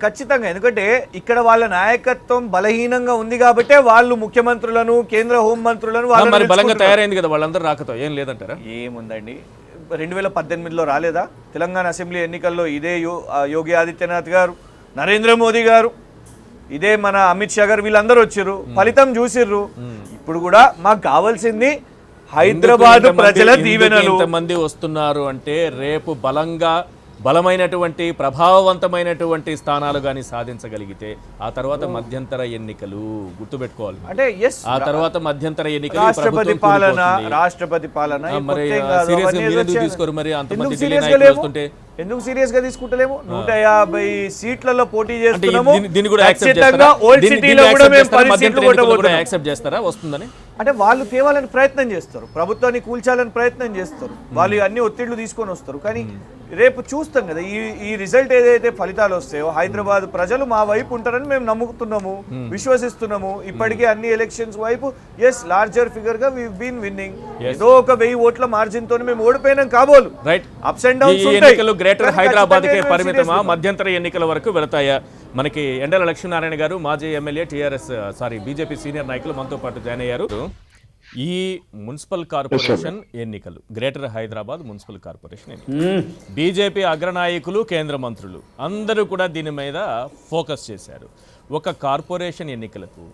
ఖచ్చితంగా ఎందుకంటే ఇక్కడ వాళ్ళ నాయకత్వం బలహీనంగా ఉంది కాబట్టే వాళ్ళు ముఖ్యమంత్రులను, కేంద్ర హోం మంత్రులను మరి బలంగా తయారైంది కదా వాళ్ళందరూ రాకతో. ఏం లేదంటారా? ఏముందండి, 2018లో రాలేదా తెలంగాణ అసెంబ్లీ ఎన్నికల్లో? ఇదే యోగి ఆదిత్యనాథ్ గారు, నరేంద్ర మోదీ గారు, ఇదే మన అమిత్ షా గారు, వీళ్ళందరూ వచ్చారు, ఫలితం చూసిర్రు. ఇప్పుడు కూడా మాకు కావాల్సింది హైదరాబాద్ ప్రజల దీవెనలు. ఇంతమంది వస్తున్నారు అంటే రేపు బలమైనటువంటి ప్రభావవంతమైన స్థానాలు కానీ సాధించగలిగితే ఆ తర్వాత మధ్యంతర ఎన్నికలు గుర్తుపెట్టుకోవాలి. అంటే ఆ తర్వాత మధ్యంతర ఎన్నికలు, రాష్ట్రపతి పాలన మరి సీరియస్ గా మీరు తీసుకోరు? మరి అంతమంది వస్తుంటే ఎందుకు సీరియస్ గా తీసుకుంటలేము? 150 సీట్లలో పోటీ చేస్తున్నాము. దీన్ని కూడా యాక్సెప్ట్ చేస్తారా వస్తుందని? అంటే వాళ్ళు తేవాలని ప్రయత్నం చేస్తారు, ప్రభుత్వాన్ని కూల్చాలని ప్రయత్నం చేస్తారు, వాళ్ళు అన్ని ఒత్తిళ్లు తీసుకొని వస్తారు. కానీ రేపు చూస్తాం కదా ఈ రిజల్ట్ ఏదైతే ఫలితాలు వస్తాయో హైదరాబాద్ ప్రజలు మా వైపు ఉంటారని మేము నమ్ముతున్నాము, విశ్వసిస్తున్నాము. ఇప్పటికే అన్ని ఎలక్షన్స్ వైపు లార్జర్ ఫిగర్ గా వి బీన్ విన్నింగ్. ఏదో ఒక 1000 ఓట్ల మార్జిన్ తో మేము ఓడిపోయినాం కాబోలు. రైట్, అప్స్ అండ్ డౌన్స్ ఎన్నికలు గ్రేటర్ హైదరాబాద్ కే పరిమితమా, మధ్యంతర ఎన్నికల వరకు వెళతాయా? మనకి ఎండల లక్ష్మీనారాయణ గారు, మాజీ ఎమ్మెల్యే, బీజేపీ సీనియర్ నాయకులు మనతో పాటు జాయిన్ అయ్యారు. ఈ మున్సిపల్ కార్పొరేషన్ ఎన్నికలు, గ్రేటర్ హైదరాబాద్ మున్సిపల్ కార్పొరేషన్ ఎన్నికలు, బీజేపీ అగ్రనాయకులు, కేంద్ర మంత్రులు అందరూ కూడా దీని మీద ఫోకస్ చేశారు. ఒక కార్పొరేషన్ ఎన్నికలకు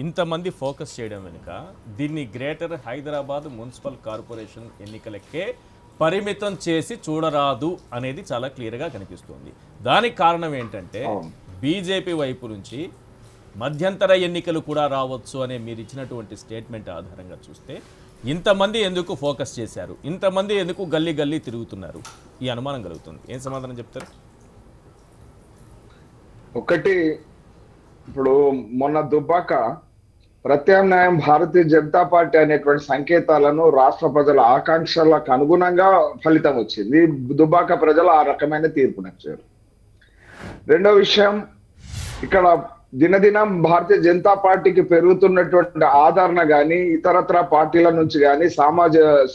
ఇంతమంది ఫోకస్ చేయడం వెనుక దీన్ని గ్రేటర్ హైదరాబాద్ మున్సిపల్ కార్పొరేషన్ ఎన్నికలకే పరిమితం చేసి చూడరాదు అనేది చాలా క్లియర్గా కనిపిస్తుంది. దానికి కారణం ఏంటంటే బీజేపీ వైపు నుంచి మధ్యంతర ఎన్నికలు కూడా రావచ్చు అనే మీరు ఇచ్చినటువంటి స్టేట్మెంట్ ఆధారంగా చూస్తే ఇంతమంది ఎందుకు ఫోకస్ చేశారు, ఇంతమంది ఎందుకు గల్లీ తిరుగుతున్నారు, ఈ అనుమానం కలుగుతుంది. ఏం సమాధానం చెప్తారు? ఒకటి, ఇప్పుడు మొన్న దుబ్బాక ప్రత్యామ్నాయం భారతీయ జనతా పార్టీ అనేటువంటి సంకేతాలను రాష్ట్ర ప్రజల ఆకాంక్షలకు అనుగుణంగా ఫలితం వచ్చింది. దుబ్బాక ప్రజలు ఆ రకమైన తీర్పునిచ్చారు. రెండో విషయం, ఇక్కడ దినదినం భారతీయ జనతా పార్టీకి పెరుగుతున్నటువంటి ఆదరణ కానీ, ఇతరత్ర పార్టీల నుంచి కానీ,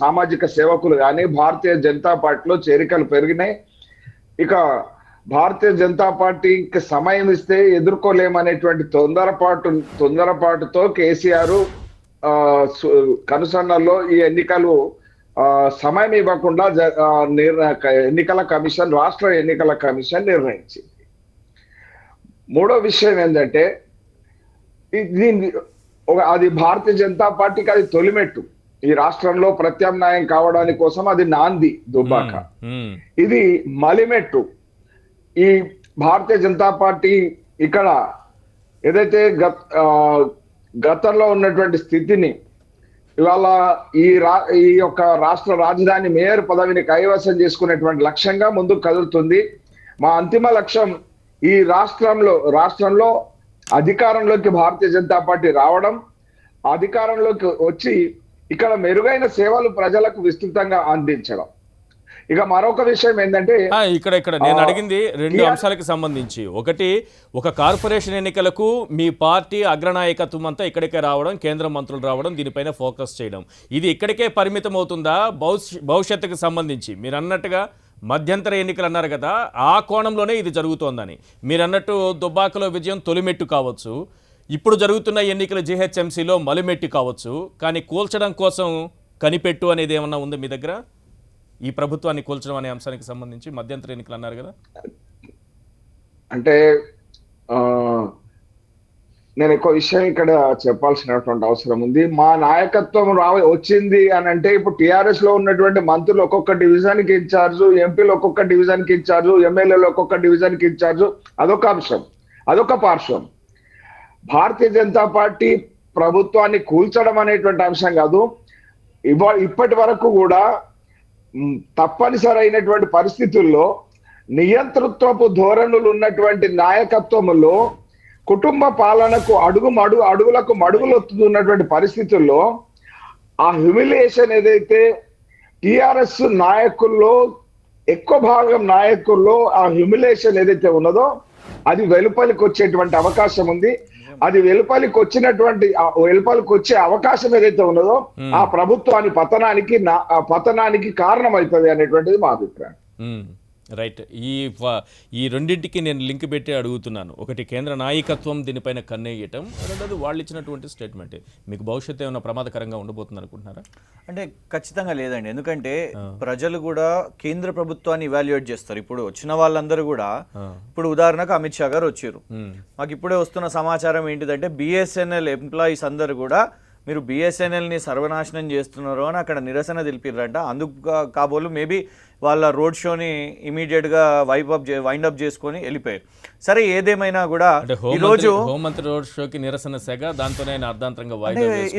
సామాజిక సేవకులు కానీ భారతీయ జనతా పార్టీలో చేరికలు పెరిగినాయి. ఇక భారతీయ జనతా పార్టీకి సమయం ఇస్తే ఎదుర్కోలేమనేటువంటి తొందరపాటుతో కేసీఆర్ కనుసన్నల్లో ఈ ఎన్నికలు సమయం ఇవ్వకుండా ఎన్నికల కమిషన్, రాష్ట్ర ఎన్నికల కమిషన్ నిర్ణయించింది. మూడో విషయం ఏంటంటే అది భారతీయ జనతా పార్టీకి అది తొలిమెట్టు. ఈ రాష్ట్రంలో ప్రత్యామ్నాయం కావడానికి కోసం అది నాంది దుబ్బాక. ఇది మలిమెట్టు. ఈ భారతీయ జనతా పార్టీ ఇక్కడ ఏదైతే గతంలో ఉన్నటువంటి స్థితిని ఇవాళ ఈ యొక్క రాష్ట్ర రాజధాని మేయర్ పదవిని కైవసం చేసుకునేటువంటి లక్ష్యంగా ముందుకు కదులుతుంది. మా అంతిమ లక్ష్యం ఈ రాష్ట్రంలో అధికారంలోకి భారతీయ జనతా పార్టీ రావడం, అధికారంలోకి వచ్చి ఇక్కడ మెరుగైన సేవలు ప్రజలకు విస్తృతంగా అందించడం. ఇక మరొక విషయం ఏంటంటే ఇక్కడ నేను అడిగింది రెండు అంశాలకు సంబంధించి. ఒకటి, ఒక కార్పొరేషన్ ఎన్నికలకు మీ పార్టీ అగ్రనాయకత్వం అంతా ఇక్కడికే రావడం, కేంద్ర మంత్రులు రావడం, దీనిపైన ఫోకస్ చేయడం, ఇది ఇక్కడికే పరిమితం అవుతుందా? భవిష్యత్తుకు సంబంధించి మీరు అన్నట్టుగా మధ్యంతర ఎన్నికలు అన్నారు కదా, ఆ కోణంలోనే ఇది జరుగుతోందని. మీరు అన్నట్టు దుబ్బాకలో విజయం తొలిమెట్టు కావచ్చు, ఇప్పుడు జరుగుతున్న ఎన్నికలు జీహెచ్ఎంసీలో మలిమెట్టు కావచ్చు, కానీ కూల్చడం కోసం కనిపెట్టు అనేది ఏమన్నా ఉంది మీ దగ్గర? ఈ ప్రభుత్వాన్ని కూల్చడం అనే అంశానికి సంబంధించి మధ్యంతర ఎన్నికలు అన్నారు కదా. అంటే నేను ఎక్కువ విషయం ఇక్కడ చెప్పాల్సినటువంటి అవసరం ఉంది. మా నాయకత్వం వచ్చింది అని అంటే ఇప్పుడు టిఆర్ఎస్ లో ఉన్నటువంటి మంత్రులు ఒక్కొక్క డివిజన్ కి ఇన్ఛార్జు, ఎంపీలు ఒక్కొక్క డివిజన్ కి ఇన్ఛార్జు, ఎమ్మెల్యేలు ఒక్కొక్క డివిజన్ కి ఇన్ఛార్జు, అదొక అంశం, అదొక పార్శ్వం. భారతీయ జనతా పార్టీ ప్రభుత్వాన్ని కూల్చడం అనేటువంటి అంశం కాదు. ఇప్పటి వరకు కూడా తప్పనిసరి అయినటువంటి పరిస్థితుల్లో నియంతృత్వపు ధోరణులు ఉన్నటువంటి నాయకత్వంలో కుటుంబ పాలనకు అడుగులకు మడుగులొత్తున్నటువంటి పరిస్థితుల్లో ఆ హ్యూమిలియేషన్ ఏదైతే టిఆర్ఎస్ నాయకుల్లో ఎక్కువ భాగం నాయకుల్లో ఆ హ్యూమిలియేషన్ ఏదైతే ఉన్నదో అది వెలుపలికి వచ్చేటువంటి అవకాశం ఉంది. అది వెలుపలికి వచ్చే అవకాశం ఏదైతే ఉన్నదో ఆ ప్రభుత్వాన్ని పతనానికి కారణమవుతుంది అనేటువంటిది మా అభిప్రాయం. రైట్. ఈ రెండింటికి నేను లింక్ పెట్టి అడుగుతున్నాను. ఒకటి, కేంద్ర నాయకత్వం దీనిపైన కన్నేయటం, రెండోది వాళ్ళు ఇచ్చినటువంటి స్టేట్మెంట్. మీకు భవిష్యత్తు ఏమైనా ప్రమాదకరంగా ఉండబోతుంది అనుకుంటున్నారా? అంటే ఖచ్చితంగా లేదండి. ఎందుకంటే ప్రజలు కూడా కేంద్ర ప్రభుత్వాన్ని ఇవాల్యుయేట్ చేస్తారు. ఇప్పుడు వచ్చిన వాళ్ళందరూ కూడా, ఇప్పుడు ఉదాహరణకు అమిత్ షా గారు వచ్చారు, మాకు ఇప్పుడే వస్తున్న సమాచారం ఏంటిదంటే బిఎస్ఎన్ఎల్ ఎంప్లాయీస్ అందరు కూడా మీరు బిఎస్ఎన్ఎల్ని సర్వనాశనం చేస్తున్నారు అని అక్కడ నిరసన తెలిపిర్రంట. అందుకు కాబోలు మేబీ వాళ్ళ రోడ్ షోని ఇమీడియట్గా వైండ్ అప్ చేసుకొని వెళ్ళిపోయారు. సరే, ఏదేమైనా కూడా ఈరోజు హోంమంత్రి రోడ్ షోకి నిరసన సెగ, దాంతోనే అర్థాంతరంగా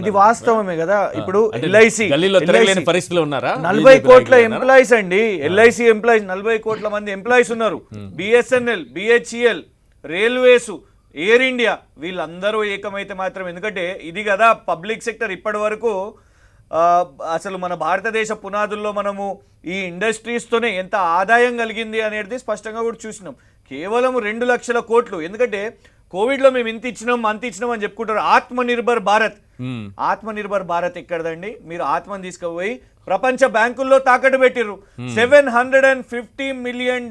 ఇది వాస్తవమే కదా. ఇప్పుడు ఎల్ఐసి పరిస్థితులు ఉన్నారా? 40 కోట్ల ఎంప్లాయీస్ అండి, ఎల్ఐసి ఎంప్లాయీస్ 40 కోట్ల మంది ఎంప్లాయీస్ ఉన్నారు. BSNL, BHEL, railways, air India, వీళ్ళందరూ ఏకమైతే మాత్రం, ఎందుకంటే ఇది కదా పబ్లిక్ సెక్టర్ ఇప్పటి వరకు అసలు మన భారతదేశ పునాదుల్లో మనము ఈ ఇండస్ట్రీస్తోనే ఎంత ఆదాయం కలిగింది అనేది స్పష్టంగా కూడా చూసినాం. కేవలం 2 లక్షల కోట్లు. ఎందుకంటే కోవిడ్లో మేము ఇంత ఇచ్చినాం అంత ఇచ్చినాం అని చెప్పుకుంటారు. ఆత్మనిర్భర్ భారత్, ఆత్మనిర్భర్ భారత్ ఎక్కడదండి? మీరు ఆత్మని తీసుకుపోయి ప్రపంచ బ్యాంకుల్లో తాకట్టు పెట్టిర్రు. $750 మిలియన్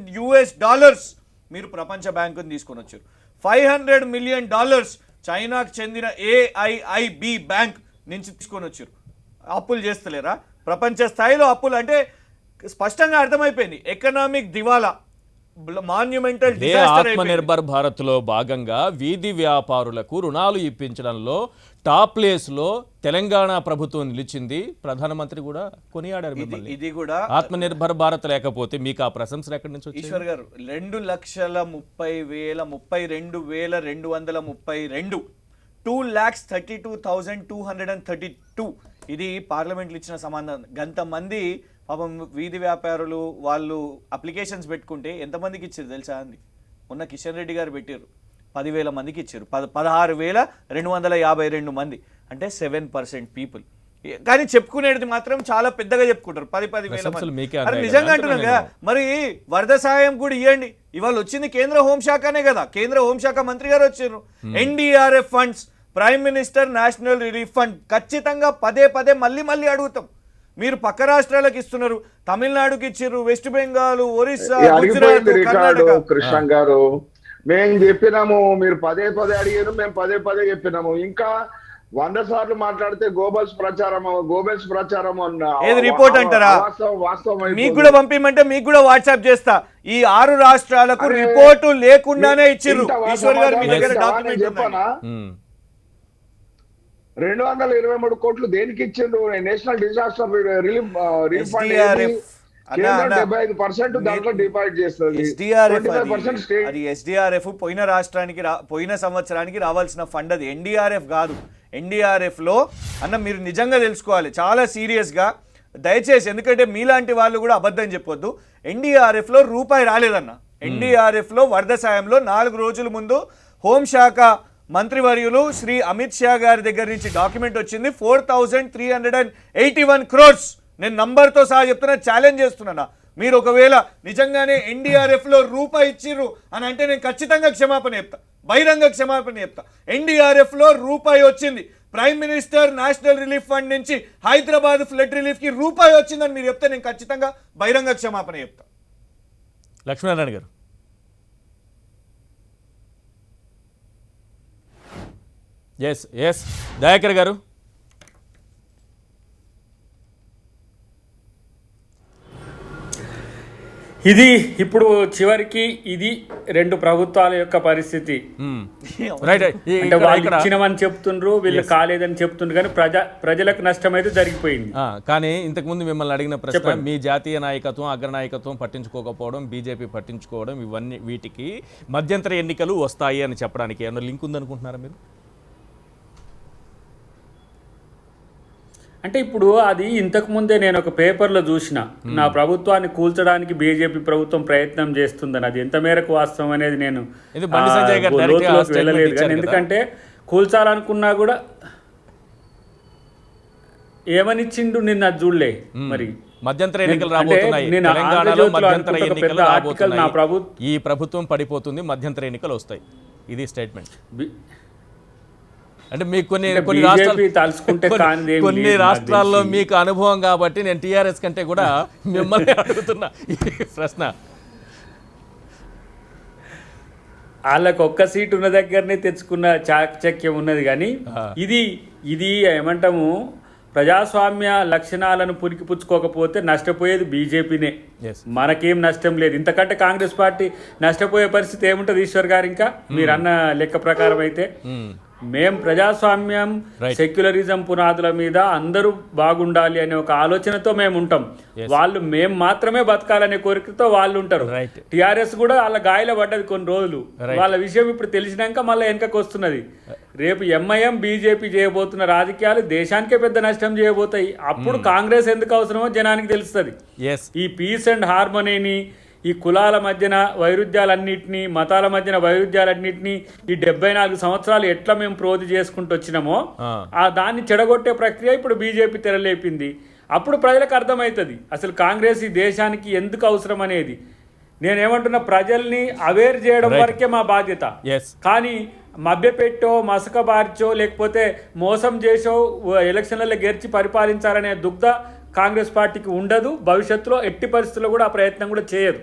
మీరు ప్రపంచ బ్యాంకుని తీసుకొని వచ్చారు. $500 మిలియన్ చైనాకు చెందిన AIIB బ్యాంక్ నుంచి తీసుకొని వచ్చారు. అప్పులు చేస్తలేరా? ప్రపంచ స్థాయిలో అప్పులు అంటే స్పష్టంగా అర్థమైపోయింది. ఎకనామిక్ దివాలా, మాన్యుమెంటల్ డిజాస్టర్. ఆత్మనిర్భర్ భారత్ లో భాగంగా వీధి వ్యాపారులకు రుణాలు ఇప్పించడంలో టాప్ ప్లేస్ లో తెలంగాణ ప్రభుత్వం నిలిచింది. ప్రధానమంత్రి కూడా కొనియాడారు మిమ్మల్ని. ఇది కూడా ఆత్మనిర్భర్ భారత్ లేకపోతే మీకు ఆ ప్రశంసలు ఎక్కడి నుంచి వచ్చాయి? ఈశ్వర్ గారు, 2,30,32,232 2,32,232 ఇది పార్లమెంట్లో ఇచ్చిన సమాధానం. గంతమంది పాపం వీధి వ్యాపారులు వాళ్ళు అప్లికేషన్స్ పెట్టుకుంటే ఎంతమందికి ఇచ్చారు తెలుసా అండి? మొన్న కిషన్ రెడ్డి గారు పెట్టారు, 10,000 మందికి ఇచ్చారు. 16,252 మంది, అంటే 7% పీపుల్. కానీ చెప్పుకునేది మాత్రం చాలా పెద్దగా చెప్పుకుంటారు, 10,000 మంది. నిజంగా అంటున్నాం కదా. మరి వరద సాయం కూడా ఇవ్వండి. ఇవాళ వచ్చింది కేంద్ర హోంశాఖనే కదా, కేంద్ర హోంశాఖ మంత్రి గారు వచ్చారు. NDRF funds, prime minister national relief fund ఖచ్చితంగా పదే మళ్ళీ అడుగుతాం. మీరు పక్క రాష్ట్రాలకు ఇస్తున్నారు, తమిళనాడుకి ఇచ్చారు, వెస్ట్ బెంగాల్, ఒరిస్సా, గుజరాత్, కర్ణాటక. కృష్ణ గారు, మేము చెప్పినాము, మీరు పదే అడిగారు, మేము పదే చెప్పినాము. ఇంకా 100 సార్లు మాట్లాడితే గోబల్స్ ప్రచారం అన్న ఏది రిపోర్ట్ అంటారా? మీకు కూడా పంపిమంటే మీకు కూడా వాట్సాప్ చేస్తా. ఈ 6 రాష్ట్రాలకు రిపోర్టు లేకుండానే ఇచ్చిర్రు. ఈశ్వర్ గారు, మీ దగ్గర డాక్యుమెంట్ చెప్పనా? 223 కోట్లు దేనికి ఇచ్చిండ్రు? నేషనల్ డిజాస్టర్ రిలీఫ్ ఫండ్ 75% దాంట్లో డిపాజిట్ చేస్తుంది. అది SDRF పోయిన సంవత్సరానికి రావాల్సిన ఫండ్, అది NDRF కాదు. NDRF లో అన్న మీరు నిజంగా తెలుసుకోవాలి చాలా సీరియస్గా, దయచేసి. ఎందుకంటే మీలాంటి వాళ్ళు కూడా అబద్ధం చెప్పొద్దు. NDRF లో రూపాయి రాలేదన్న. NDRF లో వరద సాయంలో 4 రోజుల ముందు హోంశాఖ మంత్రివర్యులు శ్రీ అమిత్ షా గారి దగ్గర నుంచి డాక్యుమెంట్ వచ్చింది, 4,381 crores. నేను నంబర్తో సహా చెప్తున్నా, ఛాలెంజ్ చేస్తున్నా. మీరు ఒకవేళ నిజంగానే ఎన్డీఆర్ఎఫ్లో రూపాయి ఇచ్చిర్రు అని అంటే నేను ఖచ్చితంగా క్షమాపణ చెప్తా, బహిరంగ క్షమాపణ చెప్తా. ఎన్డీఆర్ఎఫ్లో రూపాయి వచ్చింది, prime minister national relief fund నుంచి హైదరాబాద్ ఫ్లడ్ రిలీఫ్కి రూపాయి వచ్చిందని మీరు చెప్తే నేను ఖచ్చితంగా బహిరంగ క్షమాపణ చెప్తా. లక్ష్మీనారాయణ గారు. ఎస్ దయాకర్ గారు. ఇది ఇప్పుడు చివరికి ఇది రెండు ప్రభుత్వాల యొక్క పరిస్థితి. రైట్. అంటే వాళ్ళు ఇచ్చినమని చెప్తుండ్రు, వీళ్ళు కాలేదని చెప్తుండ్రు, కానీ ప్రజలకు నష్టం అయితే జరిగిపోయింది. కానీ ఇంతకుముందు మిమ్మల్ని అడిగిన ప్రశ్న, మీ జాతీయ నాయకత్వం అగ్రనాయకత్వం పట్టించుకోకపోవడం, బీజేపీ పట్టించుకోవడం, ఇవన్నీ వీటికి మధ్యంతర ఎన్నికలు వస్తాయి అని చెప్పడానికి ఏమన్నా లింక్ ఉందనుకుంటున్నారా మీరు? అంటే ఇప్పుడు అది ఇంతకు ముందే నేను ఒక పేపర్లో చూసిన, నా ప్రభుత్వాన్ని కూల్చడానికి బీజేపీ ప్రభుత్వం ప్రయత్నం చేస్తుందని. అది ఎంత మేరకు వాస్తవం అనేది నేను లోతులోకి వెళ్ళలేదు, కానీ ఎందుకంటే కూల్చాలనుకున్నా కూడా ఏమనిచ్చిండు నిన్న అది చూడలే. మరి మధ్యంతర ఎన్నికలు రాబోతున్నాయి, తెలంగాణలో మధ్యంతర ఎన్నికలు రాబోతున్నాయి, ఈ ప్రభుత్వం పడిపోతుంది, మధ్యంతర ఎన్నికలు వస్తాయి, ఇది స్టేట్మెంట్. అంటే మీకు కొన్ని రాష్ట్రాల్లో మీకు అనుభవం కాబట్టి నేను టీఆర్ఎస్ కంటే కూడా మిమ్మల్ని అడుగుతున్నా ఈ ప్రశ్న. వాళ్ళకు ఒక్క సీటు ఉన్న దగ్గరనే తెచ్చుకున్న చాకచక్యం ఉన్నది, కానీ ఇది ఏమంటాము, ప్రజాస్వామ్య లక్షణాలను పుచ్చుకోకపోతే నష్టపోయేది బీజేపీనే, మనకేం నష్టం లేదు. ఇంతకంటే కాంగ్రెస్ పార్టీ నష్టపోయే పరిస్థితి ఏముంటుంది ఈశ్వర్ గారు? ఇంకా మీరు అన్న లెక్క ప్రకారం అయితే మేం ప్రజాస్వామ్యం సెక్యులరిజం పునాదుల మీద అందరూ బాగుండాలి అనే ఒక ఆలోచనతో మేము ఉంటాం, వాళ్ళు మేం మాత్రమే బతకాలనే కోరికతో వాళ్ళు ఉంటారు. టిఆర్ఎస్ కూడా వాళ్ళ గాయల పడ్డది కొన్ని రోజులు, వాళ్ళ విషయం ఇప్పుడు తెలిసినాక మళ్ళీ వెనకకు వస్తున్నది. రేపు ఎంఐఎం బీజేపీ చేయబోతున్న రాజకీయాలు దేశానికే పెద్ద నష్టం చేయబోతాయి. అప్పుడు కాంగ్రెస్ ఎందుకు అవసరమో జనానికి తెలుస్తుంది. ఈ పీస్ అండ్ హార్మనీని, ఈ కులాల మధ్యన వైరుధ్యాలన్నింటినీ, మతాల మధ్యన వైరుధ్యాలన్నింటినీ ఈ 74 సంవత్సరాలు ఎట్లా మేము ప్రోధి చేసుకుంటూ వచ్చినామో దాన్ని చెడగొట్టే ప్రక్రియ ఇప్పుడు బీజేపీ తెరలేపింది. అప్పుడు ప్రజలకు అర్థమవుతుంది అసలు కాంగ్రెస్ ఈ దేశానికి ఎందుకు అవసరం అనేది. నేనేమంటున్నా, ప్రజల్ని అవేర్ చేయడం వరకే మా బాధ్యత, కానీ మభ్యపెట్టో, మసకబార్చో, లేకపోతే మోసం చేసో ఎలక్షన్లలో గెలిచి పరిపాలించాలనే దుగ్ధ కాంగ్రెస్ పార్టీకి ఉండదు. భవిష్యత్తులో ఎట్టి పరిస్థితుల్లో కూడా ఆ ప్రయత్నం కూడా చేయదు.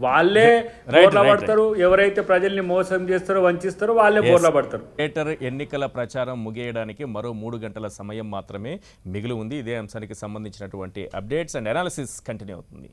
వాళ్ళే బోర్లా పడతారు, ఎవరైతే ప్రజల్ని మోసం చేస్తారో, వంచిస్తారో వాళ్ళే బోర్లా పడతారు. ఎన్నికల ప్రచారం ముగియడానికి మరో 3 గంటల సమయం మాత్రమే మిగిలి ఉంది. ఇదే అంశానికి సంబంధించినటువంటి అప్డేట్స్ అండ్ అనాలిసిస్ కంటిన్యూ అవుతుంది.